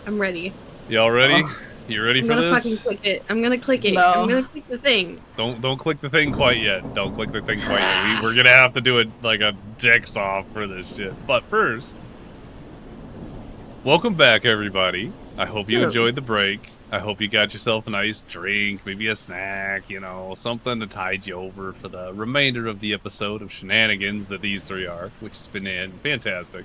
I'm ready. Y'all ready? Oh. You ready I'm for gonna this? fucking click it. I'm gonna click it. No. I'm gonna click the thing. Don't click the thing quite yet. Don't click the thing quite yet. We're gonna have to do it like a dex off for this shit. But first, welcome back, everybody. I hope you enjoyed the break. I hope you got yourself a nice drink, maybe a snack, you know, something to tide you over for the remainder of the episode of shenanigans that these three are, which has been fantastic.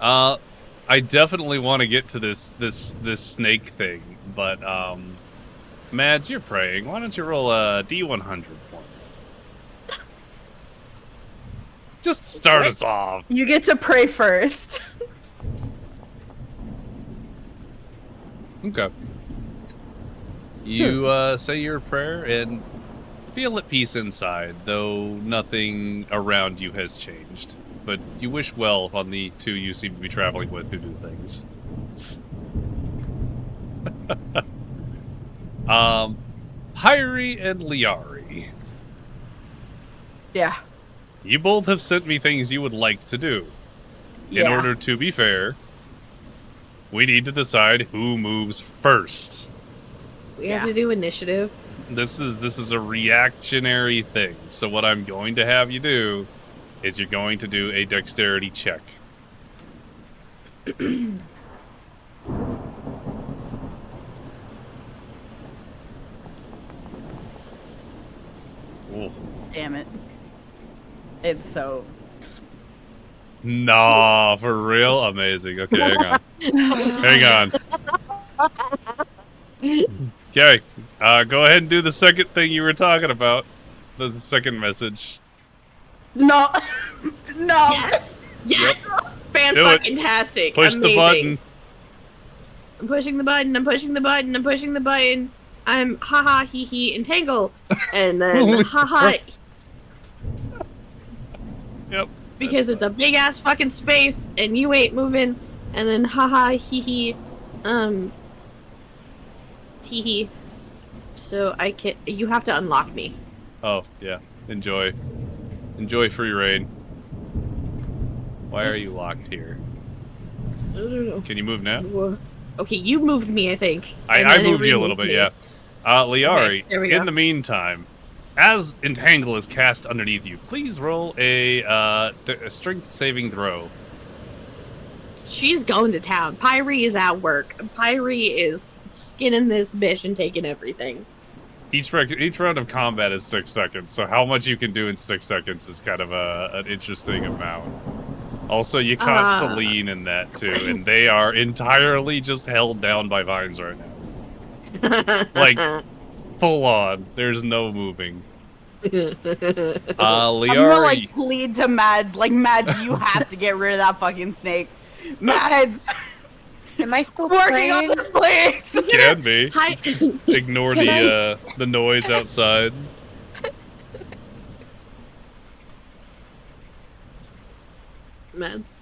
I definitely want to get to this snake thing, but Mads, you're praying. Why don't you roll a D100 for me? Just start us off. You get to pray first. Okay. You say your prayer and feel at peace inside, though nothing around you has changed. But you wish well on the two you seem to be traveling with who do things. Hyri and Liari. Yeah. You both have sent me things you would like to do. Yeah. In order to be fair, we need to decide who moves first. We have to do initiative. This is a reactionary thing. So what I'm going to have you do is you're going to do a dexterity check. Ooh. Damn it. It's so. Nah, for real? Amazing. Okay, hang on. Hang on. Okay, go ahead and do the second thing you were talking about. The second message. No. No. Yes. Yes. Do it. Fantastic. Push Amazing. the button. I'm pushing the button. I'm pushing the button. I'm pushing the button. I'm haha hee hee entangle, and then haha Yep. because it's a big ass fucking space and you ain't moving, and then haha hee hee hee hee. So I can. You have to unlock me. Oh, yeah. Enjoy. Enjoy free reign. Why are you locked here? I don't know. Can you move now? Okay, you moved me, I think. I and then it moved you a little removed bit, me. yeah. Liari, there we in go. the meantime, as Entangle is cast underneath you, please roll a strength saving throw. She's going to town. Pyrie is at work. Pyrie is skinning this bitch and taking everything. Each round of combat is 6 seconds, so how much you can do in 6 seconds is kind of an interesting amount. Also, you caught Celine in that too, and they are entirely just held down by vines right now. Like, full on. There's no moving. Liari. I'm gonna like plead to Mads. Like, Mads, you have to get rid of that fucking snake. Mads, Am I still working praying? on this place. Can be. Hi. Just ignore Can the noise outside. Mads.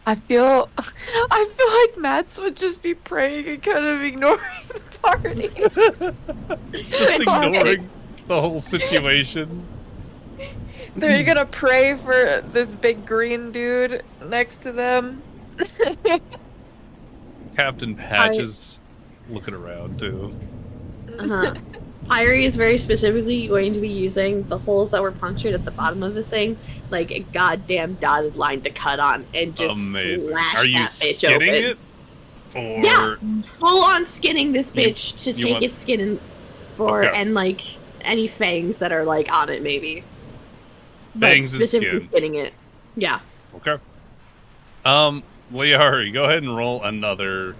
I feel like Mads would just be praying and kind of ignoring the party. Just ignoring the whole situation. They're gonna pray for this big green dude next to them. Captain Patch is looking around too. Uh-huh. Pyrie is very specifically going to be using the holes that were punctured at the bottom of this thing, like a goddamn dotted line to cut on, and just Amazing. slash Are you that bitch skinning open. it? Or Yeah, full on skinning this bitch to you take want- its skin Okay. and like any fangs that are like on it, maybe. But Fangs and specifically skin. skinning it. Yeah. Okay. Liari, go ahead and roll another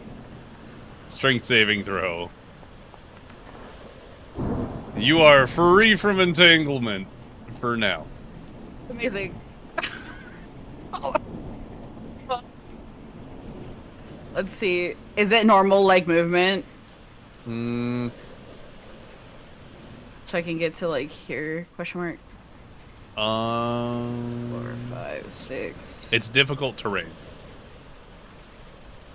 strength saving throw. You are free from entanglement for now. Amazing. Let's see. Is it normal like movement? Mm, So I can get to like here? Question mark. 4, 5, 6. it's difficult terrain.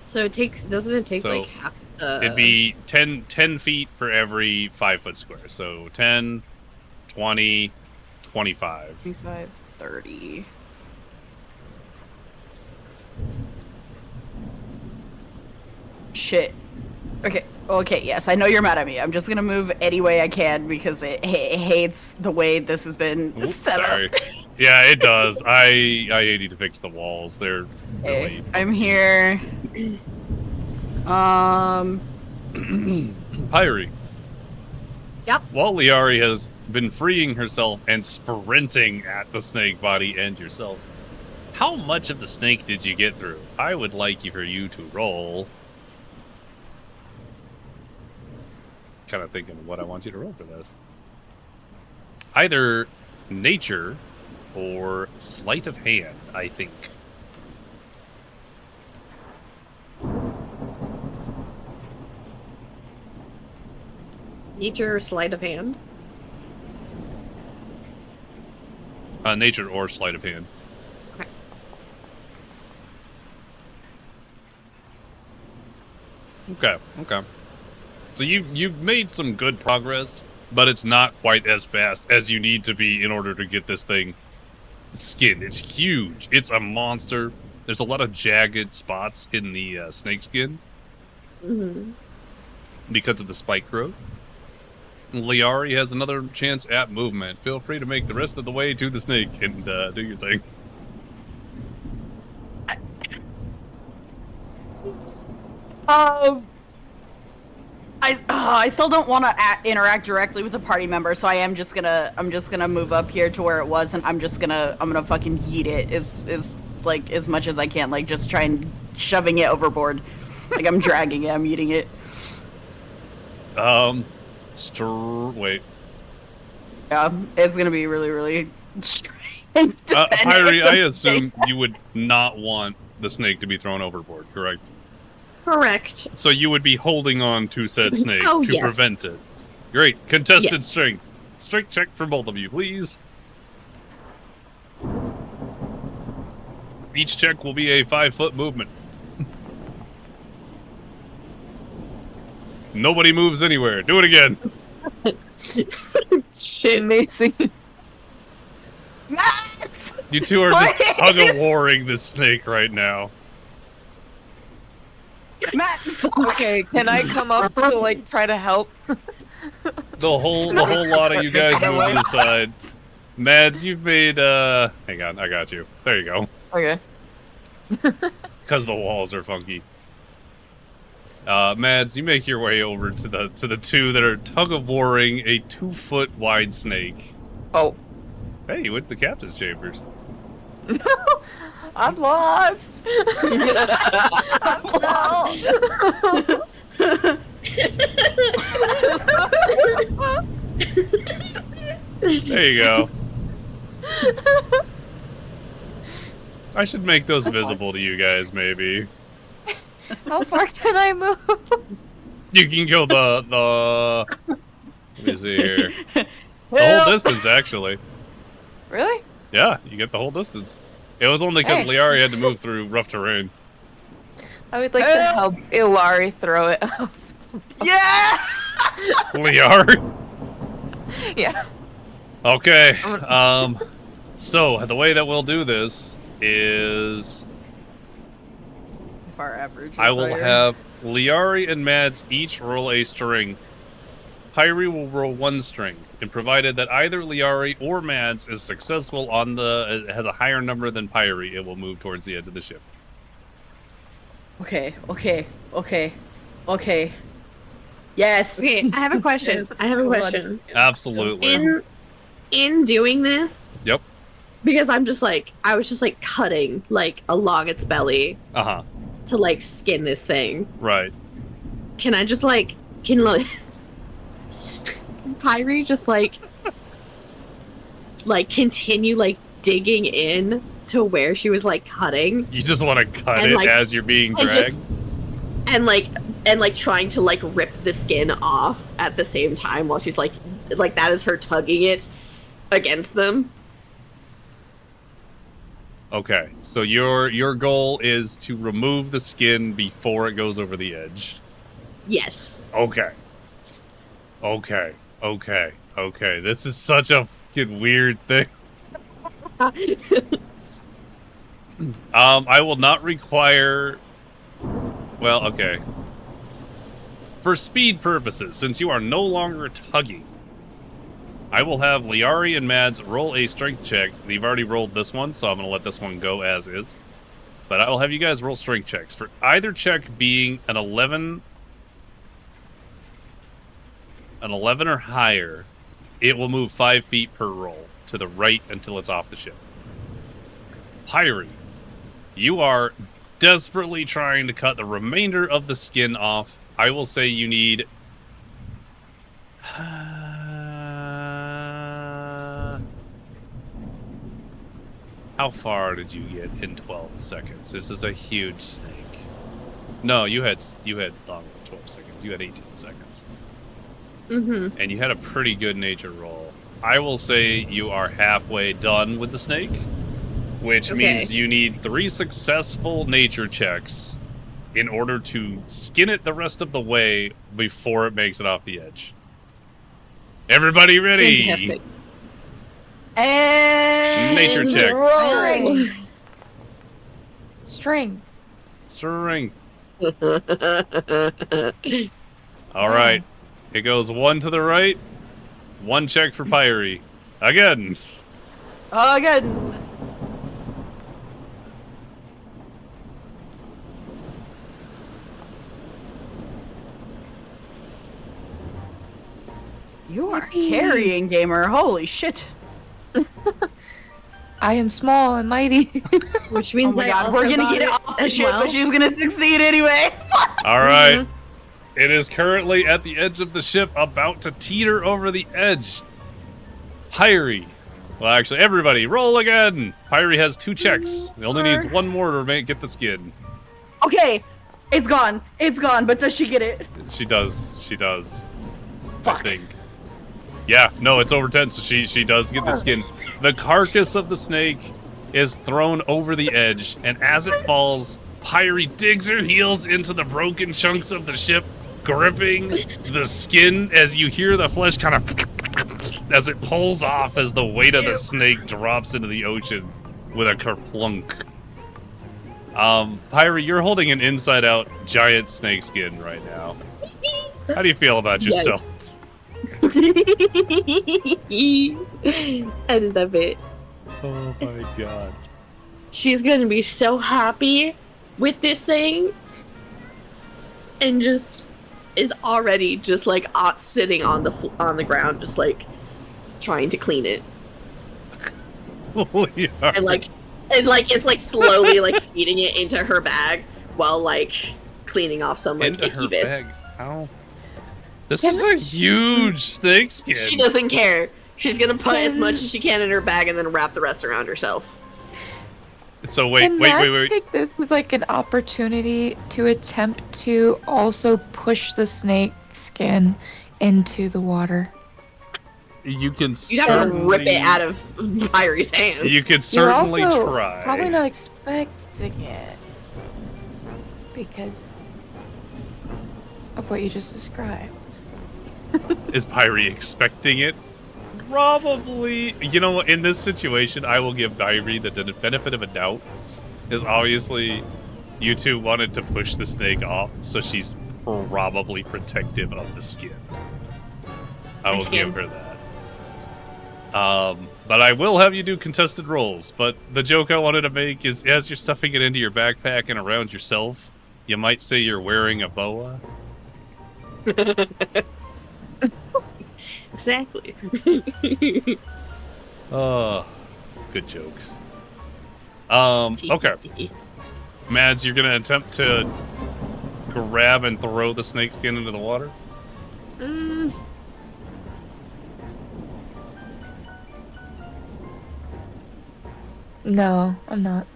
So it takes doesn't it take So- like half the It'd be 10 feet for every 5 foot square. So 10, 20, 25. 25, 30. Shit. Okay, yes, I know you're mad at me. I'm just gonna move any way I can because it hates the way this has been set sorry. up. Yeah, it does. I need to fix the walls. They're really... I'm here. Pyrie. Yep. While Liari has been freeing herself and sprinting at the snake body and yourself, how much of the snake did you get through? I would like for you to roll. Kind of thinking what I want you to roll for this. Either nature or sleight of hand, I think. Nature or sleight of hand? Nature or sleight of hand. Okay. So you've made some good progress, but it's not quite as fast as you need to be in order to get this thing skinned. It's huge. It's a monster. There's a lot of jagged spots in the snake skin because of the spike growth. Liari has another chance at movement. Feel free to make the rest of the way to the snake and do your thing. I still don't want to interact directly with a party member, so I'm just gonna move up here to where it was, and I'm gonna fucking yeet it as much as I can, like just try and shoving it overboard, like I'm dragging it, I'm eating it. Wait. Yeah, it's gonna be really, really strange. Pyrie, I assume you would not want the snake to be thrown overboard, correct? Correct. So you would be holding on to said snake to yes. prevent it. Great. Contested Yes. strength. Strength check for both of you, please. Each check will be a 5-foot movement. Nobody moves anywhere. Do it again. Shit. Amazing. Max! You two are just tug-of-warring this snake right now. Max! Okay, can I come up to like try to help? The whole lot of you guys move to the side. Mads, you've made hang on, I got you. There you go. Okay. Because the walls are funky. Mads, you make your way over to the two that are tug-of-warring a 2-foot wide snake. Oh. Hey, you went to the captain's chambers. I'm lost. I'm lost. There you go. I should make those visible to you guys, maybe. How far can I move? You can go the let me see here. The whole distance, actually. Really? Yeah, you get the whole distance. It was only because Hey. Liari had to move through rough terrain. I would like to help Ilari throw it up. Yeah! Liari? Yeah. Okay. So the way that we'll do this is If our average is I will higher. have Liari and Mads each roll a strength. Pyrie will roll 1 strength, and provided that either Liari or Mads is successful on has a higher number than Pyrie, it will move towards the edge of the ship. Okay. Yes. Okay, I have a question. Absolutely. In doing this, Yep. because I was just like cutting like along its belly Uh-huh. to like skin this thing. Right. Can I just like Pyrie just like continue like digging in to where she was like cutting You just want to cut And, it like- as you're being and dragged? just and like trying to like rip the skin off at the same time while she's like that is her tugging it against them. Okay, so your goal is to remove the skin before it goes over the edge. Yes. Okay. This is such a fucking weird thing. I will not require... Well, okay. For speed purposes, since you are no longer tugging, I will have Liari and Mads roll a strength check. You've already rolled this one, so I'm going to let this one go as is. But I will have you guys roll strength checks. For either check being an 11 or higher, it will move 5 feet per roll to the right until it's off the ship. Pyrie, you are desperately trying to cut the remainder of the skin off. I will say you need... How far did you get in 12 seconds? This is a huge snake. No, you had longer than 12 seconds. You had 18 seconds. Mm-hmm. And you had a pretty good nature roll. I will say you are halfway done with the snake, which means you need 3 successful nature checks in order to skin it the rest of the way before it makes it off the edge. Everybody ready? Fantastic. And Nature check. Roll. Strength. Strength. All right. It goes 1 to the right. 1 check for Pyrie. Again. Again. You are carrying, gamer. Holy shit. I am small and mighty. Which means Oh my god, we're gonna get it off the ship, but she's gonna succeed anyway. All right. It is currently at the edge of the ship, about to teeter over the edge. Pyrie. Well, actually, everybody, roll again. Pyrie has 2 checks. He only needs 1 more to get the skin. Okay, it's gone. It's gone, but does she get it? She does. She does. Fuck. I think. Yeah, no, it's over 10, so she does get the skin. The carcass of the snake is thrown over the edge, and as it falls, Pyrie digs her heels into the broken chunks of the ship, gripping the skin as you hear the flesh kind of as it pulls off as the weight of the snake drops into the ocean with a kerplunk. Pyrie, you're holding an inside-out giant snake skin right now. How do you feel about yourself? I love it. Oh my god. She's gonna be so happy with this thing, and just is already just like sitting on the ground, just like trying to clean it, and it's like slowly like feeding it into her bag while like cleaning off some like into icky her bits. bag. How? This is a huge snake skin. She doesn't care. She's gonna put as much as she can in her bag and then wrap the rest around herself. So wait. Take this as like an opportunity to attempt to also push the snake skin into the water. You can. You'd have to rip it out of Pyrie's hands. You could certainly You're also try. probably not expecting it because of what you just described. Is Pyrie expecting it? Probably. You know, in this situation, I will give Pyrie the benefit of a doubt. Because obviously, you two wanted to push the snake off, so she's probably protective of the skin. I will give her that. But I will have you do contested rolls. But the joke I wanted to make is, as you're stuffing it into your backpack and around yourself, you might say you're wearing a boa. Exactly. Oh, good jokes. Okay. Mads, you're gonna attempt to grab and throw the snake skin into the water? No, I'm not.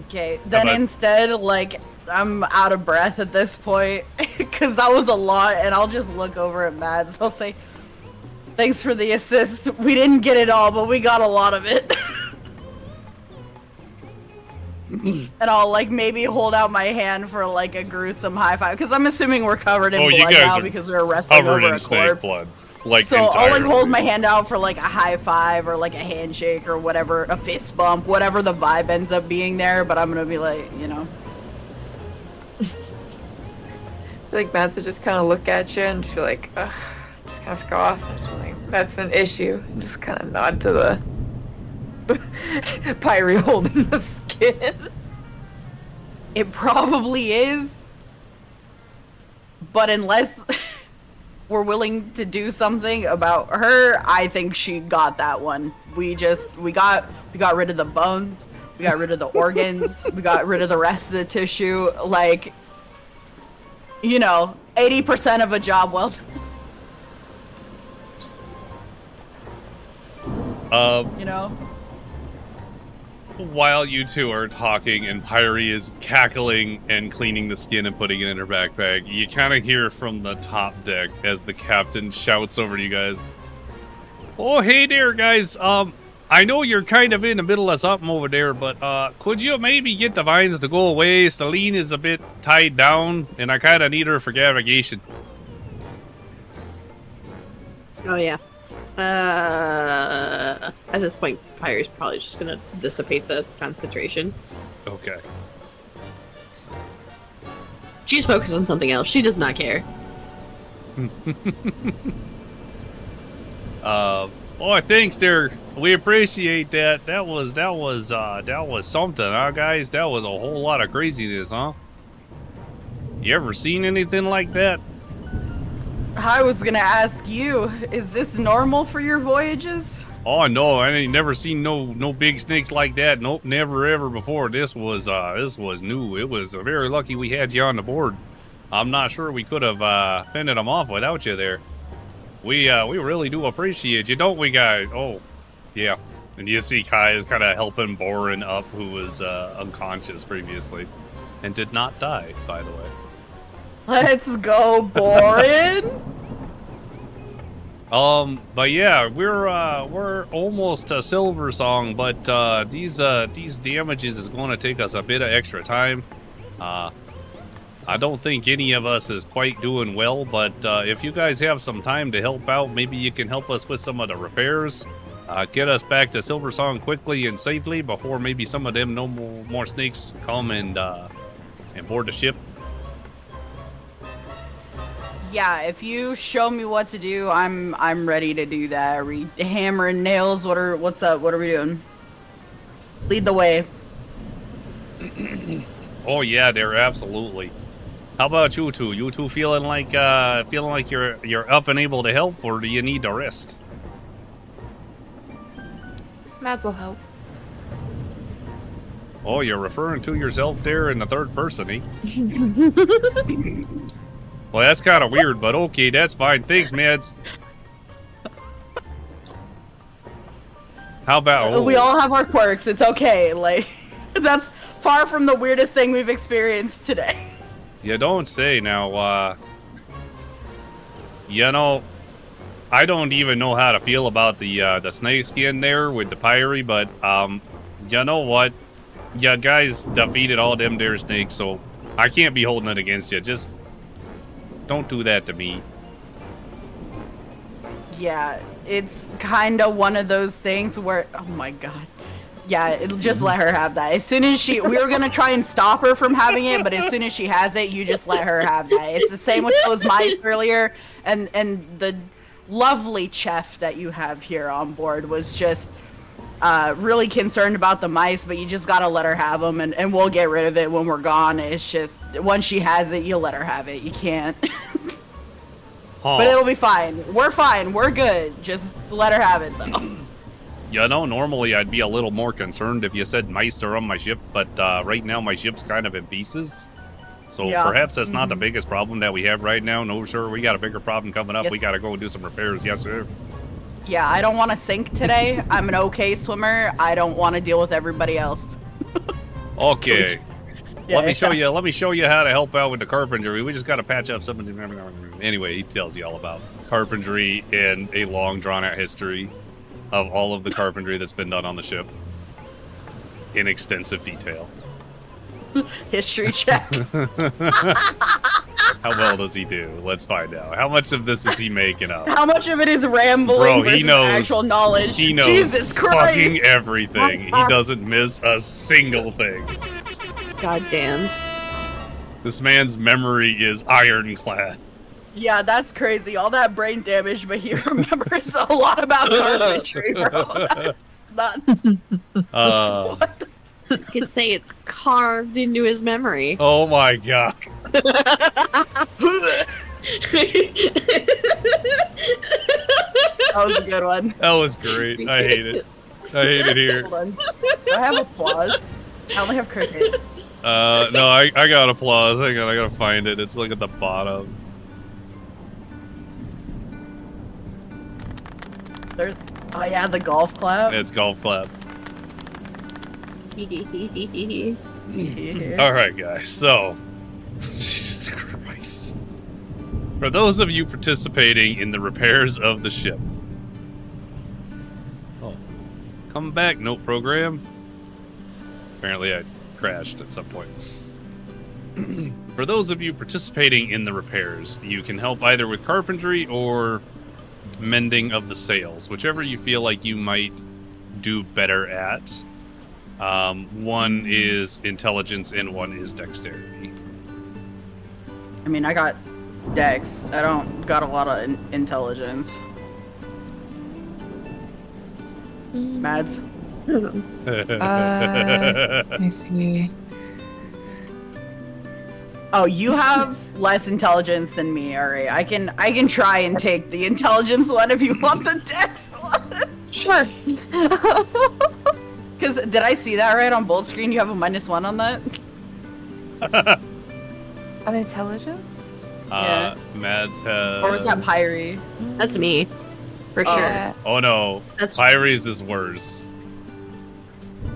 Okay, then instead, like, I'm out of breath at this point, because that was a lot, and I'll just look over at Mads. I'll say, thanks for the assist. We didn't get it all, but we got a lot of it. and I'll like maybe hold out my hand for like a gruesome high five because I'm assuming we're covered in blood now because we were wrestling covered over in a snake corpse. blood. Like so I'll like hold entirely. my hand out for like a high five or like a handshake or whatever, a fist bump, whatever the vibe ends up being there. But I'm gonna be like, you know. Like Matt's would just kind of look at you and just be like, ugh, just kind of scoff. And just be like, that's an issue. And just kind of nod to the Pyrie holding the skin. It probably is. But unless we're willing to do something about her, I think she got that one. We got rid of the bones, we got rid of the organs, we got rid of the rest of the tissue. Like, you know, 80% of a job well done. You know? While you two are talking and Pyrie is cackling and cleaning the skin and putting it in her backpack, you kind of hear from the top deck as the captain shouts over to you guys. Oh, hey there, guys. I know you're kind of in the middle of something over there, but could you maybe get the vines to go away? Celine is a bit tied down, and I kind of need her for navigation. Oh yeah. At this point, Pyrie's probably just gonna dissipate the concentration. Okay. She's focused on something else. She does not care. Oh, thanks there. We appreciate that. That was something, huh, guys? That was a whole lot of craziness, huh? You ever seen anything like that? I was gonna ask you, is this normal for your voyages? Oh no, I ain't never seen no big snakes like that. Nope, never ever before. This was new. It was very lucky we had you on the board. I'm not sure we could have fended them off without you there. We really do appreciate you, don't we, guys? Oh, yeah. And you see Kai is kind of helping Borin up, who was unconscious previously, and did not die, by the way. Let's go, Borin. But yeah, we're almost to Silversong, but these damages is going to take us a bit of extra time. I don't think any of us is quite doing well, but if you guys have some time to help out, maybe you can help us with some of the repairs. Get us back to Silversong quickly and safely before maybe some of them no more snakes come and board the ship. Yeah, if you show me what to do, I'm ready to do that. Are we hammering nails? What's up? What are we doing? Lead the way. Oh yeah, they're absolutely. How about you two? You two feeling like you're up and able to help, or do you need to rest? Mads will help. Oh, you're referring to yourself there in the third person, eh? Well, that's kind of weird, but okay, that's fine. Thanks, Mads. How about... We all have our quirks. It's okay. Like, that's far from the weirdest thing we've experienced today. You don't say. Now, you know, I don't even know how to feel about the snake skin there with the Pyrie, but, you know what? You guys defeated all them there snakes, so I can't be holding it against you. Just don't do that to me. Yeah, it's kind of one of those things where, oh my god. Yeah, it'll just let her have that. As soon as we were gonna try and stop her from having it, but as soon as she has it, you just let her have that. It's the same with those mice earlier, and the lovely chef that you have here on board was just really concerned about the mice, but you just gotta let her have them, and we'll get rid of it when we're gone. It's just, once she has it, you'll let her have it. You can't. Huh. But it'll be fine. We're fine. We're good. Just let her have it, though. You know, normally I'd be a little more concerned if you said mice are on my ship, but right now my ship's kind of in pieces. So yeah. Perhaps that's not the biggest problem that we have right now. No, sir, we got a bigger problem coming up. Yes. We got to go and do some repairs. Yes, sir. Yeah, I don't want to sink today. I'm an okay swimmer. I don't want to deal with everybody else. Okay. Yeah, Let me show you how to help out with the carpentry. We just got to patch up some of the... Anyway, he tells you all about carpentry and a long drawn-out history of all of the carpentry that's been done on the ship in extensive detail. History check. How well does he do? Let's find out. How much of this is he making up? How much of it is rambling Bro, he versus knows- actual knowledge? He knows Jesus Christ! fucking everything. He doesn't miss a single thing. God damn. This man's memory is ironclad. Yeah, that's crazy. All that brain damage, but he remembers a lot about carpentry, bro. That's nuts. You could say it's carved into his memory. Oh my god. That was a good one. That was great. I hate it. I hate it here. Hold on. Do I have applause? I only have cricket. No, I got applause. Hang on, I gotta find it. It's like at the bottom. There's, oh yeah, the golf clap. It's golf clap. Yeah. Alright, guys, so. Jesus Christ. For those of you participating in the repairs of the ship. Oh. Come back, note program. Apparently I crashed at some point. For those of you participating in the repairs, you can help either with carpentry or mending of the sails, whichever you feel like you might do better at. One is intelligence and one is dexterity. I mean, I got dex. I don't got a lot of intelligence. Mads. Let me see. Oh, you have less intelligence than me, Ari. I can try and take the intelligence one if you want the dex one. Sure. Because did I see that right on bold screen? You have a -1 on that. On intelligence? Yeah. Mads has. Or was that Pyrie? That's me. For sure. Oh no, That's Pyrie's is worse.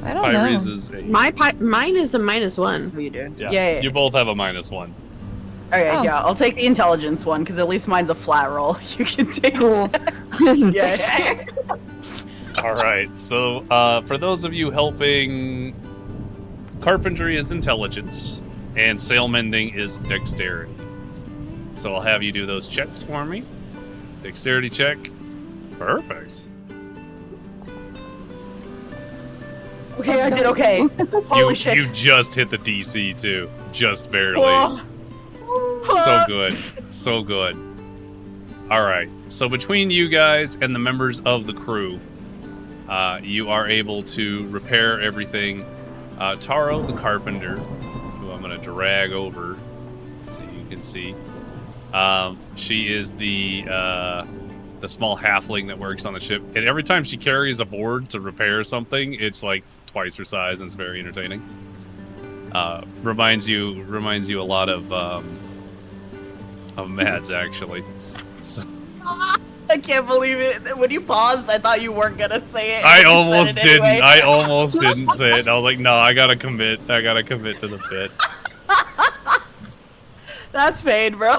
I don't Pyrie's know. is a. mine is a -1. Oh, you do? Yeah, you both have a -1. Okay, Oh. yeah, I'll take the intelligence one because at least mine's a flat roll. You can take Cool. it. Yeah. All right, so for those of you helping, carpentry is intelligence, and sail mending is dexterity. So I'll have you do those checks for me. Dexterity check. Perfect. Okay, I did okay. Holy you, shit. You just hit the DC too, just barely. Whoa. So good, so good. All right, so between you guys and the members of the crew, you are able to repair everything. Taro, the carpenter, who I'm gonna drag over so you can see. She is the small halfling that works on the ship, and every time she carries a board to repair something, it's like twice her size, and it's very entertaining. Reminds you a lot of Mads, actually. So, I can't believe it. When you paused, I thought you weren't gonna say it. I and you almost said it didn't. anyway. I almost didn't say it. I was like, no, I gotta commit. I gotta commit to the bit. That's paid, bro.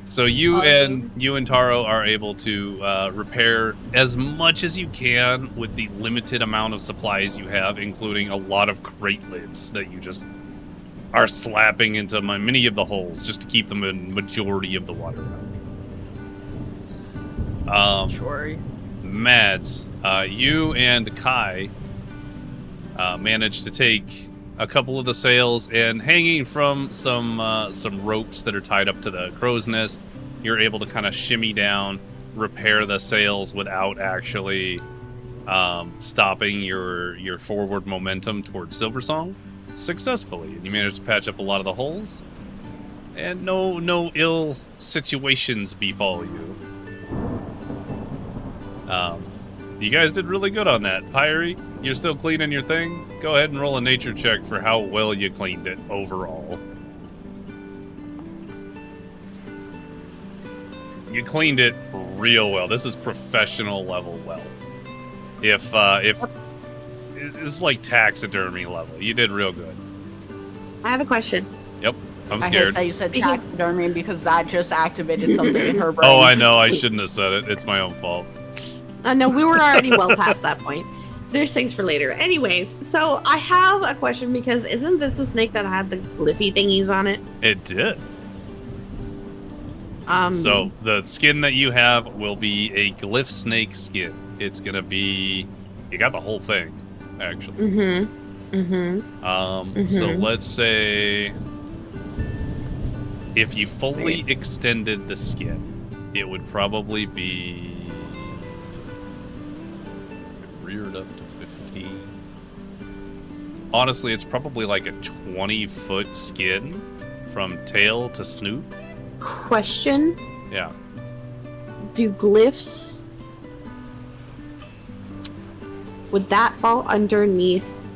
So you Awesome. and Taro are able to repair as much as you can with the limited amount of supplies you have, including a lot of crate lids that you just are slapping into many of the holes just to keep the majority of the water out. Sure. Mads, you and Kai managed to take a couple of the sails, and hanging from some ropes that are tied up to the crow's nest, you're able to kind of shimmy down, repair the sails without actually stopping your forward momentum towards Silversong successfully. And you managed to patch up a lot of the holes, and no ill situations befall you. You guys did really good on that. Pyrie, you're still cleaning your thing? Go ahead and roll a nature check for how well you cleaned it overall. You cleaned it real well. This is professional level well. If it's like taxidermy level. You did real good. I have a question. Yep, I'm I hate scared. that you said Because- taxidermy because that just activated something in her brain. Oh, I know. I shouldn't have said it. It's my own fault. No, we were already well past that point. There's things for later. Anyways, so I have a question because isn't this the snake that had the glyphy thingies on it? It did. So the skin that you have will be a glyph snake skin. It's gonna be. You got the whole thing, actually. So let's say if you fully extended the skin, it would probably be reared up to 15. Honestly, it's probably like a 20-foot skin from tail to snoot. Question. Yeah. Do glyphs... Would that fall underneath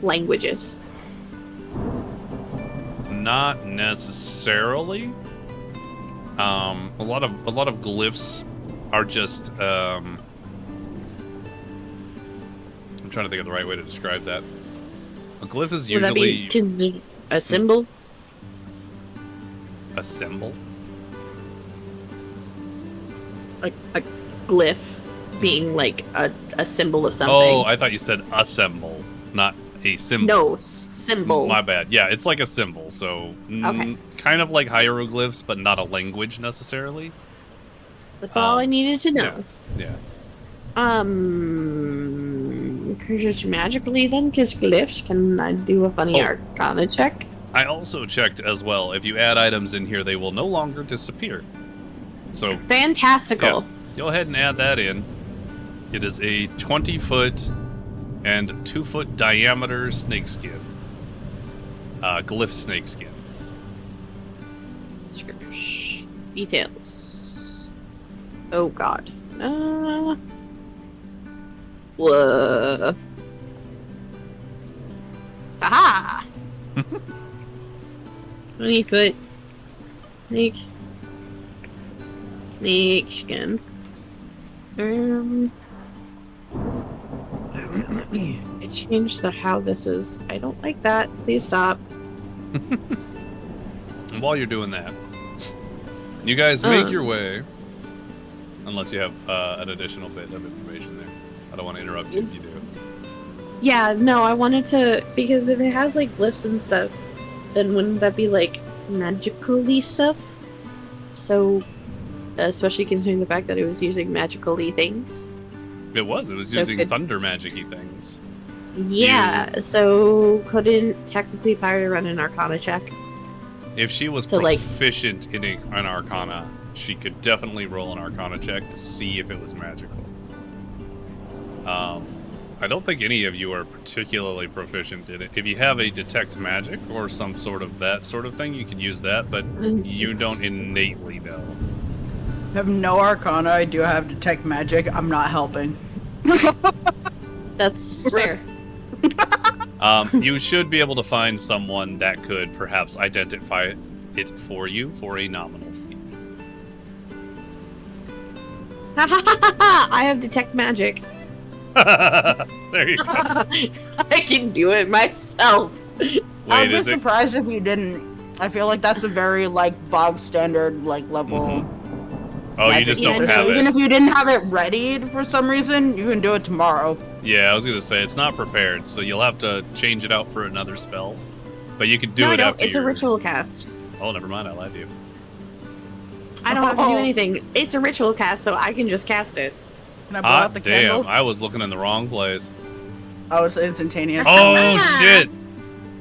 languages? Not necessarily. A lot of glyphs are just. I'm trying to think of the right way to describe that. A glyph is Would that usually be a symbol. a symbol. A glyph being like a symbol of something. Oh, I thought you said assemble, not a symbol. No, symbol. My bad. Yeah, it's like a symbol, so Okay. kind of like hieroglyphs, but not a language necessarily. That's all I needed to know. Yeah. Just magically then, because glyphs, can I do a funny arcana check? I also checked as well. If you add items in here, they will no longer disappear. So Fantastical. yeah, go ahead and add that in. It is a 20-foot and 2-foot diameter snakeskin. Glyph snakeskin. Details. Oh god. Whoa. Aha! 20-foot snake skin. I changed the how this is. I don't like that. Please stop. And while you're doing that, you guys make your way. Unless you have an additional bit of information there. I don't want to interrupt you if you do. Yeah, no, I wanted to, because if it has like glyphs and stuff, then wouldn't that be like magical-y stuff? So, especially considering the fact that it was using magical-y things. It was using thunder magic-y things. Yeah, so couldn't technically Pyre run an Arcana check? If she was proficient in an Arcana, she could definitely roll an Arcana check to see if it was magical. I don't think any of you are particularly proficient in it. If you have a detect magic or some sort of that sort of thing, you can use that, but you don't innately know. I have no Arcana. I do have detect magic. I'm not helping. That's fair. You should be able to find someone that could perhaps identify it for you for a nominal fee. I have detect magic. There you go. I can do it myself. I'd be surprised if you didn't. I feel like that's a very bog standard level. Oh, you just don't have it. Even if you didn't have it ready for some reason, you can do it tomorrow. Yeah, I was gonna say it's not prepared, so you'll have to change it out for another spell. But you can do it after. It's a ritual cast. Oh, never mind. I lied to you. I don't have to do anything. It's a ritual cast, so I can just cast it. Can I blow out the candles? I was looking in the wrong place. Oh, it's instantaneous. Oh shit!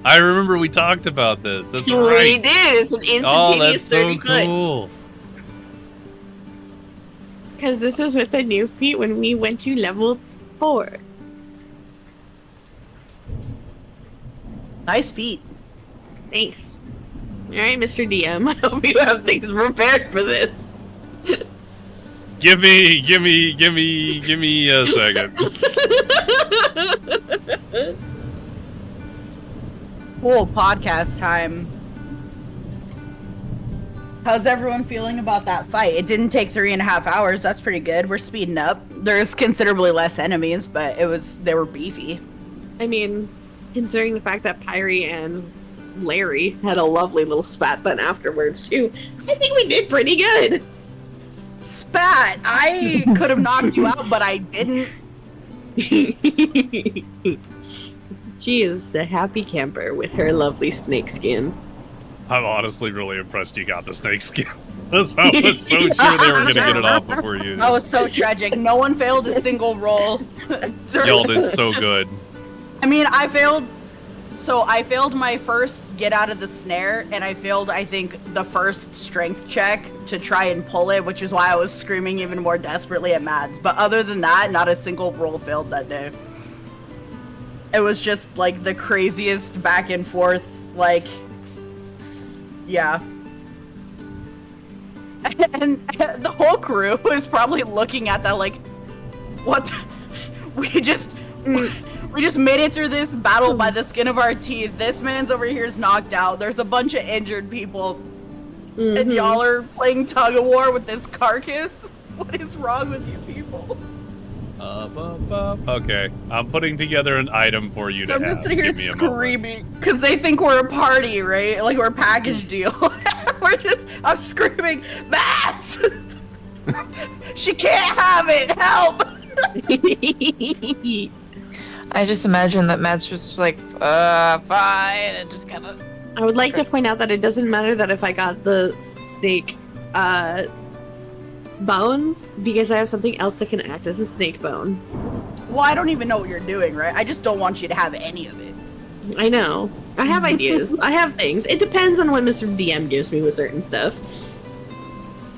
I remember we talked about this. That's right. We did. It's an instantaneous 30 foot. Cool. Because this was with the new feat when we went to level 4. Nice feat. Thanks. Alright, Mr. DM. I hope you have things prepared for this. Give me a second. Cool podcast time. How's everyone feeling about that fight? It didn't take 3.5 hours. That's pretty good. We're speeding up. There's considerably less enemies, but they were beefy. I mean, considering the fact that Pyre and Larry had a lovely little spat then afterwards too, I think we did pretty good. Spat! I could have knocked you out, but I didn't. She is a happy camper with her lovely snake skin. I'm honestly really impressed you got the snake skin. I was so sure they were gonna get it off before you. That was so tragic. No one failed a single roll. Y'all did so good. I mean, I failed my first get out of the snare, and I failed, I think, the first strength check to try and pull it, which is why I was screaming even more desperately at Mads. But other than that, not a single roll failed that day. It was just, like, the craziest back and forth, like, yeah. And the whole crew is probably looking at that like, what? We just made it through this battle by the skin of our teeth. This man's over here is knocked out. There's a bunch of injured people. And y'all are playing tug of war with this carcass? What is wrong with you people? Okay, I'm putting together an item for you to I'm have. just sitting here Give me a screaming because they think we're a party, right? Like we're a package deal. I'm screaming, Matt! She can't have it! Help! I just imagine that Matt's just like, fine, and just kind of. I would like to point out that it doesn't matter that if I got the snake bones, because I have something else that can act as a snake bone. Well, I don't even know what you're doing, right? I just don't want you to have any of it. I know. I have ideas. I have things. It depends on what Mr. DM gives me with certain stuff.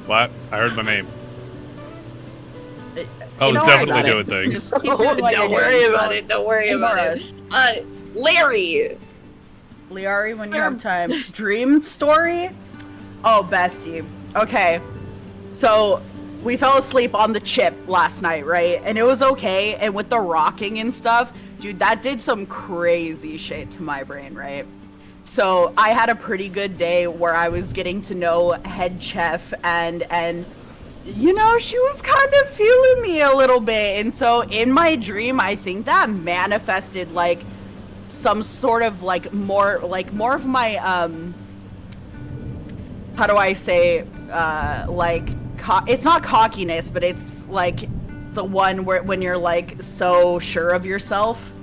What? I heard my name. I You was know, definitely got doing it. things. Just keep doing what you're doing. Don't worry about it. Larry. Liari, when you have time. Dream story? Oh, bestie. Okay. So, we fell asleep on the chip last night, right? And it was okay. And with the rocking and stuff, dude, that did some crazy shit to my brain, right? So, I had a pretty good day where I was getting to know head chef and you know, she was kind of feeling me a little bit. And so in my dream, I think that manifested like some sort of like more of my how do I say like it's not cockiness, but it's like the one where when you're like so sure of yourself.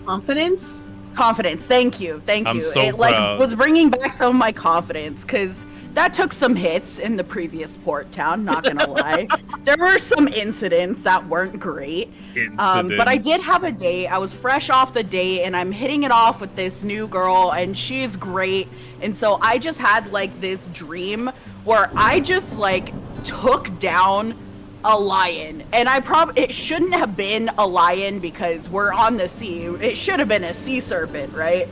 Confidence. Thank you. I'm so it like proud. was bringing back some of my confidence because that took some hits in the previous port town, not gonna lie. There were some incidents that weren't great. But I did have a date. I was fresh off the date and I'm hitting it off with this new girl and she's great. And so I just had like this dream where I just like took down a lion. And it shouldn't have been a lion because we're on the sea. It should have been a sea serpent, right?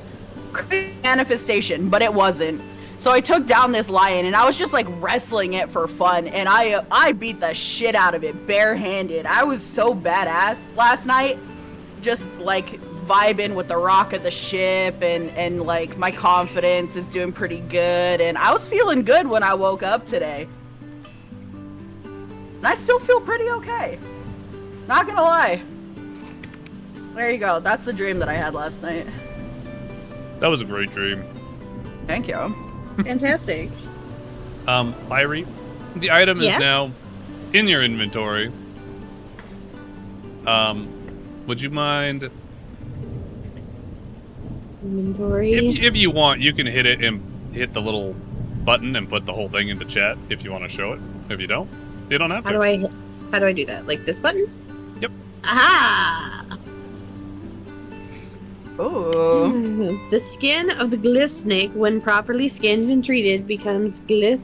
Manifestation, but it wasn't. So I took down this lion and I was just like wrestling it for fun and I beat the shit out of it barehanded. I was so badass last night, just like vibing with the rock of the ship and like my confidence is doing pretty good and I was feeling good when I woke up today. And I still feel pretty okay. Not gonna lie. There you go. That's the dream that I had last night. That was a great dream. Thank you. Fantastic. Irie, the item is Yes? now in your inventory. Would you mind Inventory. if you want, you can hit it and hit the little button and put the whole thing into chat if you want to show it. If you don't, you don't have to. How do I do that? Like this button? Yep. Aha! Ooh. The skin of the glyph snake, when properly skinned and treated, becomes glyph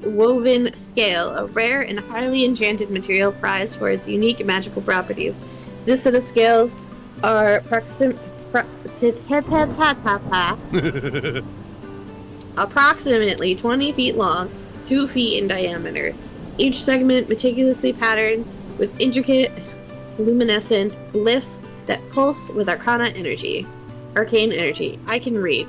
woven scale, a rare and highly enchanted material prized for its unique magical properties. This set of scales are approximately 20 feet long, 2 feet in diameter. Each segment meticulously patterned with intricate, luminescent glyphs that pulse with arcane energy. I can read.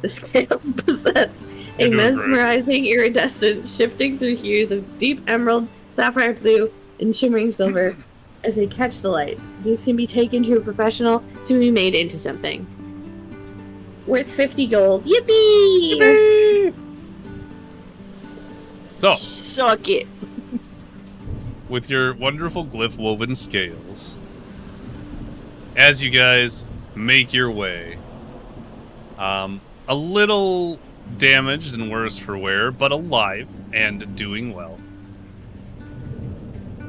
The scales possess a You're doing mesmerizing iridescent, shifting through hues of deep emerald, sapphire blue, and shimmering silver as they catch the light. These can be taken to a professional to be made into something. Worth 50 gold. Yippee! Yippee! So, Suck it. with your wonderful glyph woven scales, as you guys make your way, a little damaged and worse for wear, but alive and doing well.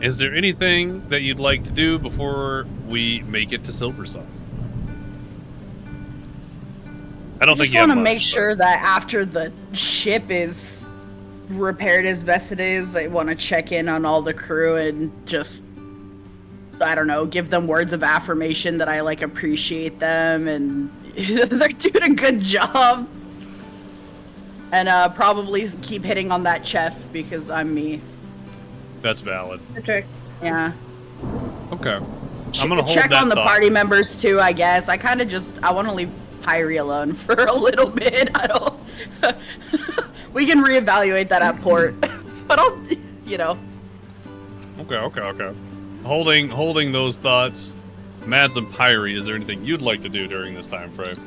Is there anything that you'd like to do before we make it to Silversong? I don't think just you have want to much, make but- sure that after the ship is repaired as best it is, I want to check in on all the crew and just, I don't know, give them words of affirmation that I like appreciate them and they're doing a good job. And probably keep hitting on that chef because I'm me. That's valid. Yeah. Okay. I'm gonna hold check that on the thought. party members too, I guess. I kind of I want to leave Pyrie alone for a little bit. I don't. We can reevaluate that at port, but I'll, you know. Okay. Holding those thoughts, Mads and Pyrie, is there anything you'd like to do during this time frame?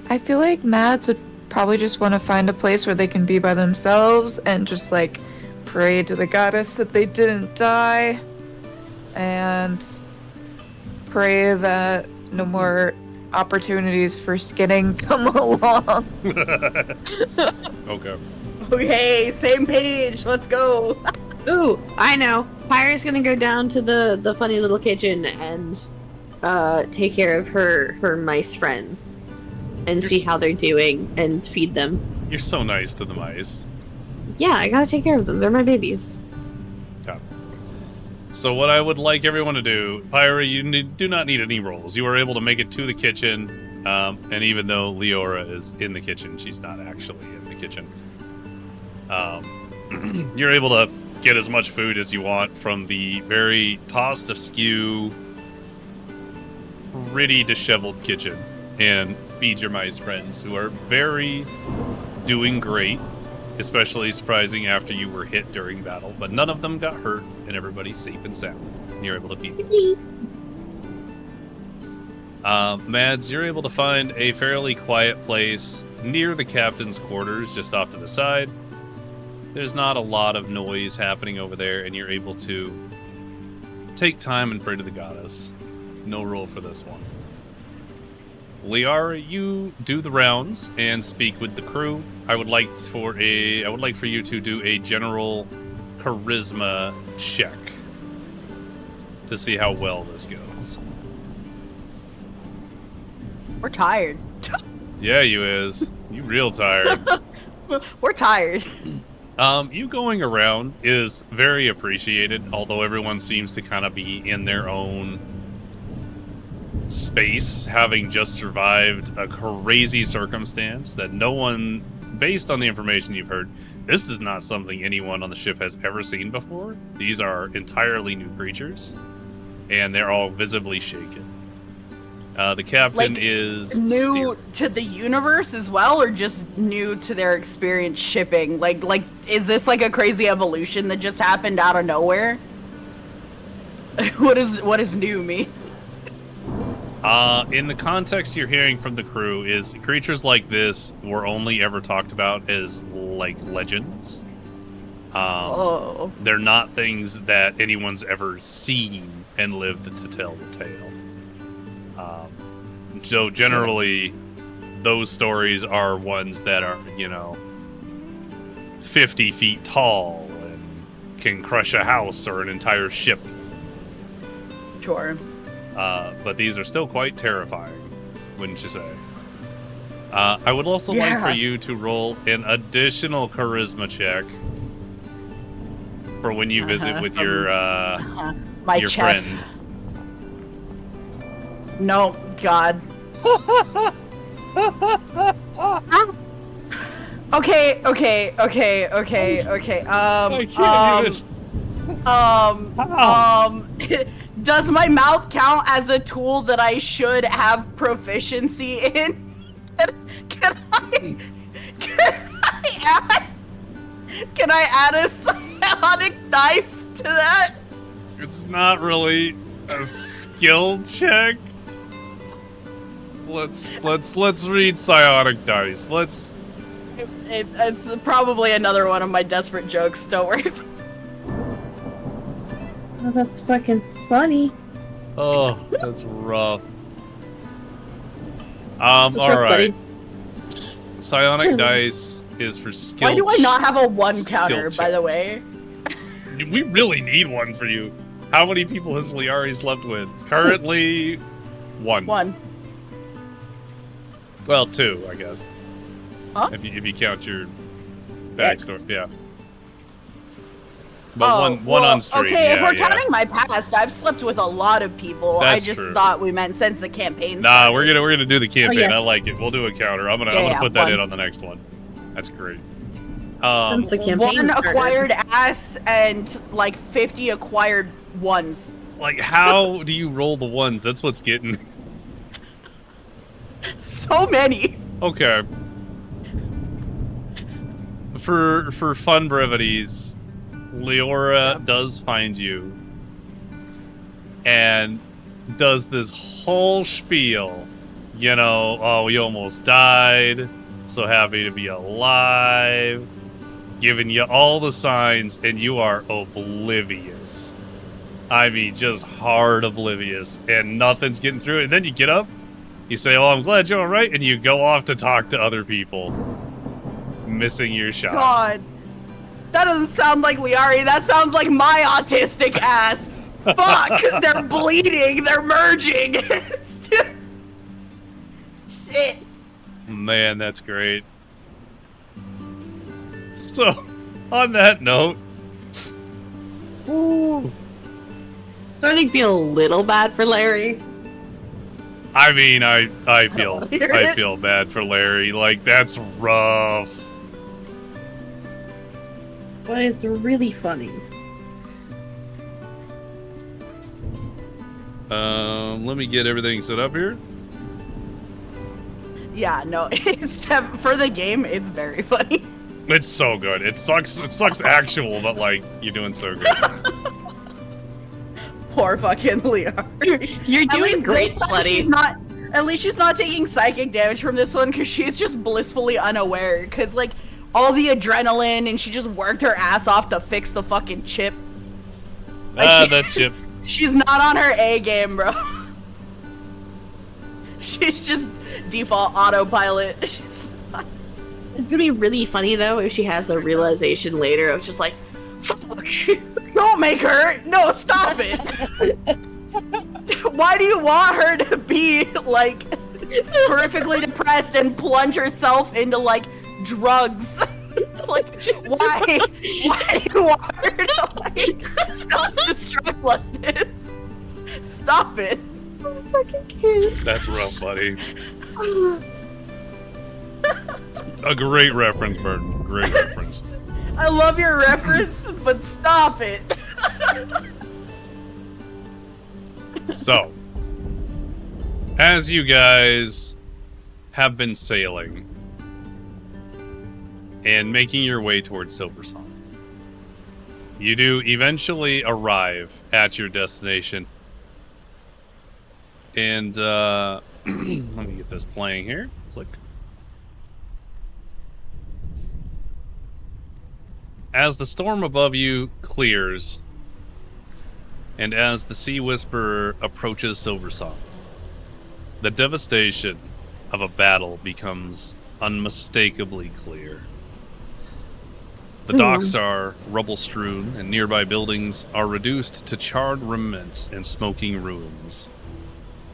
I feel like Mads would probably just want to find a place where they can be by themselves and just like pray to the goddess that they didn't die and pray that no more opportunities for skinning come along. Okay. Okay, same page. Let's go. Ooh, I know. Pyrie's gonna go down to the funny little kitchen and take care of her mice friends and see how they're doing and feed them. You're so nice to the mice. Yeah, I gotta take care of them. They're my babies. Okay. So what I would like everyone to do, Pyrie, you do not need any rolls. You are able to make it to the kitchen, and even though Leora is in the kitchen, she's not actually in the kitchen. You're able to get as much food as you want from the very tossed askew, pretty disheveled kitchen, and feed your mice friends, who are doing great, especially surprising after you were hit during battle, but none of them got hurt, and everybody's safe and sound, and you're able to feed them. Mads, you're able to find a fairly quiet place near the captain's quarters, just off to the side. There's not a lot of noise happening over there, and you're able to take time and pray to the goddess. No roll for this one. Liara, you do the rounds and speak with the crew. I would like for you to do a general charisma check to see how well this goes. We're tired. Yeah, you is. You real tired. We're tired. You going around is very appreciated, although everyone seems to kind of be in their own space, having just survived a crazy circumstance that no one, based on the information you've heard, this is not something anyone on the ship has ever seen before. These are entirely new creatures, and they're all visibly shaken. The captain is new to the universe as well, or just new to their experience shipping? Like, is this like a crazy evolution that just happened out of nowhere? What does new mean? In the context you're hearing from the crew is creatures like this were only ever talked about as like legends. They're not things that anyone's ever seen and lived to tell the tale. So generally, those stories are ones that are, 50 feet tall and can crush a house or an entire ship. Sure. But these are still quite terrifying, wouldn't you say? I would also like for you to roll an additional charisma check for when you visit with your chef. friend. No, God. Okay. Does my mouth count as a tool that I should have proficiency in? Can I add a psionic dice to that? It's not really a skill check. Let's read psionic dice. It's probably another one of my desperate jokes. Don't worry. Oh, that's fucking funny. Oh, that's rough. That's all rough, right. buddy. Psionic dice is for skill. Why do I not have a 1 skill counter, by the checks. way? We really need one for you. How many people has Liari slept with? Currently, 1. 1. Well, 2, I guess. Huh? If you count your X. backstory, yeah. But one on stream. Okay, if yeah, we're yeah. counting my past, I've slept with a lot of people. That's I just true. thought we meant since the campaign Nah, started. we're gonna do the campaign. yeah. I like it. We'll do a counter. I'm gonna Yeah, put that 1. in on the next one. That's great. Since the campaign 1 started. acquired ass and like 50 acquired ones. Like, how do you roll the ones? That's what's getting. So many. Okay. For fun brevities, Leora does find you and does this whole spiel. You know, oh, you almost died. So happy to be alive. Giving you all the signs, and you are oblivious. I mean, just hard oblivious, and nothing's getting through it. And then you get up, you say, "Oh, I'm glad you're all right," and you go off to talk to other people, missing your shot. God. That doesn't sound like Liari. That sounds like my autistic ass. Fuck. They're bleeding. They're merging. Shit. Man, that's great. So, on that note, ooh, Starting to feel a little bad for Larry. I mean, I Hear it? feel bad for Larry. Like, that's rough. But it's really funny. Let me get everything set up here. Yeah, no, it's for the game, it's very funny. It's so good. It sucks actual, but like, you're doing so good. Poor fucking Liari. You're At doing least great, this time Slutty. At least she's not taking psychic damage from this one because she's just blissfully unaware. Because, like, all the adrenaline and she just worked her ass off to fix the fucking chip. Like, That chip. She's not on her A game, bro. She's just default autopilot. She's It's gonna be really funny though if she has a realization later of just like, fuck. Don't make her! No, stop it! Why do you want her to be, like, horrifically depressed and plunge herself into, like, drugs? Like, why? Why do you want her to, like, self-destruct like this? Stop it. I fucking can't. That's rough, buddy. A great reference, Burton. Great reference. I love your reference, but stop it. So, as you guys have been sailing and making your way towards Silversong, you do eventually arrive at your destination. And, let me get this playing here. Click. As the storm above you clears, and as the Sea Whisperer approaches Silversong, the devastation of a battle becomes unmistakably clear. The docks are rubble-strewn, and nearby buildings are reduced to charred remnants and smoking ruins.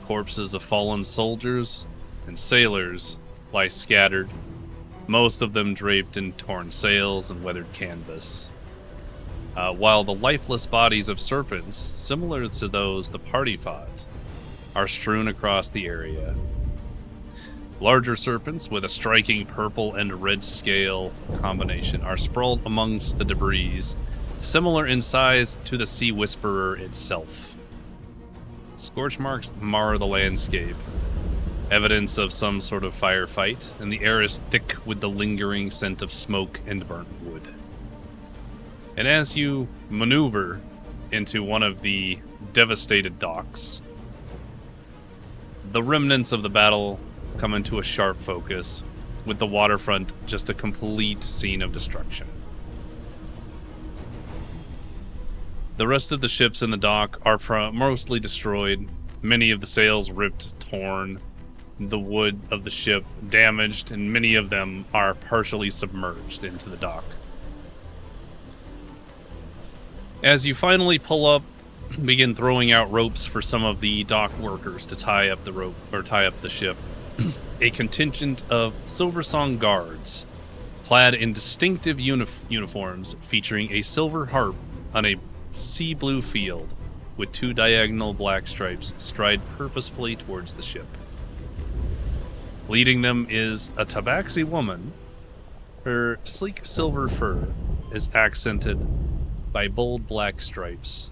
Corpses of fallen soldiers and sailors lie scattered, most of them draped in torn sails and weathered canvas. While the lifeless bodies of serpents, similar to those the party fought, are strewn across the area. Larger serpents with a striking purple and red scale combination are sprawled amongst the debris, similar in size to the Sea Whisperer itself. Scorch marks mar the landscape, evidence of some sort of firefight, and the air is thick with the lingering scent of smoke and burnt wood. And as you maneuver into one of the devastated docks, the remnants of the battle come into a sharp focus, with the waterfront just a complete scene of destruction. The rest of the ships in the dock are mostly destroyed. Many of the sails ripped, torn, the wood of the ship damaged, and many of them are partially submerged into the dock. As you finally pull up, begin throwing out ropes for some of the dock workers to tie up the rope or tie up the ship. A contingent of Silversong guards, clad in distinctive uniforms featuring a silver harp on a sea blue field with 2 diagonal black stripes, stride purposefully towards the ship. Leading them is a tabaxi woman. Her sleek silver fur is accented by bold black stripes,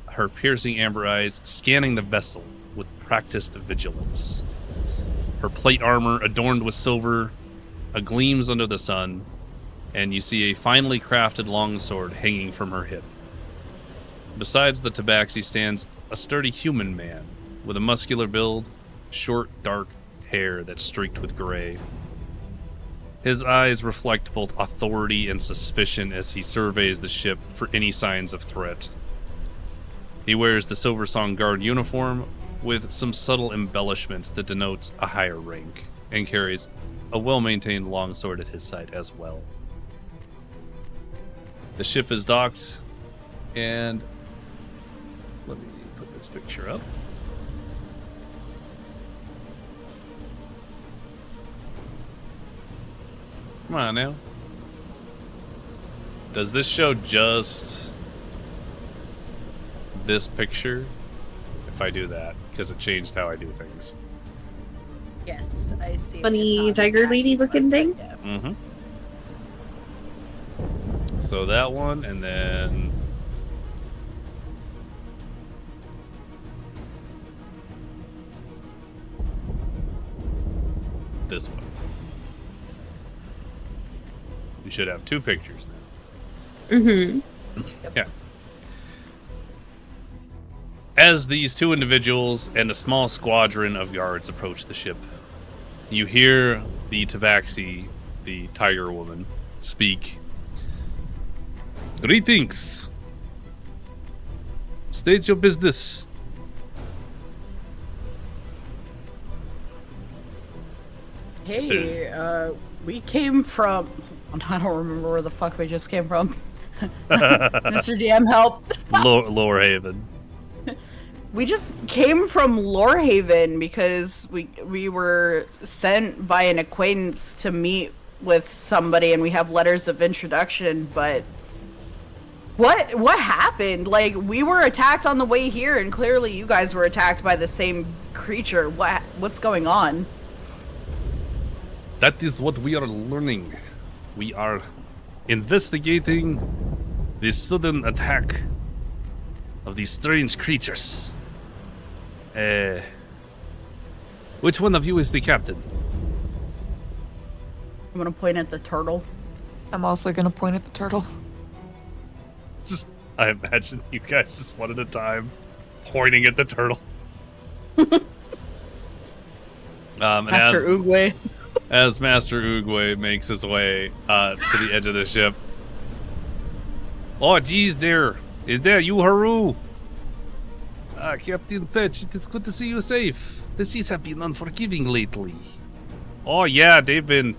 her piercing amber eyes scanning the vessel with practiced vigilance. Her plate armor adorned with silver gleams under the sun, and you see a finely crafted longsword hanging from her hip. Besides the tabaxi stands a sturdy human man with a muscular build, short, dark hair that's streaked with gray. His eyes reflect both authority and suspicion as he surveys the ship for any signs of threat. He wears the Silversong Guard uniform with some subtle embellishments that denotes a higher rank, and carries a well-maintained longsword at his side as well. The ship is docked, and let me put this picture up. Come on now. Does this show just this picture? If I do that, because it changed how I do things. Yes, I see. Funny tiger lady looking thing? Yeah. Mm-hmm. So that one, and then this one. You should have 2 pictures now. Mm-hmm. Yeah. As these 2 individuals and a small squadron of guards approach the ship, you hear the tabaxi, the tiger woman, speak. Greetings. State your business. Hey, we came from... I don't remember where the fuck we just came from. Mr. DM, help. Lower Haven. We just came from Lorehaven because we were sent by an acquaintance to meet with somebody, and we have letters of introduction, but what happened? Like, we were attacked on the way here, and clearly you guys were attacked by the same creature. What's going on? That is what we are learning. We are investigating the sudden attack of these strange creatures. Which one of you is the captain? I'm gonna point at the turtle. I'm also gonna point at the turtle. I imagine you guys just one at a time pointing at the turtle. Master Oogway. As Master Oogway makes his way to the edge of the ship. Oh, geez, is there you, Haru? Captain Petch, it's good to see you safe. The seas have been unforgiving lately. Oh yeah, they've been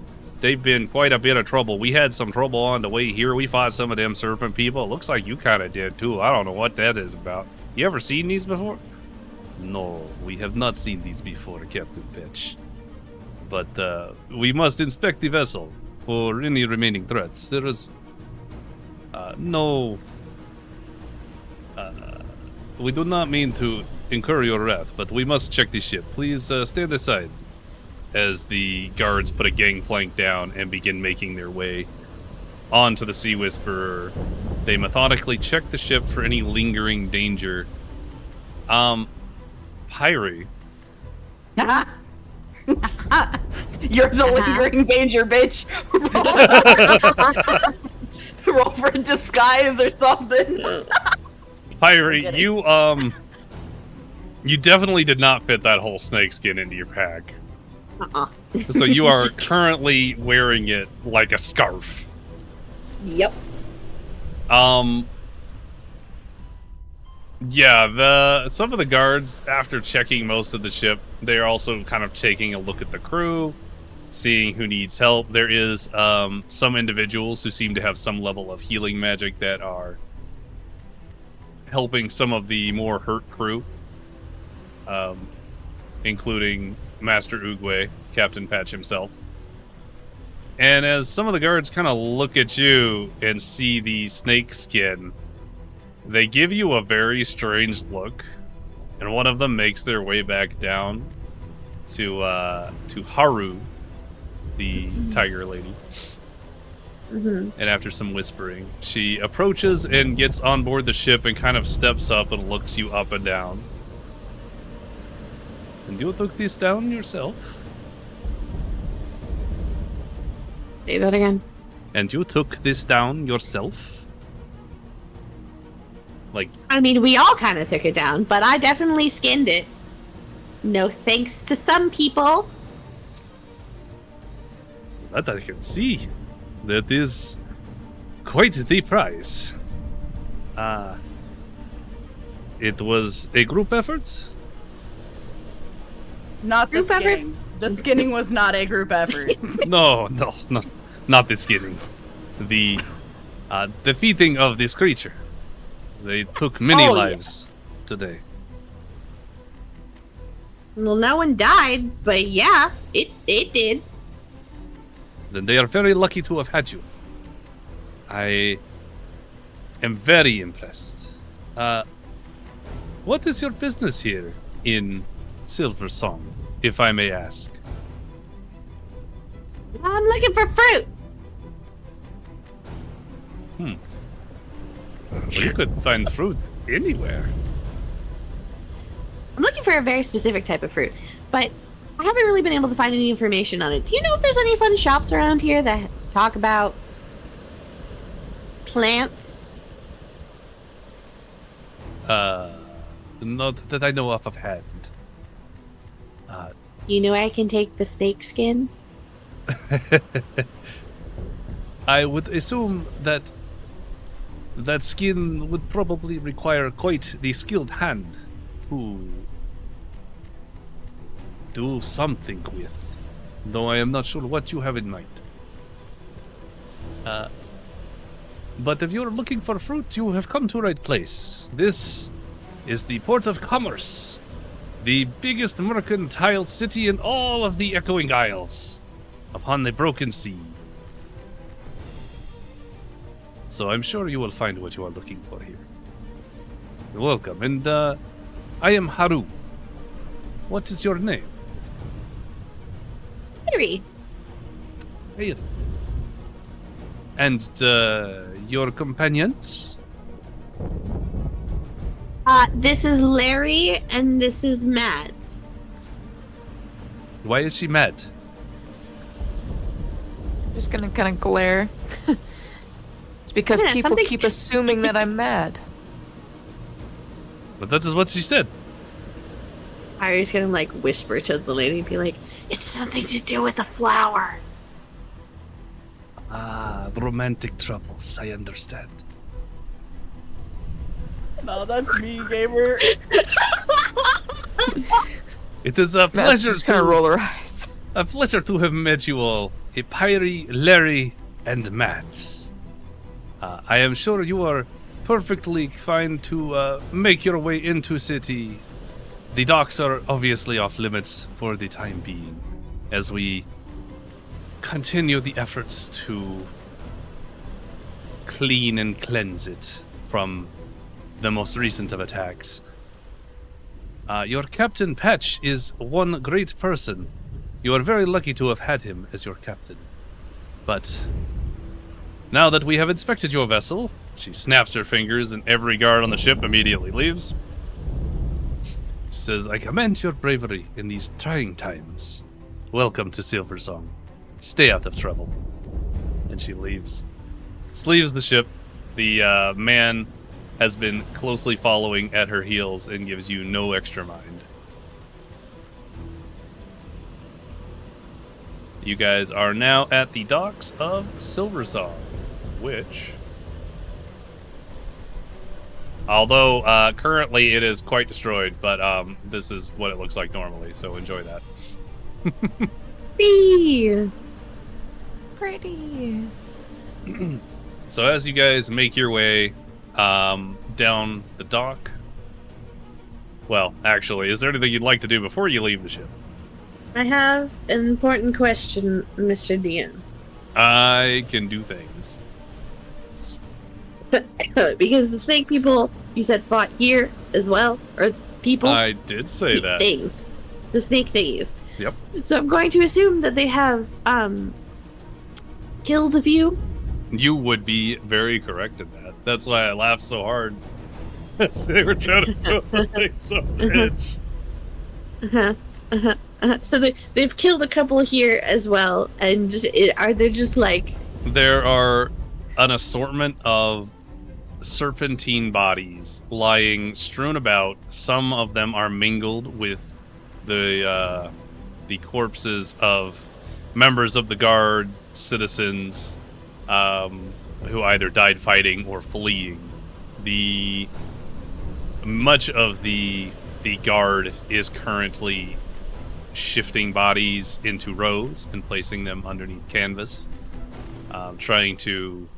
quite a bit of trouble. We had some trouble on the way here. We fought some of them serpent people. It looks like you kind of did too. I don't know what that is about. You ever seen these before? No, we have not seen these before, Captain Petch. But we must inspect the vessel for any remaining threats. There is no... we do not mean to incur your wrath, but we must check the ship. Please stand aside as the guards put a gangplank down and begin making their way onto the Sea Whisperer. They methodically check the ship for any lingering danger. Pyrie. You're the lingering danger, bitch. Roll for disguise or something. Pyrie, you definitely did not fit that whole snakeskin into your pack. So you are currently wearing it like a scarf. Yep. Yeah, some of the guards, after checking most of the ship, they're also kind of taking a look at the crew, seeing who needs help. There is some individuals who seem to have some level of healing magic that are helping some of the more hurt crew, including Master Oogway, Captain Patch himself. And as some of the guards kind of look at you and see the snake skin, they give you a very strange look, and one of them makes their way back down to Haru, the tiger lady. Mm-hmm. And after some whispering, she approaches and gets on board the ship and kind of steps up and looks you up and down. And you took this down yourself? Say that again. And you took this down yourself? Like, I mean, we all kind of took it down, but I definitely skinned it. No thanks to some people. that I can see. That is quite the prize. It was a group effort? Not the Group effort? skinning. The skinning was not a group effort. No, not the skinning. The defeating of this creature. They took many Oh, yeah. lives today. Well, no one died, but yeah, it did. Then they are very lucky to have had you. I am very impressed. What is your business here in Silversong, if I may ask? I'm looking for fruit. Well, you could find fruit anywhere. I'm looking for a very specific type of fruit, but I haven't really been able to find any information on it. Do you know if there's any fun shops around here that talk about plants? Not that I know of hand. You know I can take the snake skin? I would assume that that skin would probably require quite the skilled hand to do something with, though I am not sure what you have in mind. But if you're looking for fruit, you have come to the right place. This is the Port of Commerce, the biggest mercantile city in all of the Echoing Isles, upon the Broken Sea. So I'm sure you will find what you are looking for here. You're welcome. And I am Haru. What is your name? Henry. Hey. And your companions? This is Larry, and this is Mads. Why is she mad? Just gonna kind of glare. It's because Yeah, people something- keep assuming that I'm mad. But that is what she said. Harry's gonna like whisper to the lady and be like, "It's something to do with the flower." Ah, romantic troubles, I understand. No, that's me, gamer. It is a Matt's pleasure just gonna to roll her eyes. a pleasure to have met you all. Pyrie, Larry, and Mads. I am sure you are perfectly fine to make your way into city. The docks are obviously off limits for the time being, as we continue the efforts to clean and cleanse it from the most recent of attacks. Your Captain Patch is one great person. You are very lucky to have had him as your captain. But now that we have inspected your vessel, she snaps her fingers and every guard on the ship immediately leaves. She says, I commend your bravery in these trying times. Welcome to Silversong. Stay out of trouble. And she leaves. Leaves the ship. The man has been closely following at her heels and gives you no extra mind. You guys are now at the docks of Silversong, which Although currently it is quite destroyed, but this is what it looks like normally, so enjoy that. Bee! Pretty. So as you guys make your way down the dock, well, actually, is there anything you'd like to do before you leave the ship? I have an important question, Mr. Dean. I can do things. Because the snake people, you said, fought here as well? Or it's people? I did say that. Things. The snake thingies. Yep. So I'm going to assume that they have, killed a few? You would be very correct in that. That's why I laughed so hard. They were trying to throw the things on the edge. So they've killed a couple here as well, and just are they just like... There are an assortment of serpentine bodies lying strewn about. Some of them are mingled with the corpses of members of the guard, citizens, who either died fighting or fleeing. Much of the guard is currently shifting bodies into rows and placing them underneath canvas, trying to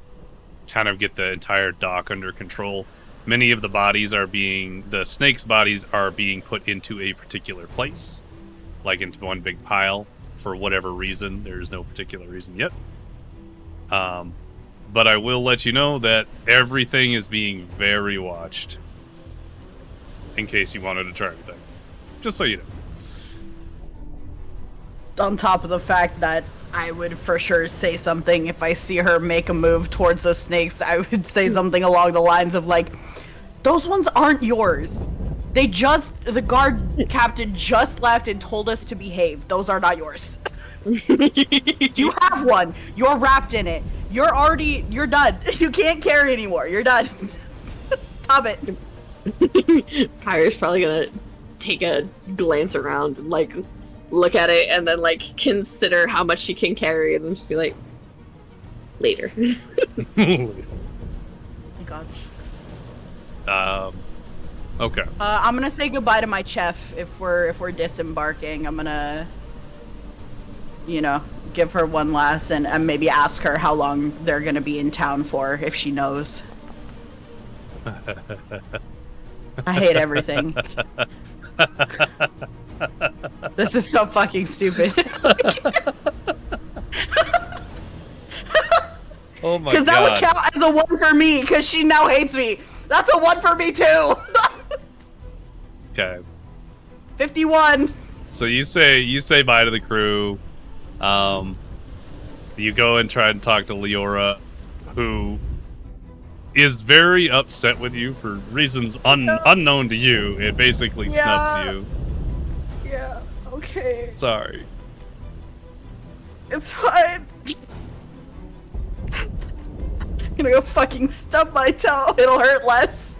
kind of get the entire dock under control. Many of the snakes' bodies are being put into a particular place, like into one big pile, for whatever reason. There's no particular reason yet. But I will let you know that everything is being very watched, in case you wanted to try anything. Just so you know. On top of the fact that I would for sure say something if I see her make a move towards those snakes. I would say something along the lines of like, those ones aren't yours. The guard captain just left and told us to behave. Those are not yours. You have one. You're wrapped in it. You're done. You can't carry anymore. You're done. Stop it. Pyre's probably gonna take a glance around and like look at it and then like consider how much she can carry and then just be like, later. Oh my gosh. Okay. I'm gonna say goodbye to my chef if we're disembarking. I'm gonna, give her one last and maybe ask her how long they're gonna be in town for, if she knows. I hate everything. This is so fucking stupid. Oh my god. Because that would count as a 1 for me, because she now hates me. That's a 1 for me too. Okay. 51. So you say bye to the crew. You go and try and talk to Leora, who is very upset with you for reasons unknown to you. It basically snubs you. Yeah, okay. Sorry. It's fine. I'm gonna go fucking stub my toe. It'll hurt less.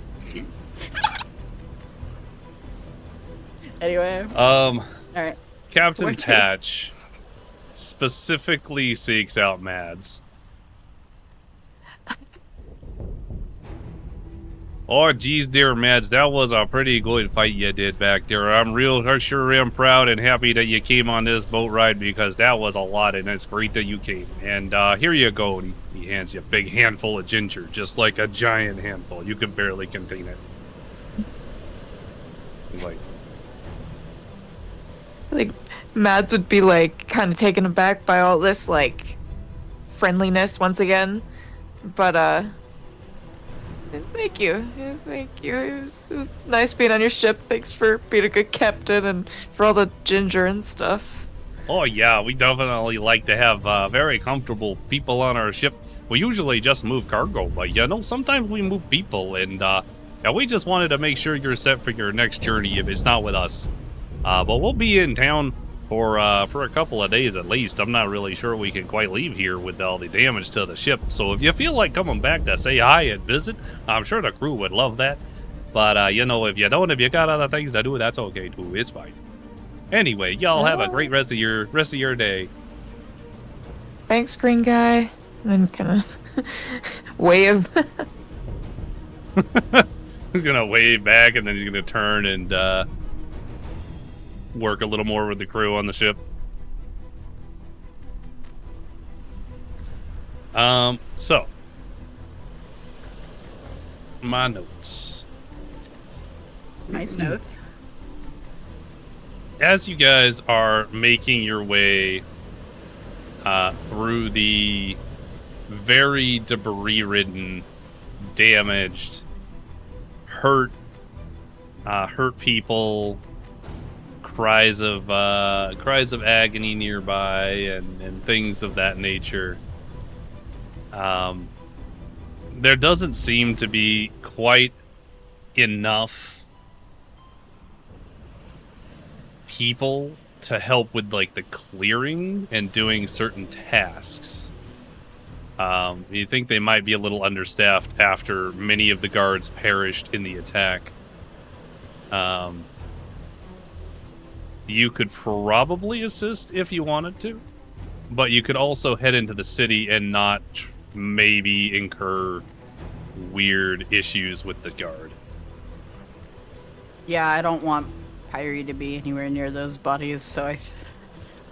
Anyway. Alright. Captain Patch specifically seeks out Mads. Oh, geez, dear Mads, that was a pretty good fight you did back there. I sure am proud and happy that you came on this boat ride because that was a lot, and it's great that you came. And here you go. And he hands you a big handful of ginger, just like a giant handful. You can barely contain it. Like, Mads would be like kind of taken aback by all this like friendliness once again, but thank you. It was nice being on your ship. Thanks for being a good captain and for all the ginger and stuff. Oh yeah, we definitely like to have very comfortable people on our ship. We usually just move cargo, but sometimes we move people, and we just wanted to make sure you're set for your next journey if it's not with us. But we'll be in town for a couple of days at least. I'm not really sure we can quite leave here with all the damage to the ship. So if you feel like coming back to say hi and visit, I'm sure the crew would love that. But if you don't, if you got other things to do, that's okay too. It's fine. Anyway, y'all have a great rest of your day. Thanks, green guy. And then kind of wave. He's gonna wave back, and then he's gonna turn and work a little more with the crew on the ship. So my notes. Nice notes. As you guys are making your way through the very debris-ridden, damaged, hurt people, cries of agony nearby, and things of that nature. There doesn't seem to be quite enough people to help with like the clearing and doing certain tasks. You think they might be a little understaffed after many of the guards perished in the attack. You could probably assist if you wanted to, but you could also head into the city and not maybe incur weird issues with the guard. Yeah, I don't want Pyrie to be anywhere near those bodies, so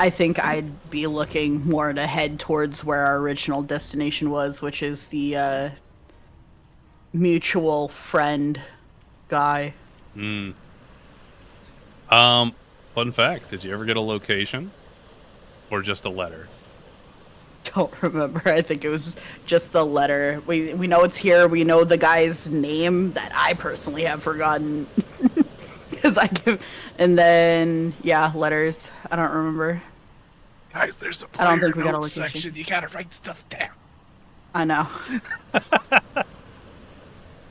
I think I'd be looking more to head towards where our original destination was, which is the mutual friend guy. Fun fact, did you ever get a location? Or just a letter? Don't remember. I think it was just the letter. We know it's here. We know the guy's name that I personally have forgotten. Because and then yeah, letters. I don't remember. Guys, there's a I don't think player we got a notes location. section. You gotta write stuff down. I know.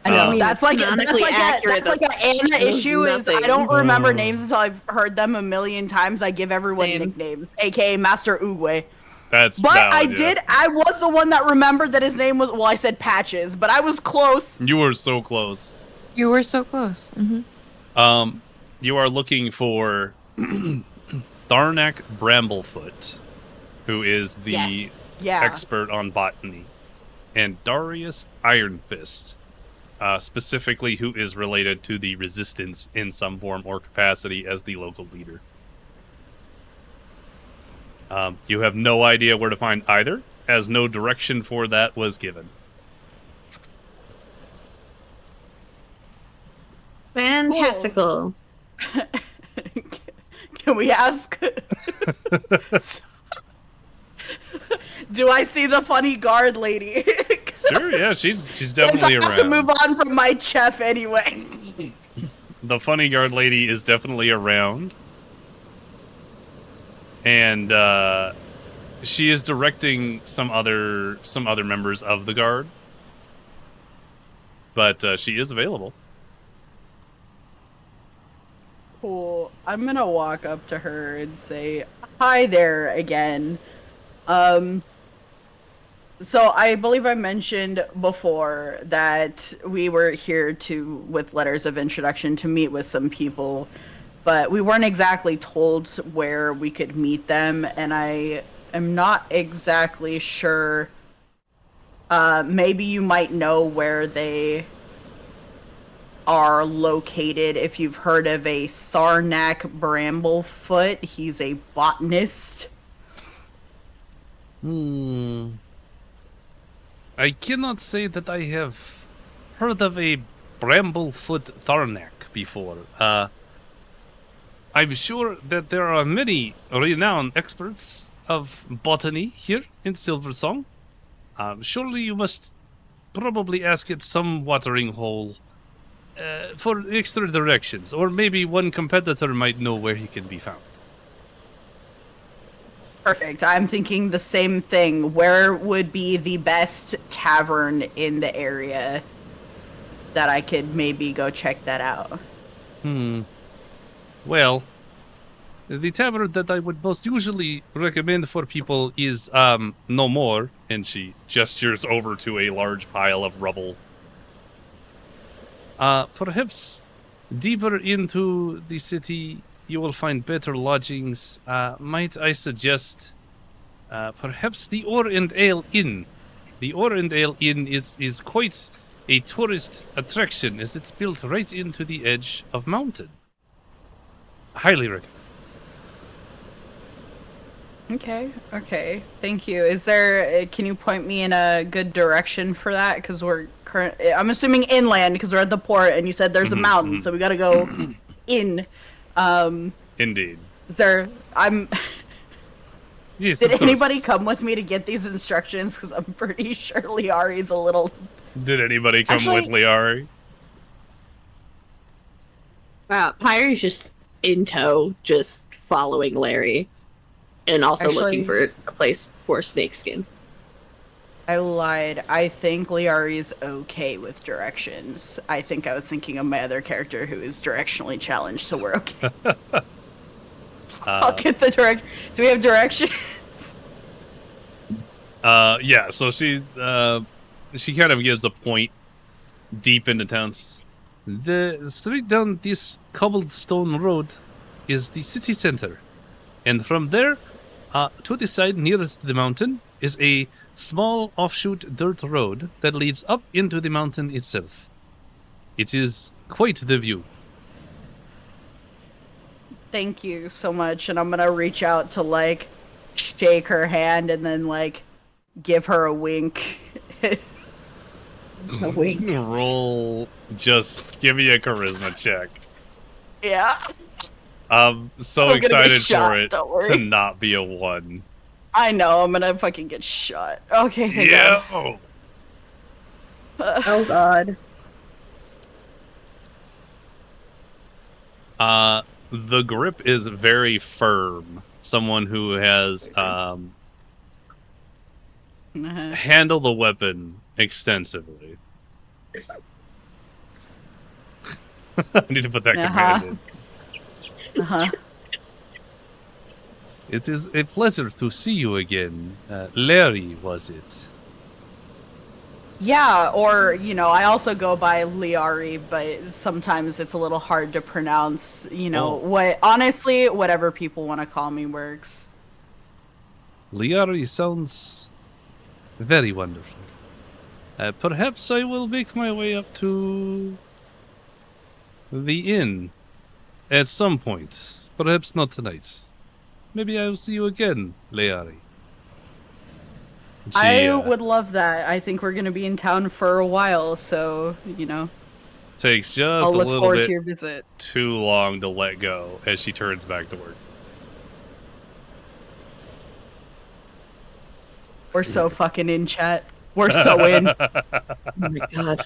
I know. I mean, that's like canonically accurate, that's like an Anna shows issue. Is I nothing. don't remember names until I've heard them a million times. I give everyone Same. nicknames, aka Master Uguay. That's But valid, I yeah. did. I was the one that remembered that his name was. Well, I said Patches, but I was close. You were so close. You were so close. You are looking for Tharnak Bramblefoot, who is the Yes. Yeah. expert on botany, and Darius Ironfist, specifically who is related to the Resistance in some form or capacity as the local leader. You have no idea where to find either, as no direction for that was given. Fantastical. Can we ask? Do I see the funny guard lady? Sure, yeah, she's definitely I have to around. move on from my chef anyway. The funny guard lady is definitely around. And she is directing some other members of the guard. But she is available. Cool. I'm gonna walk up to her and say, "Hi there again." So I believe I mentioned before that we were here with letters of introduction to meet with some people, but we weren't exactly told where we could meet them, and I am not exactly sure. Maybe you might know where they are located. If you've heard of a Tharnak Bramblefoot, he's a botanist. I cannot say that I have heard of a Bramblefoot Tharnak before. I'm sure that there are many renowned experts of botany here in Silversong. Surely you must probably ask at some watering hole for extra directions, or maybe one competitor might know where he can be found. Perfect. I'm thinking the same thing. Where would be the best tavern in the area that I could maybe go check that out? Well, the tavern that I would most usually recommend for people is No More, and she gestures over to a large pile of rubble. Perhaps deeper into the city you will find better lodgings. Might I suggest perhaps the Ore and Ale Inn? The Ore and Ale Inn is quite a tourist attraction as it's built right into the edge of mountain. Highly recommend. Okay. Thank you. Is there? Can you point me in a good direction for that? Because I'm assuming inland because we're at the port, and you said there's a mountain, so we got to go in. Indeed. Is there? Yes. Did anybody come with me to get these instructions? Because I'm pretty sure Liari's a little. Did anybody come with Liari? Pyre's just in tow, just following Larry. And also looking for a place for snakeskin. I lied. I think Liari's okay with directions. I think I was thinking of my other character who is directionally challenged, so we're okay. I'll get the Do we have directions? Yeah, so she kind of gives a point deep into town. The street down this cobblestone road is the city center. And from there, to the side nearest the mountain is a small offshoot dirt road that leads up into the mountain itself. It is quite the view. Thank you so much, and I'm gonna reach out to like shake her hand and then like give her a wink. A wink. Roll. Just give me a charisma check. Yeah. I'm so excited for it to not be a 1. I know, I'm gonna fucking get shot. Okay, thank God. Oh God. The grip is very firm. Someone who has handled the weapon extensively. I need to put that command in. It is a pleasure to see you again. Larry, was it? Yeah, or, I also go by Liari, but sometimes it's a little hard to pronounce, honestly, whatever people want to call me works. Liari sounds very wonderful. Perhaps I will make my way up to the inn at some point. Perhaps not tonight. Maybe I will see you again, Liari. I would love that. I think we're going to be in town for a while, so, Takes just I'll a look little forward bit to your visit. too long to let go as she turns back to work. We're so fucking in, chat. We're so in. Oh my God.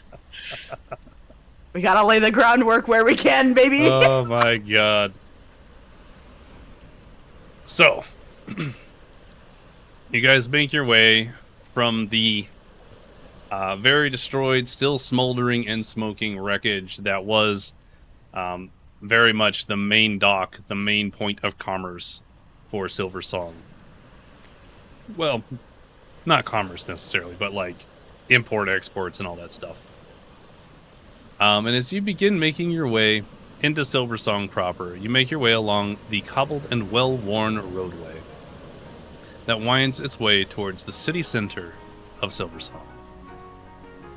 We gotta lay the groundwork where we can, baby. Oh my God. So, you guys make your way from the very destroyed, still smoldering and smoking wreckage that was very much the main dock, the main point of commerce for Silversong. Well, not commerce necessarily, but like import, exports, and all that stuff. And as you begin making your way into Silversong proper, you make your way along the cobbled and well-worn roadway that winds its way towards the city center of Silversong.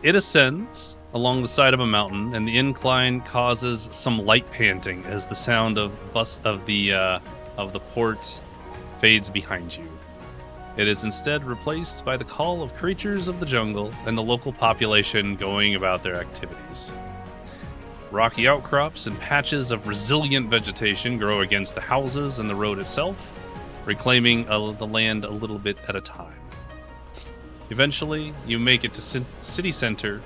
It ascends along the side of a mountain, and the incline causes some light panting as the sound of the port fades behind you. It is instead replaced by the call of creatures of the jungle and the local population going about their activities. Rocky outcrops and patches of resilient vegetation grow against the houses and the road itself, reclaiming the land a little bit at a time. Eventually, you make it to city center,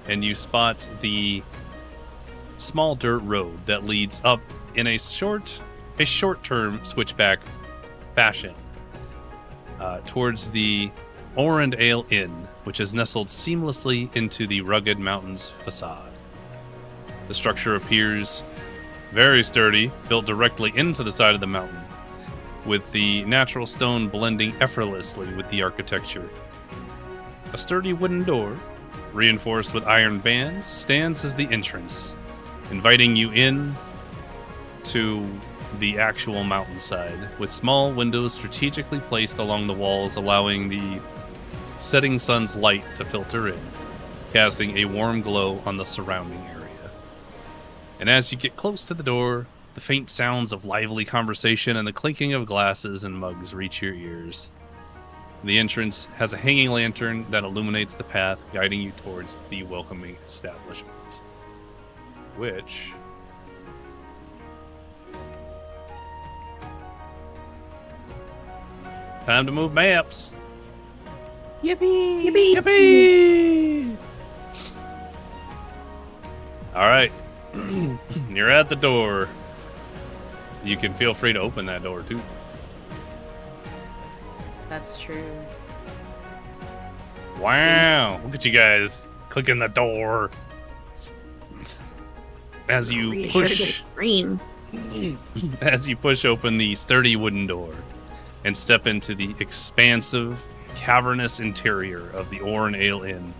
and you spot the small dirt road that leads up in a short-term switchback fashion towards the Ore and Ale Inn, which is nestled seamlessly into the rugged mountain's facade. The structure appears very sturdy, built directly into the side of the mountain, with the natural stone blending effortlessly with the architecture. A sturdy wooden door, reinforced with iron bands, stands as the entrance, inviting you in to the actual mountainside, with small windows strategically placed along the walls, allowing the setting sun's light to filter in. casting a warm glow on the surrounding area. And as you get close to the door, the faint sounds of lively conversation and the clinking of glasses and mugs reach your ears. The entrance has a hanging lantern that illuminates the path, guiding you towards the welcoming establishment. Which... time to move maps! Yippee! Yippee! Yippee! Alright. You're at the door. You can feel free to open that door too. That's true. Wow! Look at you guys clicking the door. As you Pretty sure push, it's green. as you push open the sturdy wooden door and step into the expansive, cavernous interior of the Ore and Ale Inn,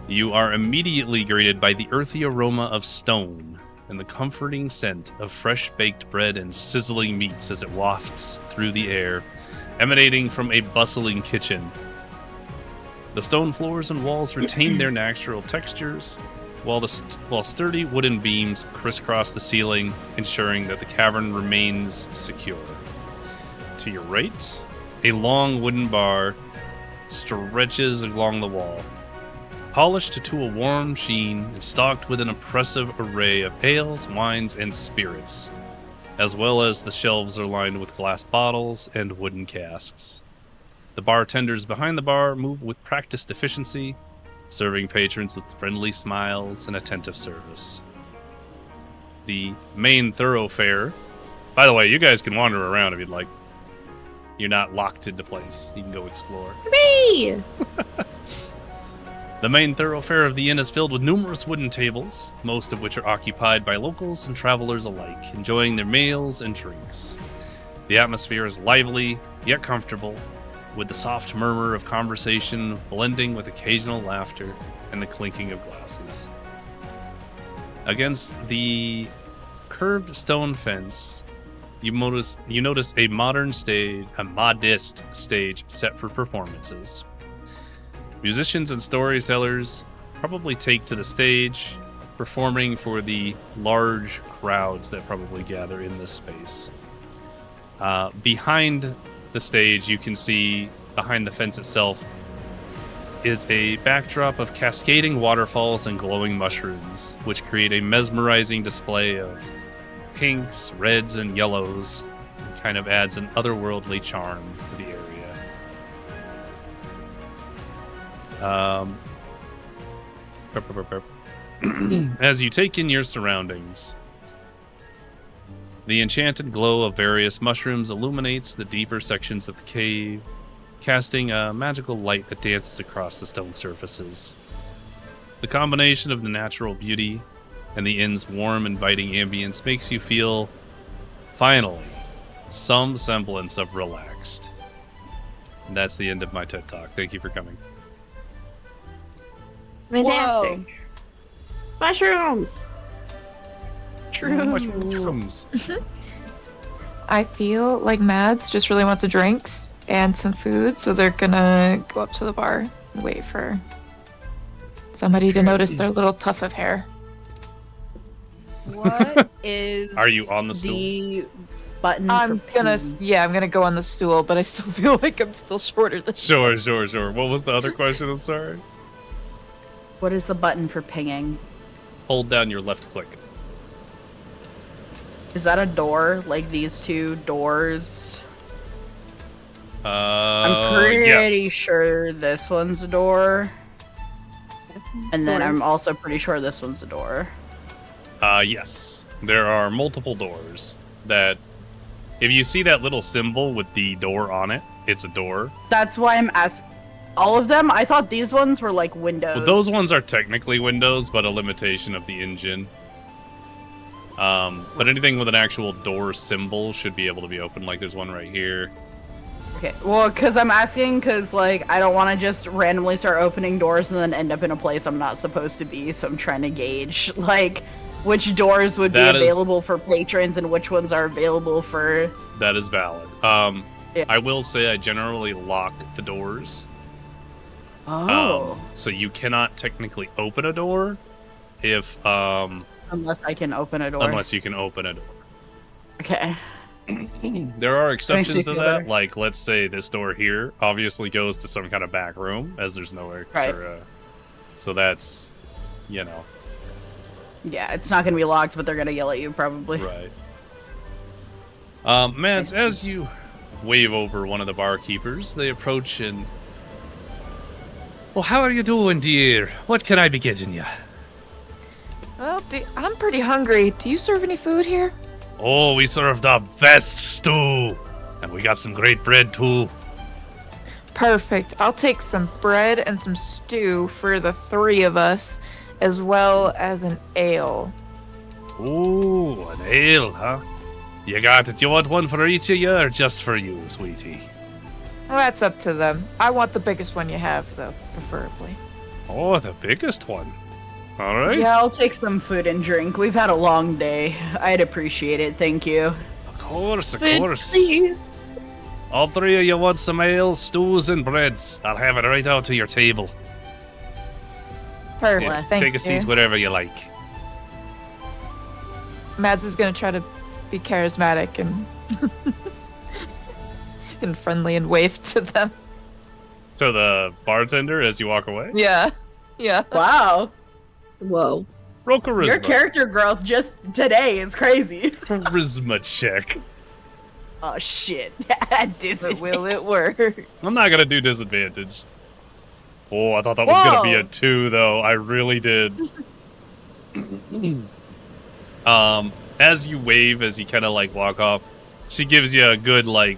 you are immediately greeted by the earthy aroma of stone and the comforting scent of fresh-baked bread and sizzling meats as it wafts through the air, emanating from a bustling kitchen. The stone floors and walls retain their natural textures, while sturdy wooden beams crisscross the ceiling, ensuring that the cavern remains secure. To your right, a long wooden bar stretches along the wall, polished to a warm sheen and stocked with an impressive array of ales, wines, and spirits, as well as the shelves are lined with glass bottles and wooden casks. The bartenders behind the bar move with practiced efficiency, serving patrons with friendly smiles and attentive service. The main thoroughfare... By the way, you guys can wander around if you'd like. You're not locked into place. You can go explore. Me! The main thoroughfare of the inn is filled with numerous wooden tables, most of which are occupied by locals and travelers alike, enjoying their meals and drinks. The atmosphere is lively, yet comfortable, with the soft murmur of conversation blending with occasional laughter and the clinking of glasses. Against the curved stone fence, you notice a modest stage set for performances. Musicians and storytellers probably take to the stage, performing for the large crowds that probably gather in this space. Behind the stage, you can see, behind the fence itself, is a backdrop of cascading waterfalls and glowing mushrooms, which create a mesmerizing display of pinks, reds, and yellows, and kind of adds an otherworldly charm to the area. As you take in your surroundings, the enchanted glow of various mushrooms illuminates the deeper sections of the cave, casting a magical light that dances across the stone surfaces. The combination of the natural beauty and the inn's warm, inviting ambience makes you feel, finally, some semblance of relaxed. And that's the end of my TED Talk. Thank you for coming. Fantastic. Mushrooms! Mushrooms. I feel like Mads just really wants a drinks and some food, so they're gonna go up to the bar and wait for somebody to notice their little tuft of hair. What is Are you on the the button I'm for gonna, ping? yeah, I'm gonna go on the stool, but I still feel like I'm still shorter than. Sure. What was the other question? I'm sorry. What is the button for pinging? Hold down your left click. Is that a door? Like these two doors? I'm pretty yes. sure this one's a door. And then I'm also pretty sure this one's a door. Yes. There are multiple doors that, if you see that little symbol with the door on it, it's a door. That's why I'm asking. All of them? I thought these ones were like windows. Well, those ones are technically windows, but a limitation of the engine. But anything with an actual door symbol should be able to be opened. Like there's one right here. Okay, well, because I'm asking, because, like, I don't want to just randomly start opening doors and then end up in a place I'm not supposed to be, so I'm trying to gauge, like, which doors would be available for patrons and which ones are available for... That is valid. Yeah. I will say I generally lock the doors. Oh. So you cannot technically open a door if Unless I can open a door. unless you can open a door. Okay. There are exceptions to feel that. better. Like, let's say this door here obviously goes to some kind of back room, as there's no extra. So that's, you know. Yeah, it's not gonna be locked, but they're gonna yell at you probably. Right. Mads, as you wave over one of the barkeepers, they approach and... Well, how are you doing, dear? What can I be getting you? Well, I'm pretty hungry. Do you serve any food here? Oh, we serve the best stew. And we got some great bread, too. Perfect. I'll take some bread and some stew for the 3 of us, as well as an ale. Ooh, an ale, huh? You got it. You want one for each of you, or just for you, sweetie? Well, that's up to them. I want the biggest one you have, though, preferably. Oh, the biggest one. All right. Yeah, I'll take some food and drink. We've had a long day. I'd appreciate it, thank you. Of course, of Food, course. please. All 3 of you want some ales, stews, and breads. I'll have it right out to your table. Perfect. Yeah, Thank take a seat you. wherever you like. Mads is gonna try to be charismatic and and friendly and wave to them. So the bartender, as you walk away, Yeah. Yeah. Wow. Whoa. roll charisma. Your character growth just today is crazy. Charisma check. Oh shit. But Disney. will it work? I'm not gonna do disadvantage. Oh, I thought that was gonna be a 2, though. I really did. As you wave, as you kind of like walk off, she gives you a good like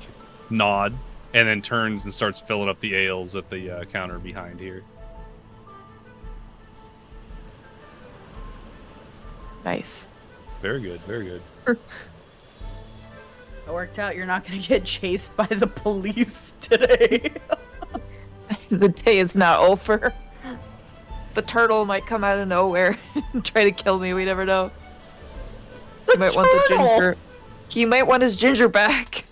nod, and then turns and starts filling up the ales at the counter behind here. Nice. Very good, very good. It worked out. You're not gonna get chased by the police today. The day is not over. The turtle might come out of nowhere and try to kill me. We never know. He might want the turtle? ginger. He might want his ginger back.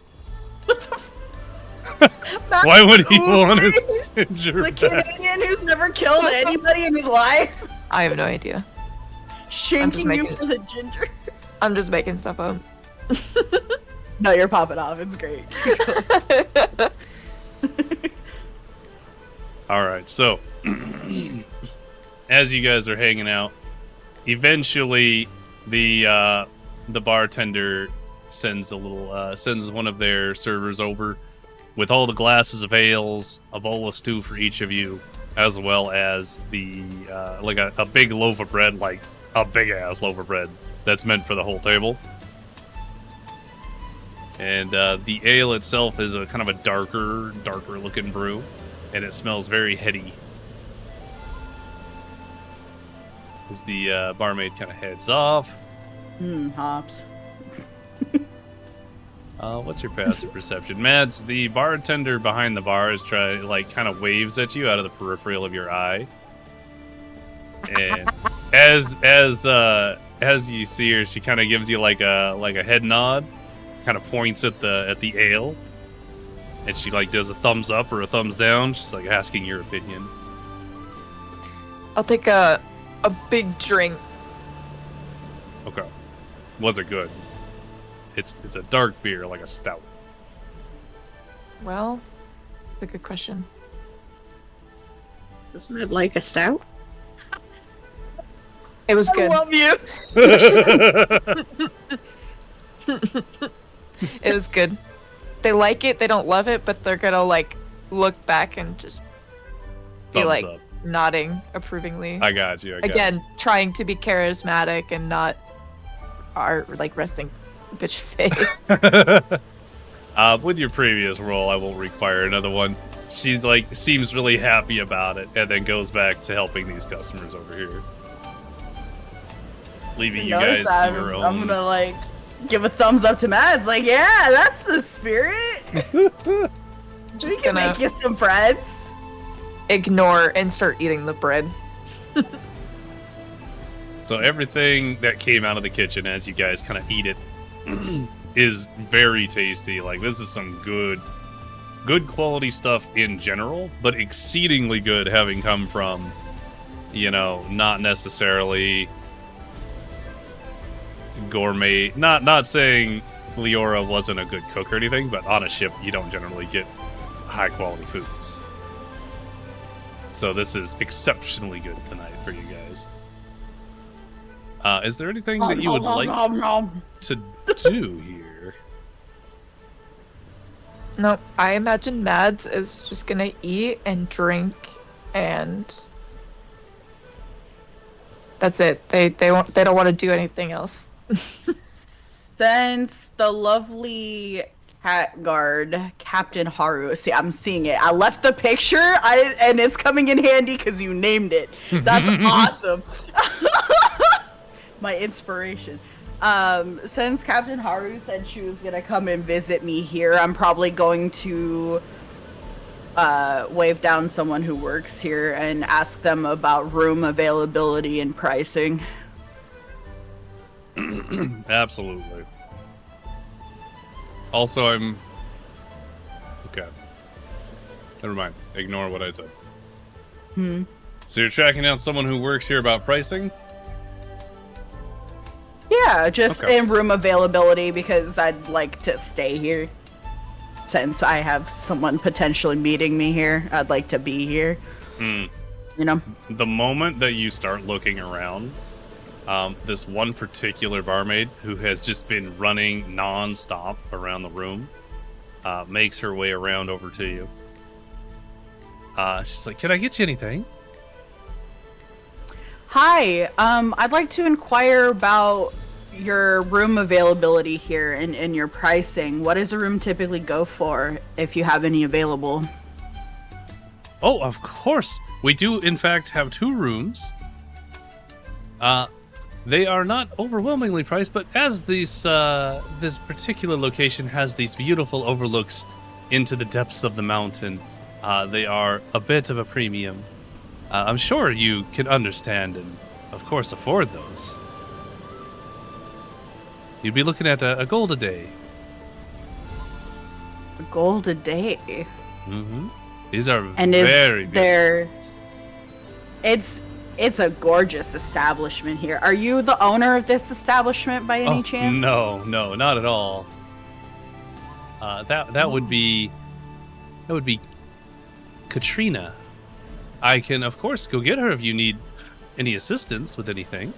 Why would he Ooh, want his ginger The back? Canadian who's never killed anybody in his life, I have no idea. shanking you making- for the ginger. I'm just making stuff up. No, you're popping off. It's great. All right, so as you guys are hanging out, eventually the bartender sends sends one of their servers over with all the glasses of ales, a bowl of stew for each of you, as well as the like a big loaf of bread, like a big ass loaf of bread that's meant for the whole table. And the ale itself is a kind of a darker looking brew, and it smells very heady. As the barmaid kind of heads off. Hops. What's your passive perception? Mads, the bartender behind the bar is kind of waves at you out of the peripheral of your eye. And as you see her, she kind of gives you like a head nod, kind of points at the ale, and she like does a thumbs up or a thumbs down. She's like asking your opinion. I'll take a big drink. Okay. Was it good? It's a dark beer, like a stout. Well, that's a good question. Isn't it like a stout? It was good. I love you. It was good. They like it, they don't love it, but they're gonna like look back and just be Thumbs like up. nodding approvingly. I got you. Again, trying to be charismatic and not our like resting bitch face. With your previous role, I won't require another one. She's like seems really happy about it, and then goes back to helping these customers over here, leaving you guys Notice to your own. I'm gonna like give a thumbs up to Mads. Like, yeah, that's the spirit. We Just can gonna make you some friends. ignore and start eating the bread. So everything that came out of the kitchen as you guys kind of eat it is very tasty. Like, this is some good good quality stuff in general, but exceedingly good having come from, not necessarily gourmet. Not saying Leora wasn't a good cook or anything, but on a ship you don't generally get high quality foods. So this is exceptionally good tonight for you guys. Is there anything that you would like to do here? Nope. I imagine Mads is just gonna eat and drink, and that's it. They don't want to do anything else. Since the lovely cat guard, Captain Haru. See, I'm seeing it. I left the picture, and it's coming in handy because you named it. That's awesome. My inspiration. Since Captain Haru said she was gonna come and visit me here, I'm probably going to wave down someone who works here and ask them about room availability and pricing. Absolutely. Also, I'm... Okay. Never mind. Ignore what I said. So you're tracking down someone who works here about pricing? Yeah, just in room availability because I'd like to stay here. Since I have someone potentially meeting me here, I'd like to be here. The moment that you start looking around, this one particular barmaid who has just been running non-stop around the room makes her way around over to you. She's like, "Can I get you anything?" Hi, I'd like to inquire about your room availability here and your pricing. What does a room typically go for if you have any available? Oh, of course. We do, in fact, have 2 rooms. They are not overwhelmingly priced, but as this particular location has these beautiful overlooks into the depths of the mountain, they are a bit of a premium. I'm sure you can understand and, of course, afford those. You'd be looking at a gold a day. A gold a day? Mm-hmm. These are And very beautiful. Rooms. It's a gorgeous establishment here. Are you the owner of this establishment by any chance? No, not at all. That would be Katrina. I can, of course, go get her if you need any assistance with anything.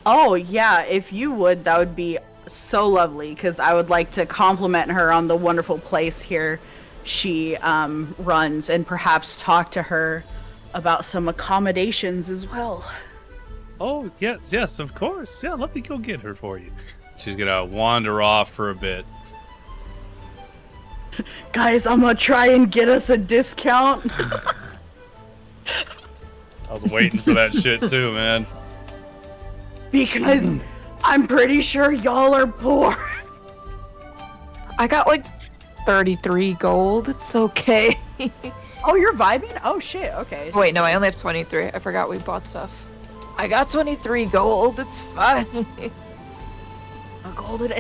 Oh, yeah, if you would, that would be so lovely, because I would like to compliment her on the wonderful place here she runs, and perhaps talk to her about some accommodations as well. Oh, yes, of course. Yeah, let me go get her for you. She's gonna wander off for a bit. Guys, I'm gonna try and get us a discount. I was waiting for that shit too, man. Because I'm pretty sure y'all are poor. I got like 33 gold. It's okay. Oh, you're vibing? Oh, shit, okay. Oh, wait, no, I only have 23. I forgot we bought stuff. I got 23 gold. It's fine. A golden.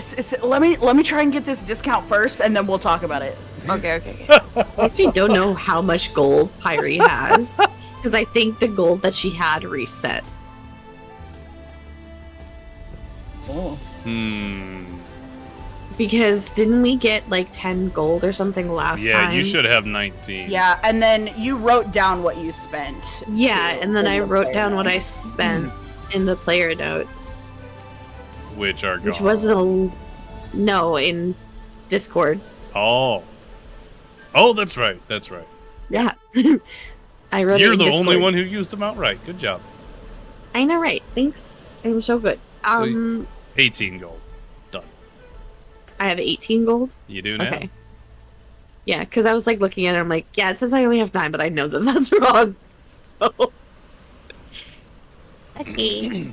Let me try and get this discount first, and then we'll talk about it. Okay. I actually don't know how much gold Pyrie has, because I think the gold that she had reset. Oh. Because didn't we get like 10 gold or something last time? Yeah, you should have 19. Yeah, and then you wrote down what you spent. Yeah, too, and then in I the wrote player down what I notes. spent in the player notes. Which are gone. Which wasn't no, in Discord. Oh, that's right. Yeah. I wrote You're it in the Discord. only one who used them outright. Good job. I know, right? Thanks. It was so good. 18 gold. Done. I have 18 gold. You do now? Okay. Yeah, because I was like looking at it, I'm like, yeah, it says I only have 9, but I know that that's wrong. So. Okay.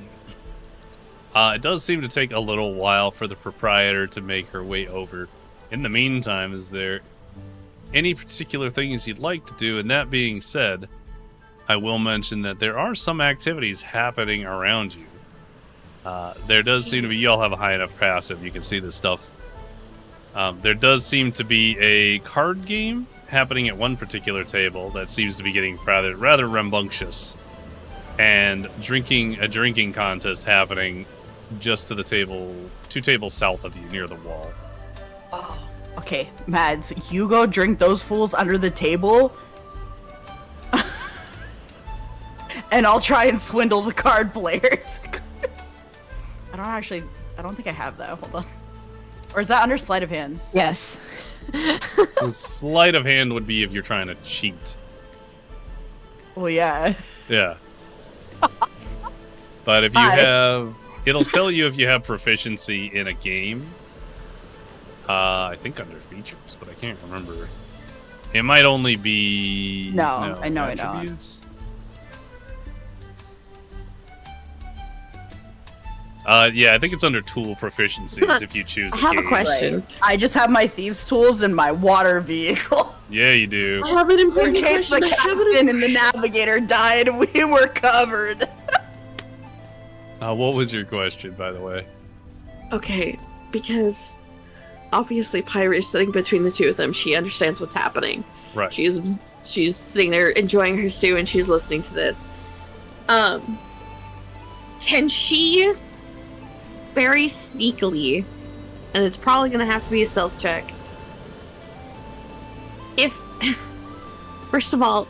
It does seem to take a little while for the proprietor to make her way over. In the meantime, is there any particular things you'd like to do? And that being said, I will mention that there are some activities happening around you. There does seem to be, y'all have a high enough passive, you can see this stuff There does seem to be a card game happening at one particular table that seems to be getting rather rambunctious, and a drinking contest happening just to the table, 2 tables south of you near the wall. Oh, okay, Mads, you go drink those fools under the table, and I'll try and swindle the card players. I don't think I have that. Hold on. Or is that under sleight of hand? Yes. The sleight of hand would be if you're trying to cheat. Well, yeah. Yeah. But if you have... It'll tell you if you have proficiency in a game. I think under features, but I can't remember. It might only be... No, I know I don't. attributes. Yeah, I think it's under tool proficiencies if you choose I have a game. question. Right. I just have my thieves' tools in my water vehicle. Yeah, you do. I have an In important case the question. captain and the navigator died, we were covered. What was your question, by the way? Okay, because obviously Pyre's sitting between the two of them. She understands what's happening. Right. She's sitting there enjoying her stew and she's listening to this. Can she very sneakily, and it's probably gonna have to be a stealth check. If first of all,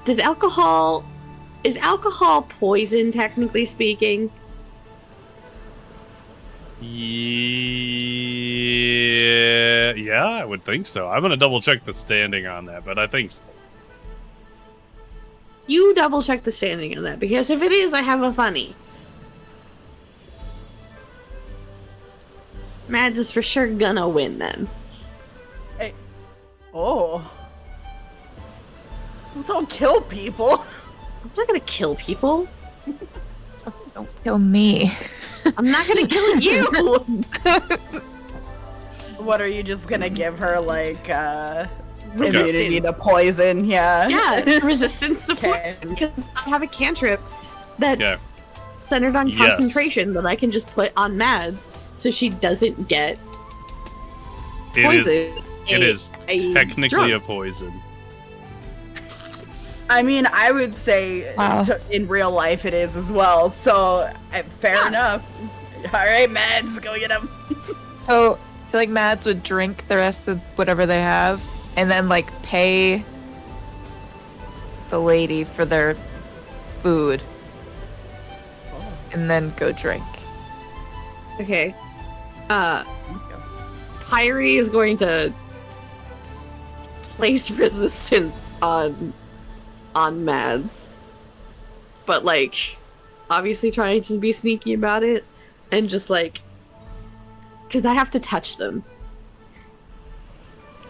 is alcohol poison, technically speaking? Yeah, I would think so. I'm gonna double check the standing on that, but I think so. You double check the standing on that, because if it is, I have a funny. Mads is for sure gonna win then. Hey. Oh. Well, don't kill people. I'm not gonna kill people. Don't kill me. I'm not gonna kill you! What are you just gonna give her, like, Resistance. immunity to poison? Yeah. Yeah, resistance to Okay. poison, because I have a cantrip that's Yeah. centered on Yes. concentration that I can just put on Mads so she doesn't get It poison. is a technically drug. a poison. I mean, I would say Wow. in real life it is as well. So, fair Yeah. enough. All right, Mads, go get him. So I feel like Mads would drink the rest of whatever they have, and then like pay the lady for their food, and then go drink. Okay. Pyre is going to place resistance on Mads. But like obviously trying to be sneaky about it and just like, because I have to touch them.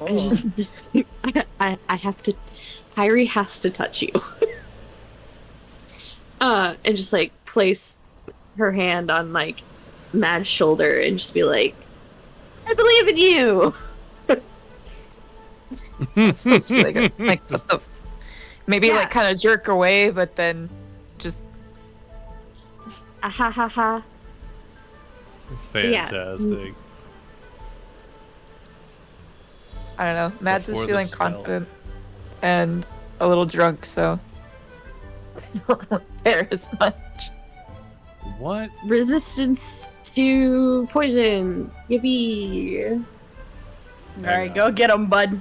I just I have to, Pyre has to touch you. And just like place her hand on like Mad's shoulder and just be like, I believe in you. That's supposed to be like, like Just- maybe Yeah. like kind of jerk away, but then just Ah, ha ha ha. Yeah. Fantastic. I don't know. Mads Before is the feeling spell. confident and a little drunk, so I don't really care as much. What? Resistance to poison. Yippee. All right, go get him, bud.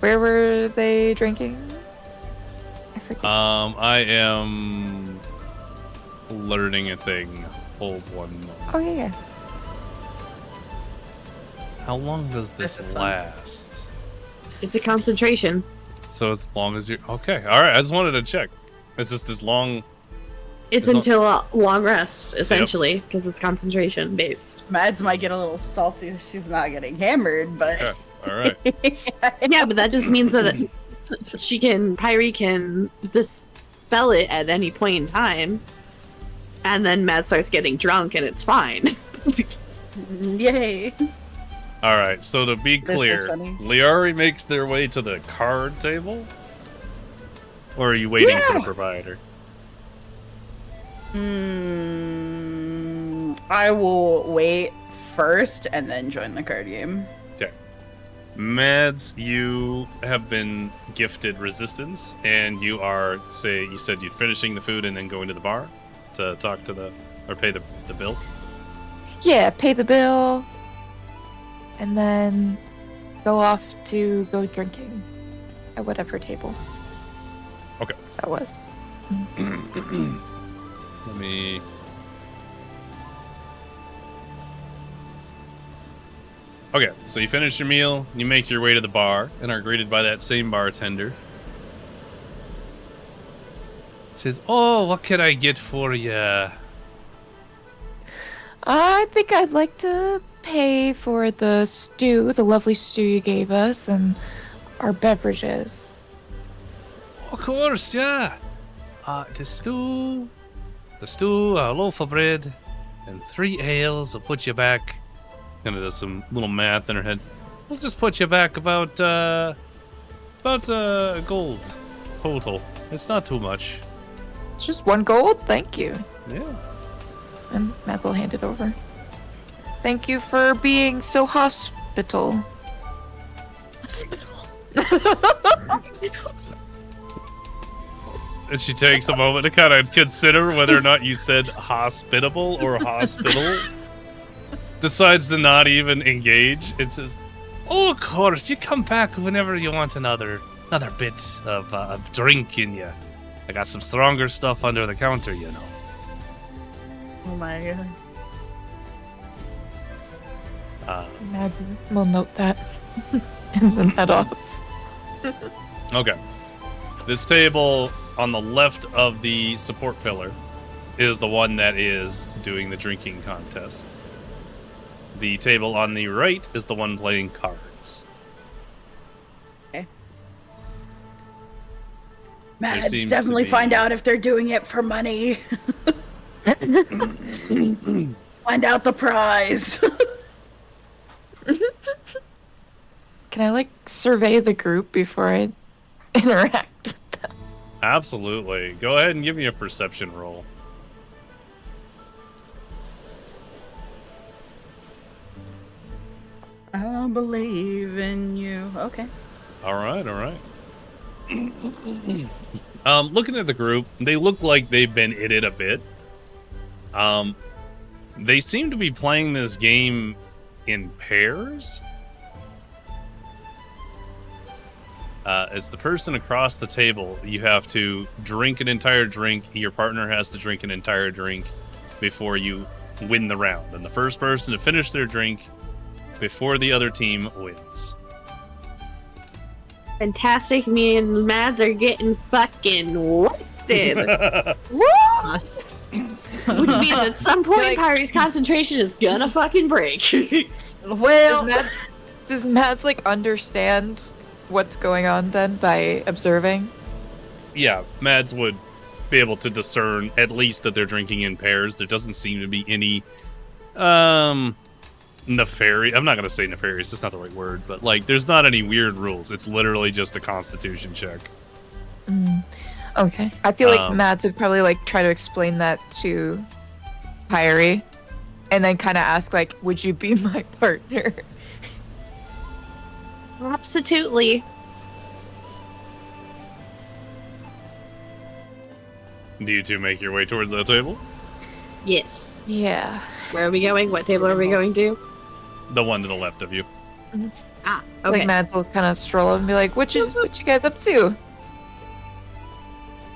Where were they drinking? I forget. I am learning a thing. Hold one moment. Oh yeah. How long does This this is fun. last? It's a concentration. So as long as you okay, all right. I just wanted to check. It's just this long. It's As long- until a long rest, essentially, because it's concentration based. Mads might get a little salty. She's not getting hammered, but Okay, all right. Yeah, but that just means that Pyre can dispel it at any point in time, and then Mad starts getting drunk, and it's fine. Yay. All right. So to be This is clear, funny. Liari makes their way to the card table, or are you waiting for the Yeah. provider? I will wait first and then join the card game. Okay. Mads, you have been gifted resistance, and you are, you said you're finishing the food and then going to the bar to talk to or pay the bill? Yeah, pay the bill, and then go off to go drinking at whatever table. Okay. That was. Let me... Okay, so you finish your meal, you make your way to the bar, and are greeted by that same bartender. Says, "Oh, what can I get for ya?" I think I'd like to pay for the stew, the lovely stew you gave us, and our beverages. Of course, yeah. The stew, a loaf of bread, and 3 ales will put you back. Kind of does some little math in her head. We'll just put you back about gold total. It's not too much. It's just 1 gold? Thank you. Yeah. And Matt will hand it over. Thank you for being so hospital. And she takes a moment to kind of consider whether or not you said hospitable or hospital. Decides to not even engage. It says, "Oh, of course, you come back whenever you want another bit of drink in you. I got some stronger stuff under the counter, you know." Oh my god. Mads will note that and then head off. Okay. This table on the left of the support pillar is the one that is doing the drinking contest. The table on the right is the one playing cards. Okay. There Mads, seems definitely to be- find out if they're doing it for money. Find out the prize. Can I, like, survey the group before I interact with them? Absolutely. Go ahead and give me a perception roll. I believe in you. Okay. All right. Looking at the group, they look like they've been in it a bit. They seem to be playing this game in pairs. As the person across the table, you have to drink an entire drink. Your partner has to drink an entire drink before you win the round. And the first person to finish their drink before the other team wins. Fantastic. Me and Mads are getting fucking wasted. Woo! Which means at some point, Like- Kyrie's concentration is gonna fucking break. Well, does Mads, like, understand what's going on then by observing? Yeah, Mads would be able to discern at least that they're drinking in pairs. There doesn't seem to be any nefarious. I'm not gonna say nefarious, that's not the right word, but like there's not any weird rules. It's literally just a constitution check. Okay. I feel like Um, Mads would probably, like, try to explain that to Kyrie, and then kind of ask, like, would you be my partner? Absolutely. Do you two make your way towards the table? Yes. Yeah. Where are we going? What table are we going to? The one to the left of you. Ah, okay. Like, Mads will kind of stroll up and be like, what you guys up to?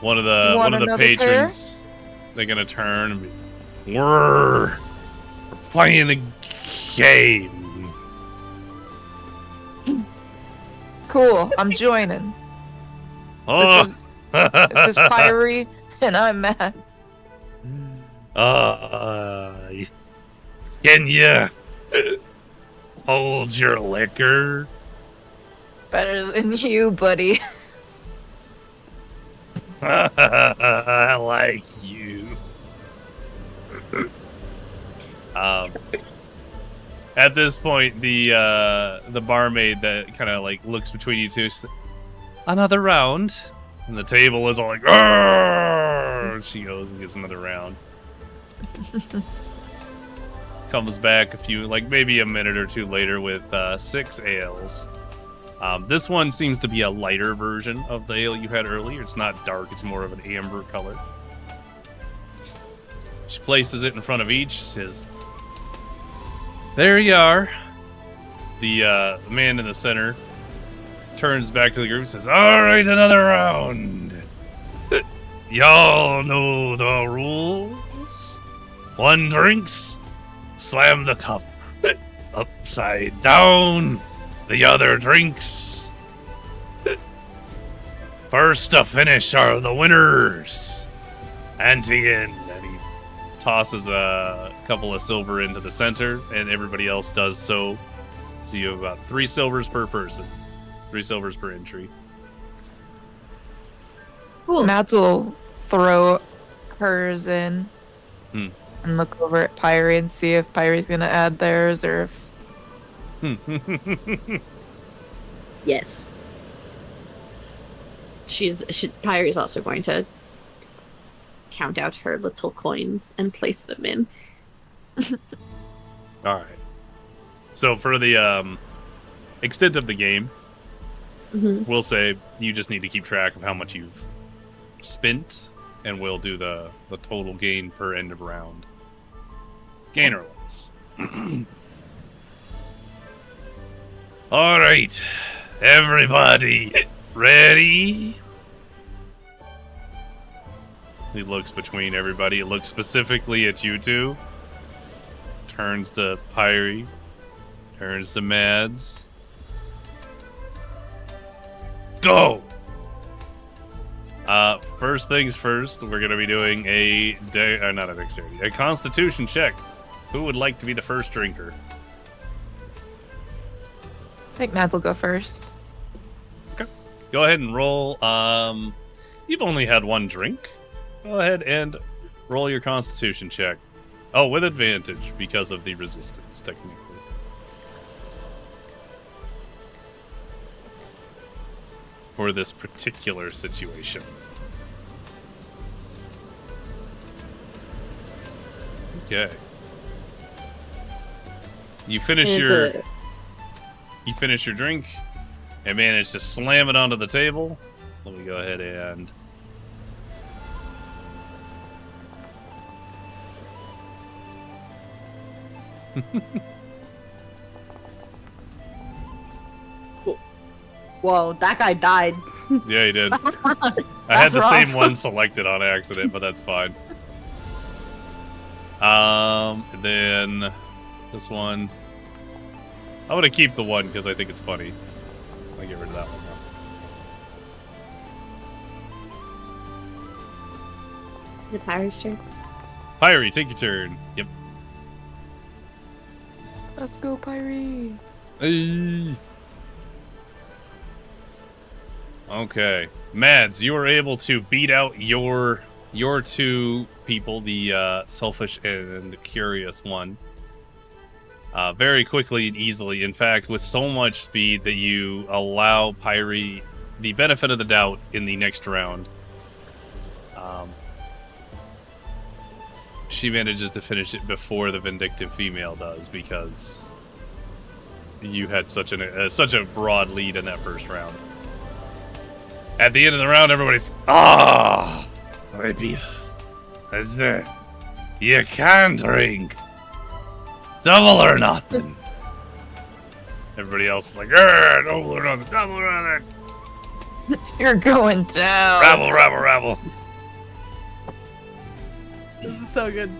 One of You the want one of the another patrons, they're gonna turn and be, we're playing the game. Cool, I'm joining. Oh, This is Kyrie, and I'm Matt. Can you hold your liquor? Better than you, buddy. I like you. At this point, the barmaid that kind of like looks between you two, another round, and the table is all like, "Arr!" She goes and gets another round. comes back maybe a minute or two later with 6 ales. This one seems to be a lighter version of the ale you had earlier. It's not dark, it's more of an amber color. She places it in front of each, says, "There you are." The man in the center turns back to the group and says, "All right, another round. Y'all know the rules. 1 drinks, slam the cup upside down. The other drinks. First to finish are the winners. And to end." And he tosses a couple of silver into the center, and everybody else does so. So you have about 3 silvers per person. 3 silvers per entry. Cool. Mads will throw hers in and look over at Pyrie and see if Pyrie's gonna add theirs or if. Yes. Pyrie's also going to count out her little coins and place them in. All right. So for the extent of the game, we'll say you just need to keep track of how much you've spent, and we'll do the total gain per end of round. Gain or loss. All right, everybody, ready? He looks between everybody. He looks specifically at you two. Turns to Pyrie. Turns to Mads. Go! First things first, we're going to be doing not a dexterity, a constitution check. Who would like to be the first drinker? I think Mads will go first. Okay. Go ahead and roll. You've only had 1 drink. Go ahead and roll your constitution check. Oh, with advantage because of the resistance, technically. For this particular situation. Okay. You finish your drink and manage to slam it onto the table. Let me go ahead and Whoa, that guy died. Yeah, he did. I had the same one selected on accident, but that's fine. Then this one. I'm gonna keep the one because I think it's funny. I'll get rid of that one now. The Pyrie's turn. Pyrie, take your turn. Yep. Let's go, Pyrie. Hey. Okay, Mads, you were able to beat out your 2 people, the selfish and curious one, very quickly and easily. In fact, with so much speed that you allow Pyrie the benefit of the doubt in the next round. She manages to finish it before the vindictive female does because you had such a broad lead in that first round. At the end of the round, everybody's, you can drink. Double or nothing. Everybody else is like, double or nothing, double or nothing. You're going down. Rabble, rabble, rabble. This is so good.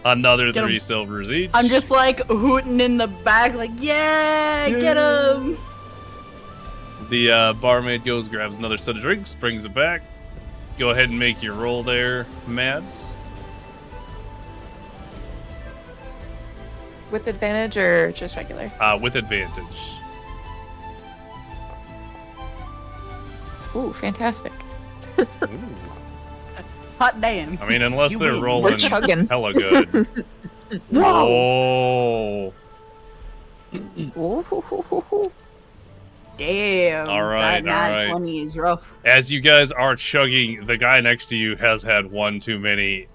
Another Get 3 him. silvers each. I'm just like hooting in the back, like, yeah, get him. The barmaid goes, grabs another set of drinks, brings it back. Go ahead and make your roll there, Mads. With advantage or just regular? With advantage. Ooh, fantastic. Ooh. Hot damn. I mean, unless You they're win. rolling We're chugging. hella good. Whoa. Ooh. Damn. All right, that nat all right. 20 is rough. As you guys are chugging, the guy next to you has had 1 too many,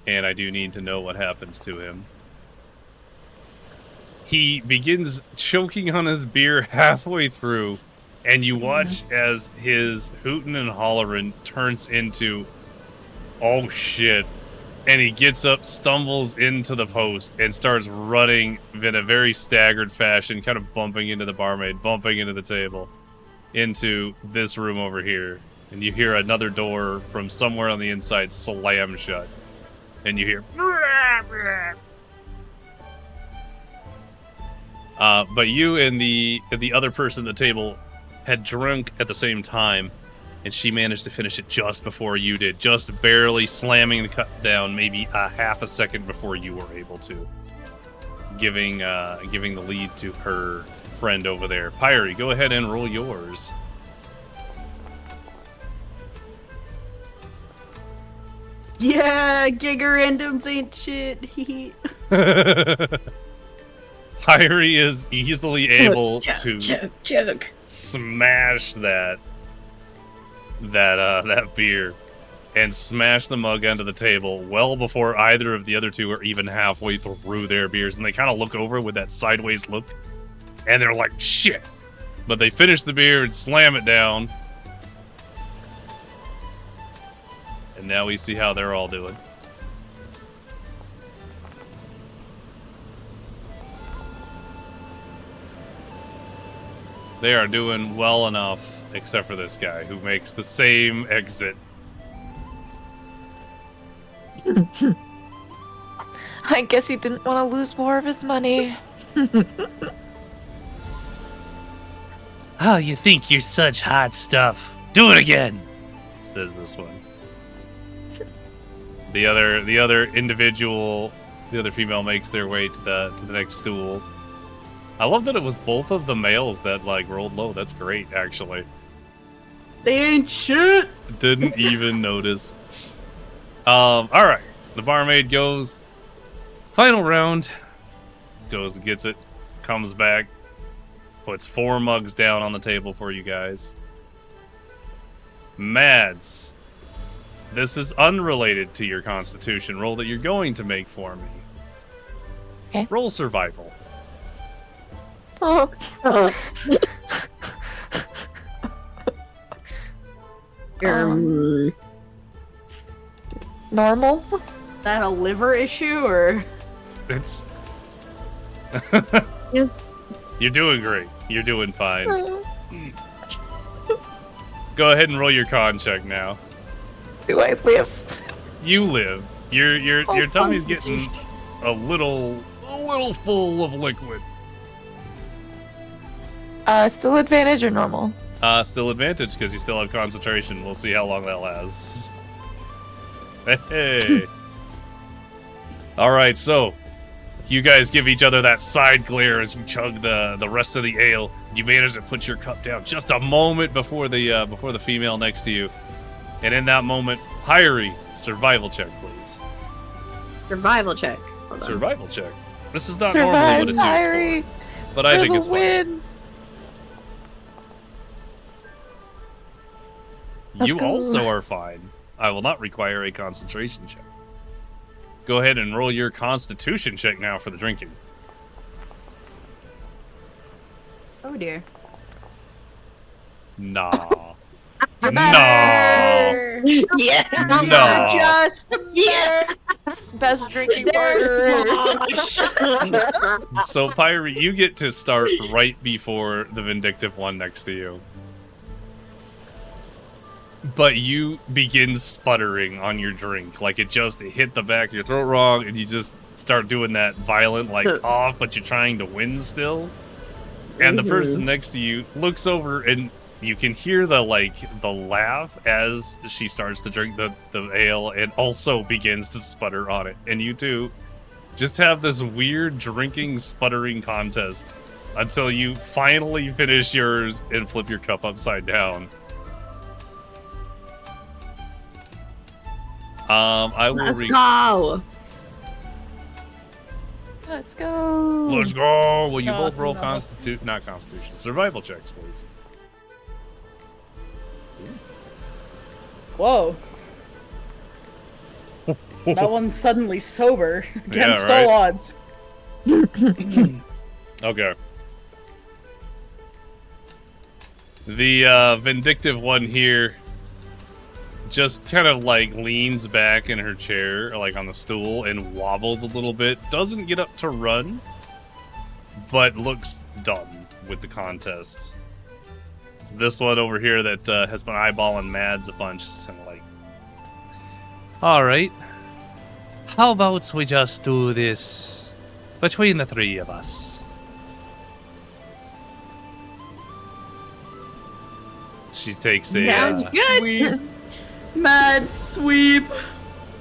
and I do need to know what happens to him. he begins choking on his beer halfway through, and you watch as his hootin' and hollerin' turns into, oh shit, and he gets up, stumbles into the post, and starts running in a very staggered fashion, kind of bumping into the barmaid, bumping into the table, into this room over here. And you hear another door from somewhere on the inside slam shut. And you hear... but you and the other person at the table had drunk at the same time, and she managed to finish it just before you did, just barely slamming the cup down maybe a half a second before you were able to, giving the lead to her friend over there. Pyrie, go ahead and roll yours. Yeah, Giga Randoms ain't shit. Pyrie is easily able to chug. smash that beer and smash the mug onto the table well before either of the other two are even halfway through their beers, and they kind of look over with that sideways look, and they're like, shit. But they finish the beer and slam it down. And now we see how they're all doing. They are doing well enough, except for this guy, who makes the same exit. I guess he didn't want to lose more of his money. Oh, you think you're such hot stuff. Do it again, says this one. The other individual, the other female makes their way to the next stool. I love that it was both of the males that like rolled low. That's great, actually. They ain't shit. Didn't even notice. All right. The barmaid goes. Final round. Goes and gets it. Comes back. Puts 4 mugs down on the table for you guys. Mads. This is unrelated to your constitution roll that you're going to make for me. Okay. Roll survival. Oh. Normal? That a liver issue or? It's... Yes. You're doing great. You're doing fine. Go ahead and roll your con check now. Do I live? You live. Your tummy's getting Constitution. a little full of liquid. Still advantage or normal? Still advantage because you still have concentration. We'll see how long that lasts. Hey. All right, so you guys give each other that side glare as you chug the rest of the ale. You manage to put your cup down just a moment before the female next to you, and in that moment, Pyrie, survival check, please. Survival check. Hold on. Survival check. This is not Survive, normally what it's Pyrie, used for, but I think it's fun. win. You go. also are fine. I will not require a concentration check. Go ahead and roll your constitution check now for the drinking. Oh dear. Nah. You're No. better. Yeah. No. Just Yeah. Best drinking There's partner. So, Pyrie, you get to start right before the vindictive one next to you. But you begin sputtering on your drink. Like it just hit the back of your throat wrong, and you just start doing that violent, like, cough, but you're trying to win still. And the person next to you looks over, and you can hear the laugh as she starts to drink the ale, and also begins to sputter on it. And you two just have this weird drinking, sputtering contest until you finally finish yours and flip your cup upside down. I will Let's go. Let's go. Let's go. Will you No, both roll no. not Constitution, survival checks, please. Whoa. That one's suddenly sober against right. all odds. Okay. The vindictive one here just kind of like leans back in her chair, like on the stool, and wobbles a little bit. Doesn't get up to run, but looks done with the contest. This one over here that has been eyeballing Mads a bunch, and like, all right, how about we just do this between the three of us? She takes a Sounds good. Mad sweep.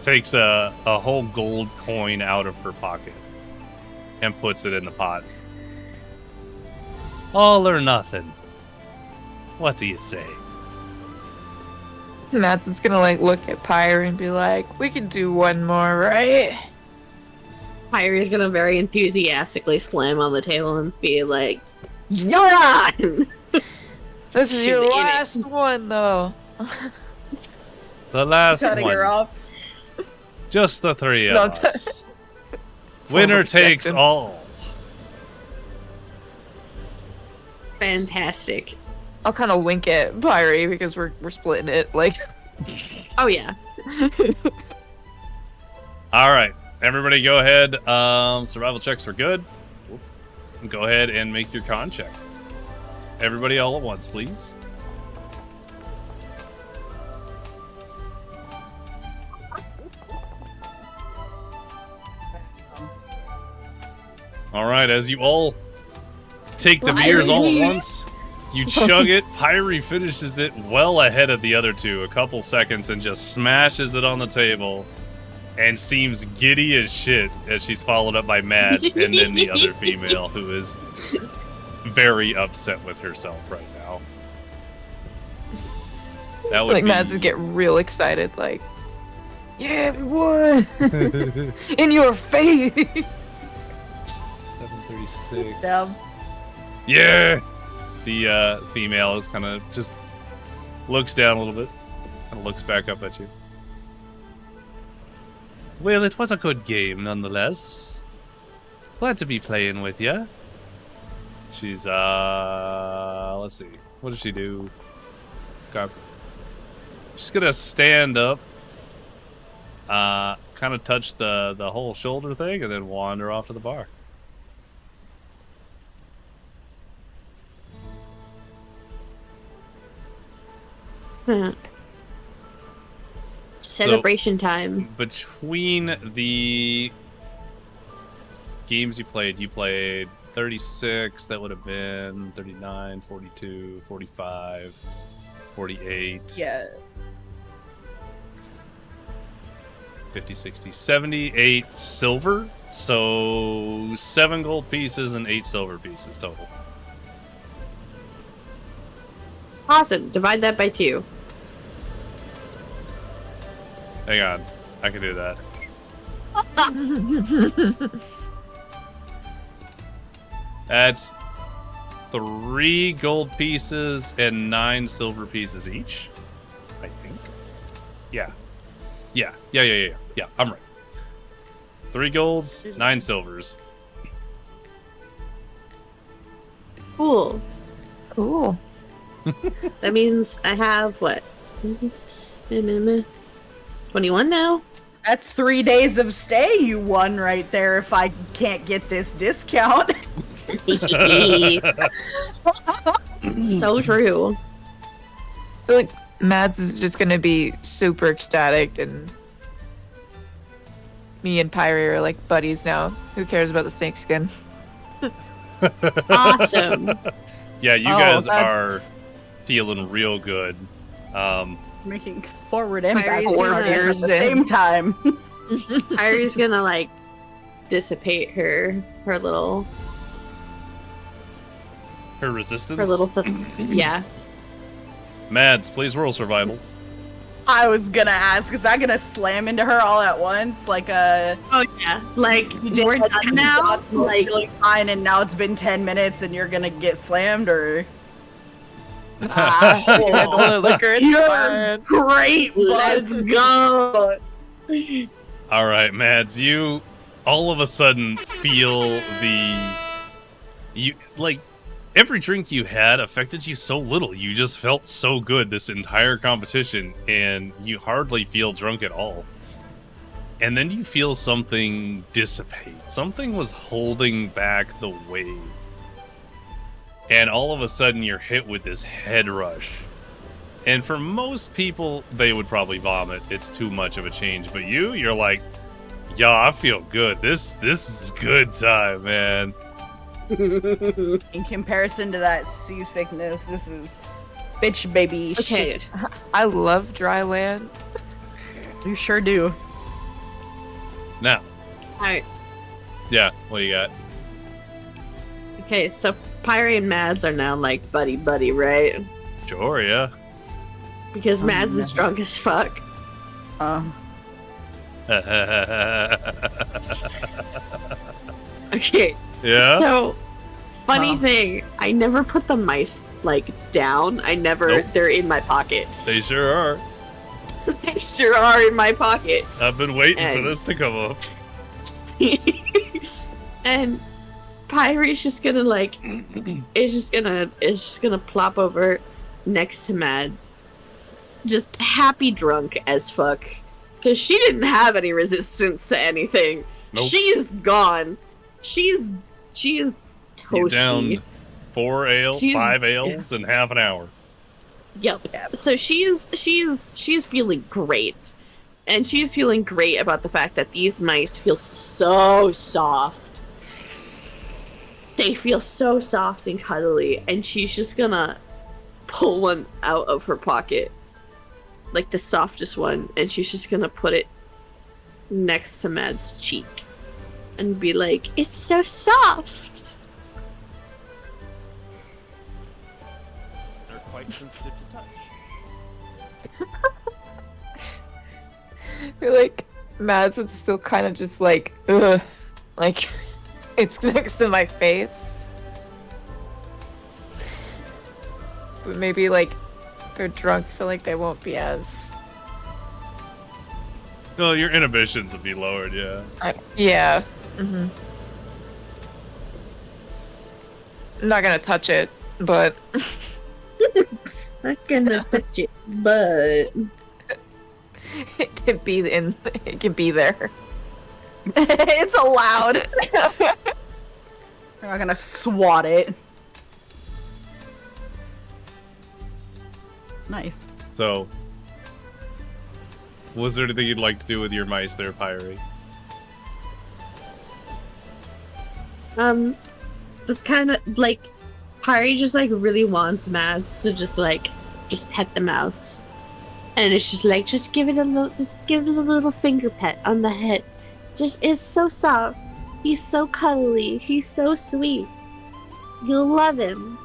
takes a whole gold coin out of her pocket and puts it in the pot. All or nothing. What do you say? Matt's is gonna like look at Pyre and be like, "We can do one more, right?" Pyre's gonna very enthusiastically slam on the table and be like, "You're on!" This is She's your in it. last one, though. The last Cutting her one. off. Just the three of No, us. one Winner of takes objection. all. Fantastic. I'll kind of wink at Pyre because we're splitting it. Like, Oh yeah. All right, everybody, go ahead. Survival checks are good. Go ahead and make your con check. Everybody, all at once, please. All right, as you all take the beers all at once, you chug it. Pyre finishes it well ahead of the other two, a couple seconds, and just smashes it on the table and seems giddy as shit as she's followed up by Mads and then the other female who is very upset with herself right now. That would like be... Matt's would get real excited, like, "Yeah, we won! In your face!" 736. Damn. Yeah! The female is kind of just looks down a little bit and looks back up at you. Well, it was a good game nonetheless. Glad to be playing with ya. She's, let's see. What does she do? God. She's gonna stand up, kind of touch the whole shoulder thing, and then wander off to the bar. Celebration time. Between the games you played 36, that would have been 39, 42, 45, 48. Yeah. 50, 60, 78 silver. So 7 gold pieces and 8 silver pieces total. Awesome. Divide that by 2. Hang on. I can do that. That's 3 gold pieces and 9 silver pieces each, I think. Yeah. Yeah, I'm right. 3 golds, 9 silvers. Cool. Cool. So that means I have what? 21 now? That's 3 days of stay you won right there if I can't get this discount. So true. I feel like Mads is just gonna be super ecstatic, and me and Pyre are like buddies now. Who cares about the snake skin? Awesome. Yeah, you Oh, guys that's- are feeling real good. Making forward and Kyrie's backward gonna- moves at the same time. Irie's gonna like dissipate her little Her resistance. yeah. Mads, please roll survival. I was gonna ask, is that gonna slam into her all at once? Like a Oh yeah. Like we're done now. Like feeling fine, and now it's been 10 minutes, and you're gonna get slammed, or All the liquor is you're fine. great. let's bud. go. All right, Mads, you all of a sudden feel the you like every drink you had affected you so little. You just felt so good this entire competition, and you hardly feel drunk at all. And then you feel something dissipate. Something was holding back the wave. And all of a sudden you're hit with this head rush. And for most people, they would probably vomit. It's too much of a change. But you're like, yeah, I feel good. This is good time, man. In comparison to that seasickness, this is bitch baby shit. I love dry land. You sure do. Now. Alright. Yeah, what do you got? Okay, so Pyre and Mads are now like buddy, right? Sure, yeah. Because Mads is drunk as fuck. Okay. Yeah. So, funny thing, I never put the mice like down. Nope. They're in my pocket. They sure are. They sure are in my pocket. I've been waiting for this to come up. And Pyre's just gonna like, it's just gonna plop over next to Mads, just happy drunk as fuck, because she didn't have any resistance to anything. Nope. She's gone. She's toasty. You downed 5 ales in half an hour. Yep. So she's feeling great. And she's feeling great about the fact that these mice feel so soft. They feel so soft and cuddly, and she's just gonna pull one out of her pocket. Like the softest one, and she's just gonna put it next to Mad's cheek. And be like, it's so soft! They're quite sensitive to touch. I feel like Mads would still kind of just like, ugh, like it's next to my face. But maybe like they're drunk, so like they won't be as. Well, your inhibitions would be lowered, yeah. Yeah. Mm-hmm. I'm not gonna touch it, but. Not gonna touch it, but. It can be there. It's allowed. We're not gonna swat it. Nice. So, was there anything you'd like to do with your mice there, Pyre? It's kind of like Pyre just like really wants Mads to just pet the mouse, and it's just like just give it a little finger pet on the head. Just it's so soft. He's so cuddly. He's so sweet. You'll love him.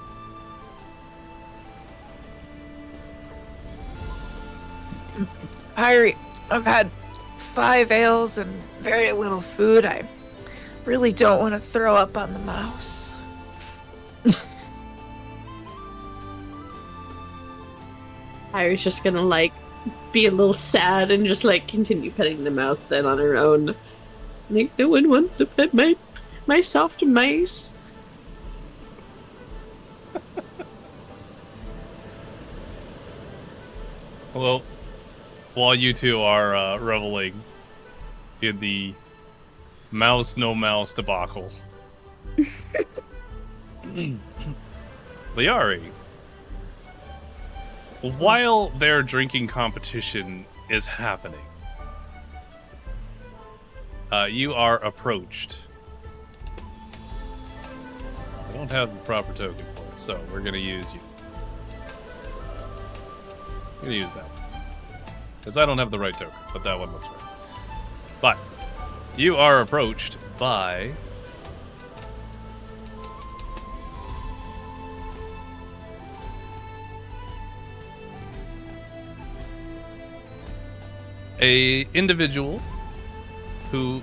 Pyre, I've had 5 ales and very little food. I really don't want to throw up on the mouse. Pyre's just gonna like be a little sad and just like continue petting the mouse then on her own. Like no one wants to pet my soft mice. Well, while you two are reveling in the mouse no mouse debacle, Liari, while their drinking competition is happening, you are approached. I don't have the proper token for it, so we're gonna use you. I'm gonna use that one. Because I don't have the right token, but that one looks right. But you are approached by a individual who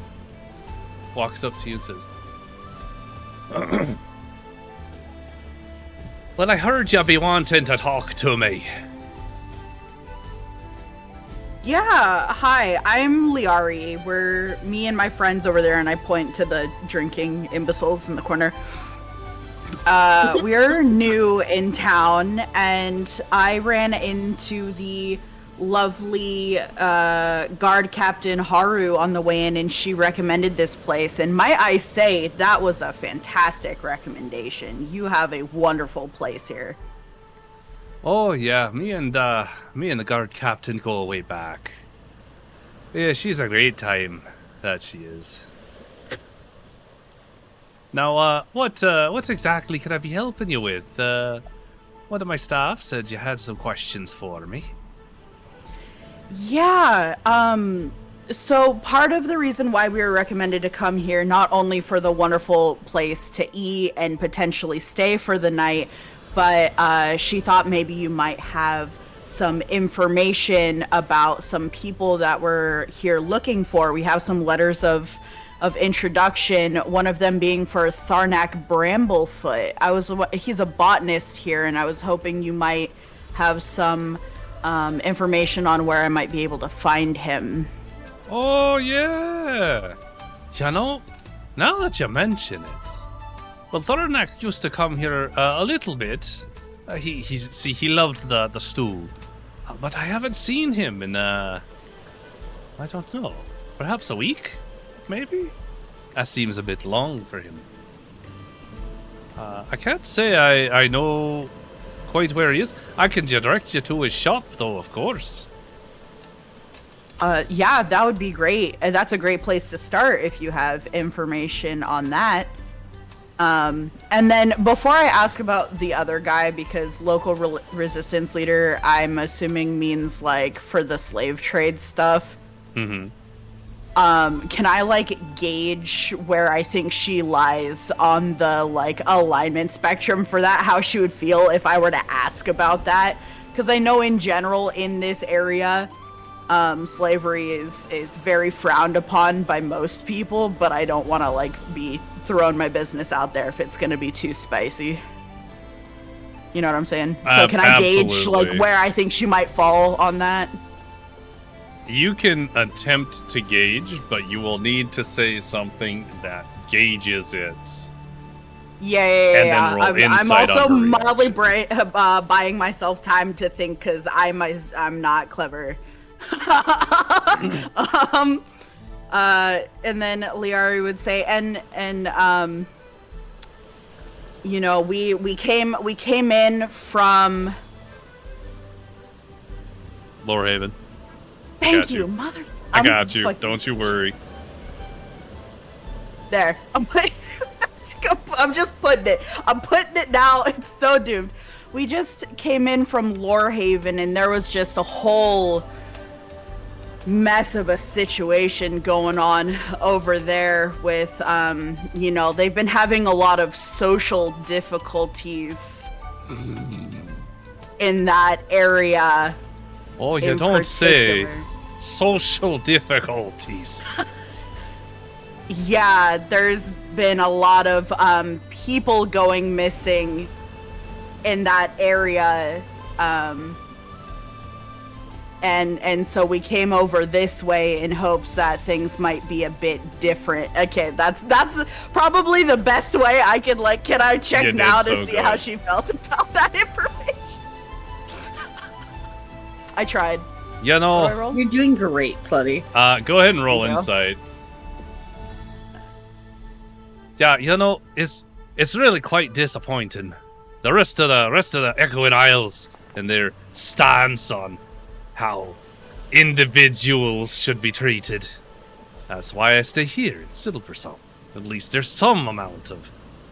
walks up to you and says, "Well, I heard you be wanting to talk to me." Yeah, hi, I'm Liari. We're me and my friends over there, and I point to the drinking imbeciles in the corner. We're new in town, and I ran into the lovely guard captain Haru on the way in, and she recommended this place. And might I say, that was a fantastic recommendation. You have a wonderful place here. Oh yeah, me and the guard captain go way back. Yeah, she's a great time, that she is. Now, what exactly could I be helping you with? One of my staff said you had some questions for me. Yeah, so part of the reason why we were recommended to come here, not only for the wonderful place to eat and potentially stay for the night, but she thought maybe you might have some information about some people that we're here looking for. We have some letters of introduction, one of them being for Tharnak Bramblefoot. He's a botanist here, and I was hoping you might have some information on where I might be able to find him. Oh yeah, you know, now that you mention it, well, Tharnak used to come here a little bit. He loved the stew, but I haven't seen him in I don't know, perhaps a week. Maybe? That seems a bit long for him. I can't say I know quite where he is. I can direct you to his shop, though, of course. Yeah, that would be great. That's a great place to start if you have information on that. And then before I ask about the other guy, because local resistance leader, I'm assuming means like for the slave trade stuff. Mm-hmm. Can I like gauge where I think she lies on the like alignment spectrum for that? How she would feel if I were to ask about that? Because I know in general in this area, slavery is very frowned upon by most people, but I don't want to like be throwing my business out there if it's going to be too spicy. You know what I'm saying? So can I gauge like where I think she might fall on that? You can attempt to gauge, but you will need to say something that gauges it. Yeah. I'm also mildly buying myself time to think because I'm not clever. And then Liari would say, and you know, we came in from Lorehaven. Thank you, mother. I got you. Don't you worry. There. I'm just putting it. I'm putting it now. It's so doomed. We just came in from Lorehaven, and there was just a whole mess of a situation going on over there with, you know, they've been having a lot of social difficulties in that area. Oh, you don't say. Social difficulties. Yeah, there's been a lot of people going missing in that area, and so we came over this way in hopes that things might be a bit different. Okay, that's probably the best way I could like. Can I check now to see how she felt about that information? I tried. You know, you're doing great, Slutty. Go ahead and roll insight. Yeah, you know, it's really quite disappointing. The rest of the Echoing Isles and their stance on how individuals should be treated. That's why I stay here in Silversong. At least there's some amount of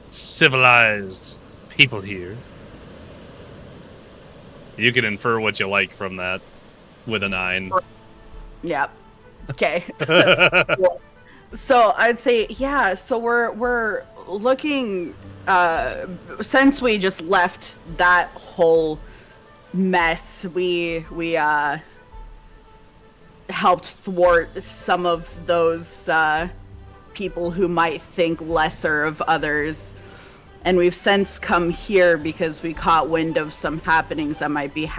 civilized people here. You can infer what you like from that with a 9. Yep. Okay. So I'd say, yeah, so we're looking, since we just left that whole mess, we helped thwart some of those people who might think lesser of others. And we've since come here because we caught wind of some happenings that might be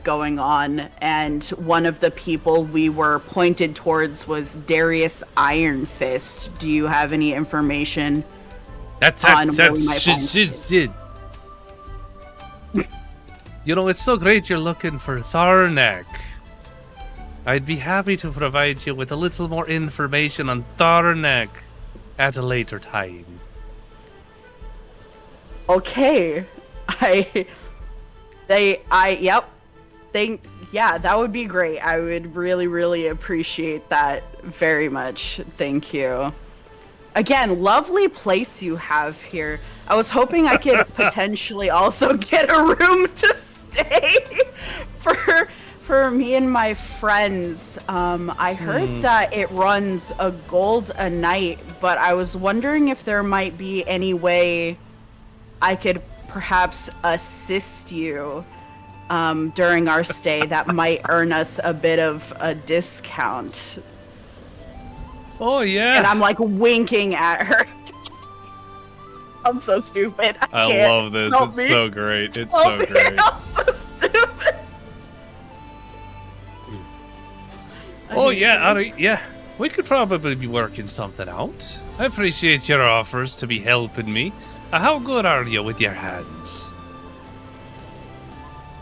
going on, and one of the people we were pointed towards was Darius Ironfist. Do you have any information? on where we might find You know, it's so great you're looking for Tharnak. I'd be happy to provide you with a little more information on Tharnak at a later time. Okay. Yeah, that would be great. I would really, really appreciate that very much. Thank you. Again, lovely place you have here. I was hoping I could potentially also get a room to stay for me and my friends. I heard that it runs a gold a night, but I was wondering if there might be any way I could perhaps assist you during our stay that might earn us a bit of a discount. Oh, yeah. And I'm like winking at her. I'm so stupid. I love this. It's so great. It's so great. I'm so stupid. Oh, yeah. Yeah. We could probably be working something out. I appreciate your offers to be helping me. How good are you with your hands?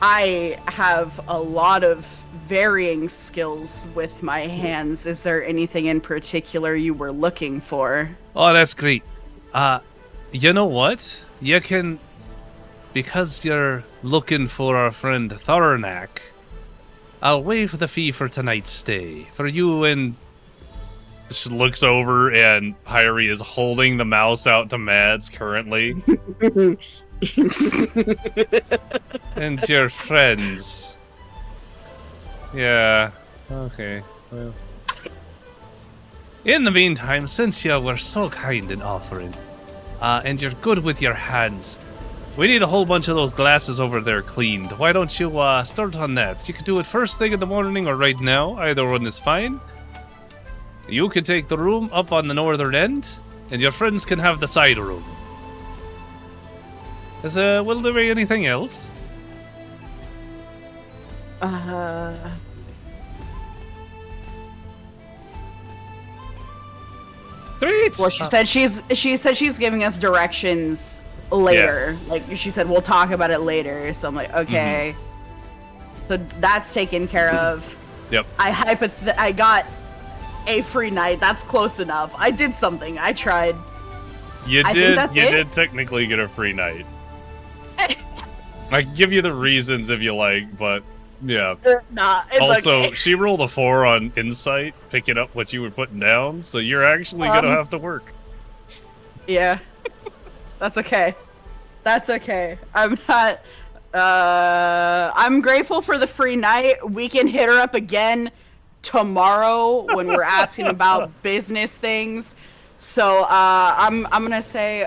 I have a lot of varying skills with my hands. Is there anything in particular you were looking for? Oh, that's great. You know what? You can, because you're looking for our friend Tharnak, I'll waive the fee for tonight's stay. For you and... She looks over and Pyrie is holding the mouse out to Mads currently. And your friends. Yeah. Okay. Well. In the meantime, since you were so kind in offering, and you're good with your hands, we need a whole bunch of those glasses over there cleaned. Why don't you start on that? You could do it first thing in the morning or right now. Either one is fine. You can take the room up on the northern end, and your friends can have the side room. Will there be anything else? Great. Well, she said she's giving us directions later. Yeah. Like she said, we'll talk about it later. So I'm like, okay. So that's taken care of. Yep. I got a free night. That's close enough. I did something. I tried. You did technically get a free night. I can give you the reasons if you like, but yeah. Nah, it's also, okay. She rolled a 4 on insight, picking up what you were putting down, so you're actually gonna have to work. Yeah. That's okay. That's okay. I'm not... I'm grateful for the free night. We can hit her up again tomorrow when we're asking about business things. So I'm gonna say,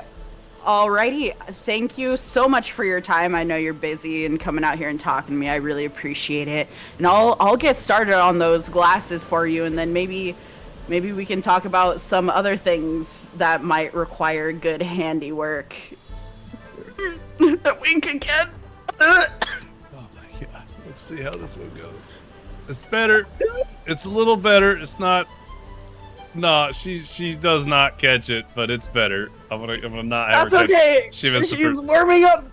alrighty, thank you so much for your time. I know you're busy and coming out here and talking to me. I really appreciate it. And I'll get started on those glasses for you, and then maybe we can talk about some other things that might require good handiwork. Wink again. Oh my god. Let's see how this one goes. It's better. It's a little better. It's not. No, she does not catch it, but it's better. I'm gonna not have her catch it. She's warming up.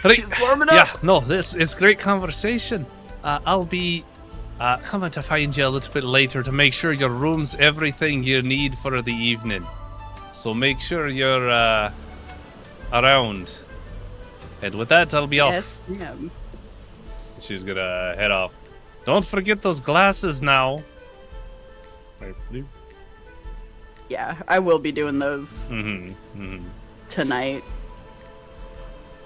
She's warming up. Yeah, no, this is great conversation. I'll be coming to find you a little bit later to make sure your room's everything you need for the evening. So make sure you're around. And with that, I'll be off. Yes, ma'am. She's gonna head off. Don't forget those glasses now. Yeah, I will be doing those tonight.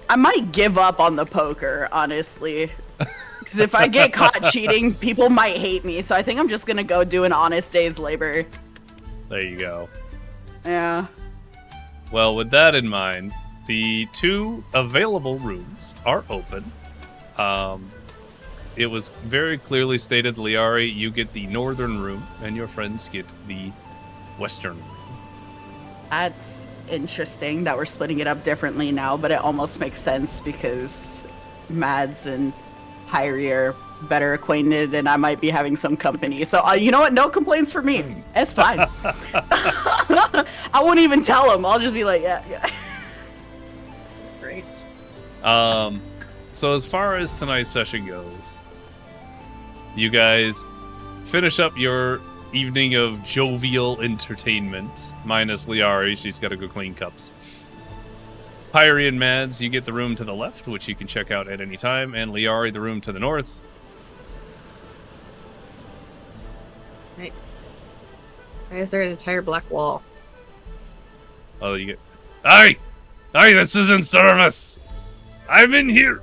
I might give up on the poker, honestly. Because if I get caught cheating, people might hate me. So I think I'm just going to go do an honest day's labor. There you go. Yeah. Well, with that in mind, the 2 available rooms are open. It was very clearly stated, Liari, you get the northern room, and your friends get the western room. That's interesting that we're splitting it up differently now, but it almost makes sense because Mads and Pyrie are better acquainted, and I might be having some company. So, you know what? No complaints for me. It's fine. I won't even tell them. I'll just be like, yeah. Christ. So as far as tonight's session goes, you guys finish up your evening of jovial entertainment, minus Liari. She's got to go clean cups. Pyrie and Mads, you get the room to the left, which you can check out at any time, and Liari, the room to the north. Right. Why is there an entire black wall? Oh, you get... Aye! Aye, this isn't service! I'm in here!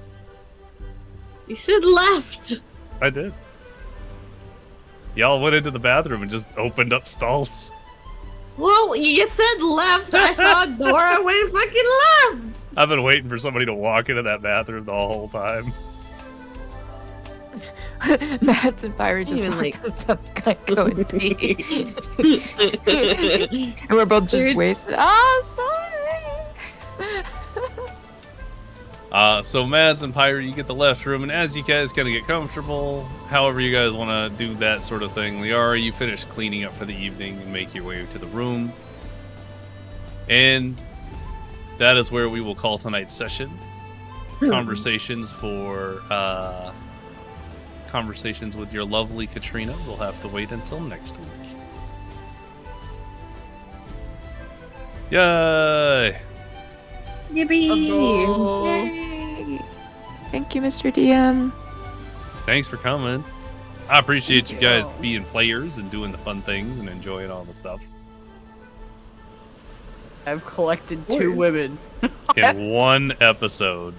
You said left! I did. Y'all went into the bathroom and just opened up stalls. Well, you said left. I saw a door. I went fucking left. I've been waiting for somebody to walk into that bathroom the whole time. Matt and Pyrie just Even, walked like- in some guy going pee. And we're both just Dude. wasted. Oh, sorry! So Mads and Pyrie, you get the left room, and as you guys kind of get comfortable, however you guys want to do that sort of thing, Liara, you finish cleaning up for the evening and make your way to the room. And that is where we will call tonight's session. Conversations with your lovely Katrina will have to wait until next week. Yay! Yippee! Yay! Thank you, Mr. DM. Thanks for coming. I appreciate you guys being players and doing the fun things and enjoying all the stuff. I've collected 2 women. In one episode.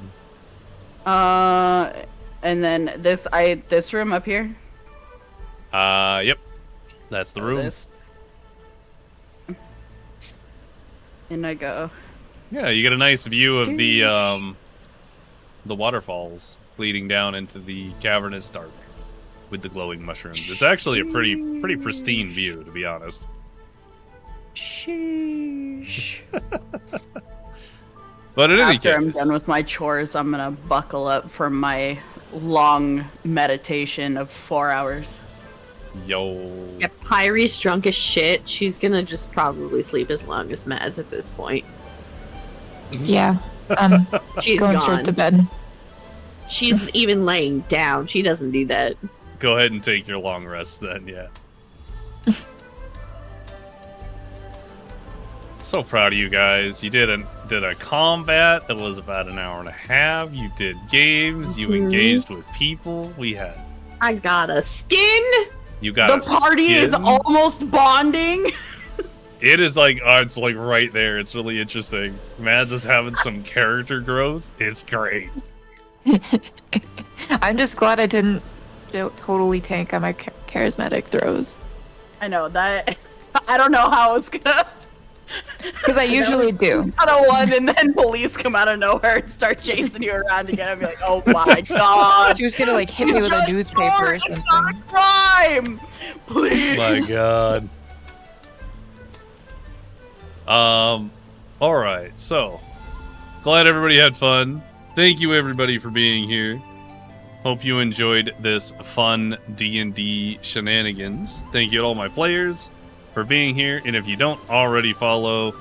And then this room up here. Yep. That's the room. This. And I go. Yeah, you get a nice view of the waterfalls leading down into the cavernous dark with the glowing mushrooms. It's actually a pretty pristine view, to be honest. Sheesh. But in any After case, I'm done with my chores, I'm gonna buckle up for my long meditation of 4 hours. yo, If Pyrie's drunk as shit, she's gonna just probably sleep as long as Mads at this point. Yeah. She's Going gone. straight to bed. She's even laying down. She doesn't do that. go ahead and take your long rest then. Yeah. So proud of you guys. You did a combat that was about an hour and a half. You did games. You engaged with people. I got a skin. You got The party is skin. almost bonding. It is like it's like right there. It's really interesting. Mads is having some character growth. It's great. I'm just glad I didn't totally tank on my charismatic throws. I know that. I don't know how it's gonna. Because I usually do. Out of one, and then police come out of nowhere and start chasing you around again. I'd be like, oh my god. She was gonna like hit me with a just newspaper or sport, it's not a something. crime. Please. My god. Alright, so glad everybody had fun. Thank you everybody for being here. Hope you enjoyed this fun D&D shenanigans. Thank you to all my players for being here, and if you don't already follow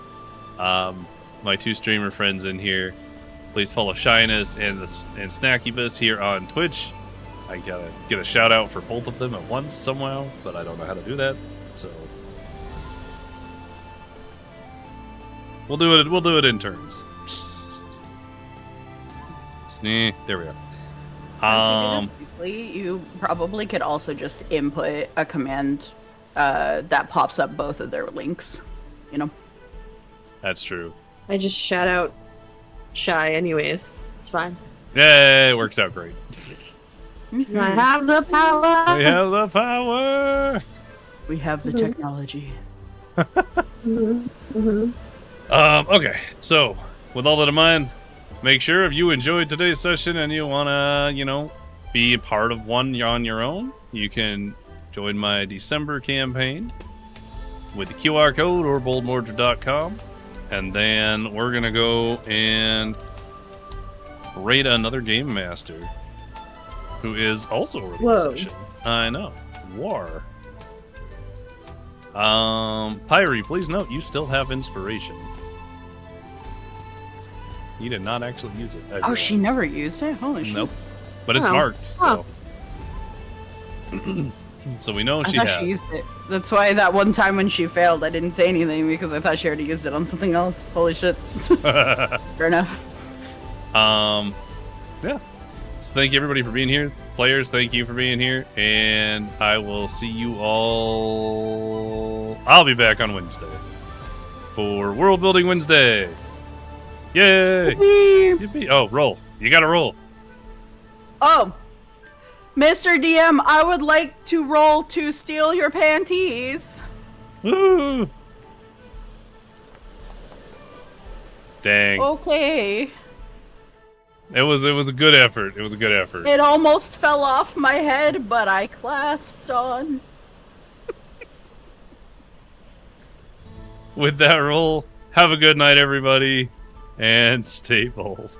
my 2 streamer friends in here, please follow Shyness and Snackybus here on Twitch. I gotta get a shout out for both of them at once somehow, but I don't know how to do that, so we'll do it in turns. There we are. Since we did this weekly, you probably could also just input a command that pops up both of their links. You know. That's true. I just shout out Shy anyways. It's fine. Yeah, it works out great. I have the power. We have the power. We have the technology. Okay, so with all that in mind, make sure if you enjoyed today's session and you wanna, be a part of one on your own, you can join my December campaign with the QR code or BoldMordred.com, and then we're gonna go and raid another game master who is also running a Whoa. session. I know, war. Pyrie, please note you still have inspiration. You did not actually use it. Oh, she never used it? Holy shit. Nope. But it's Oh. marked, so. So we know I she thought has. she used it. That's why that one time when she failed, I didn't say anything because I thought she already used it on something else. Holy shit. Fair enough. Yeah. So thank you everybody for being here. Players, thank you for being here. And I will see you all. I'll be back on Wednesday for World Building Wednesday. Yay! Yippee. Oh, roll. You gotta roll. Oh, Mr. DM, I would like to roll to steal your panties. Woo! Dang. Okay. It was a good effort. It was a good effort. It almost fell off my head, but I clasped on. With that roll, have a good night, everybody, and stay bold.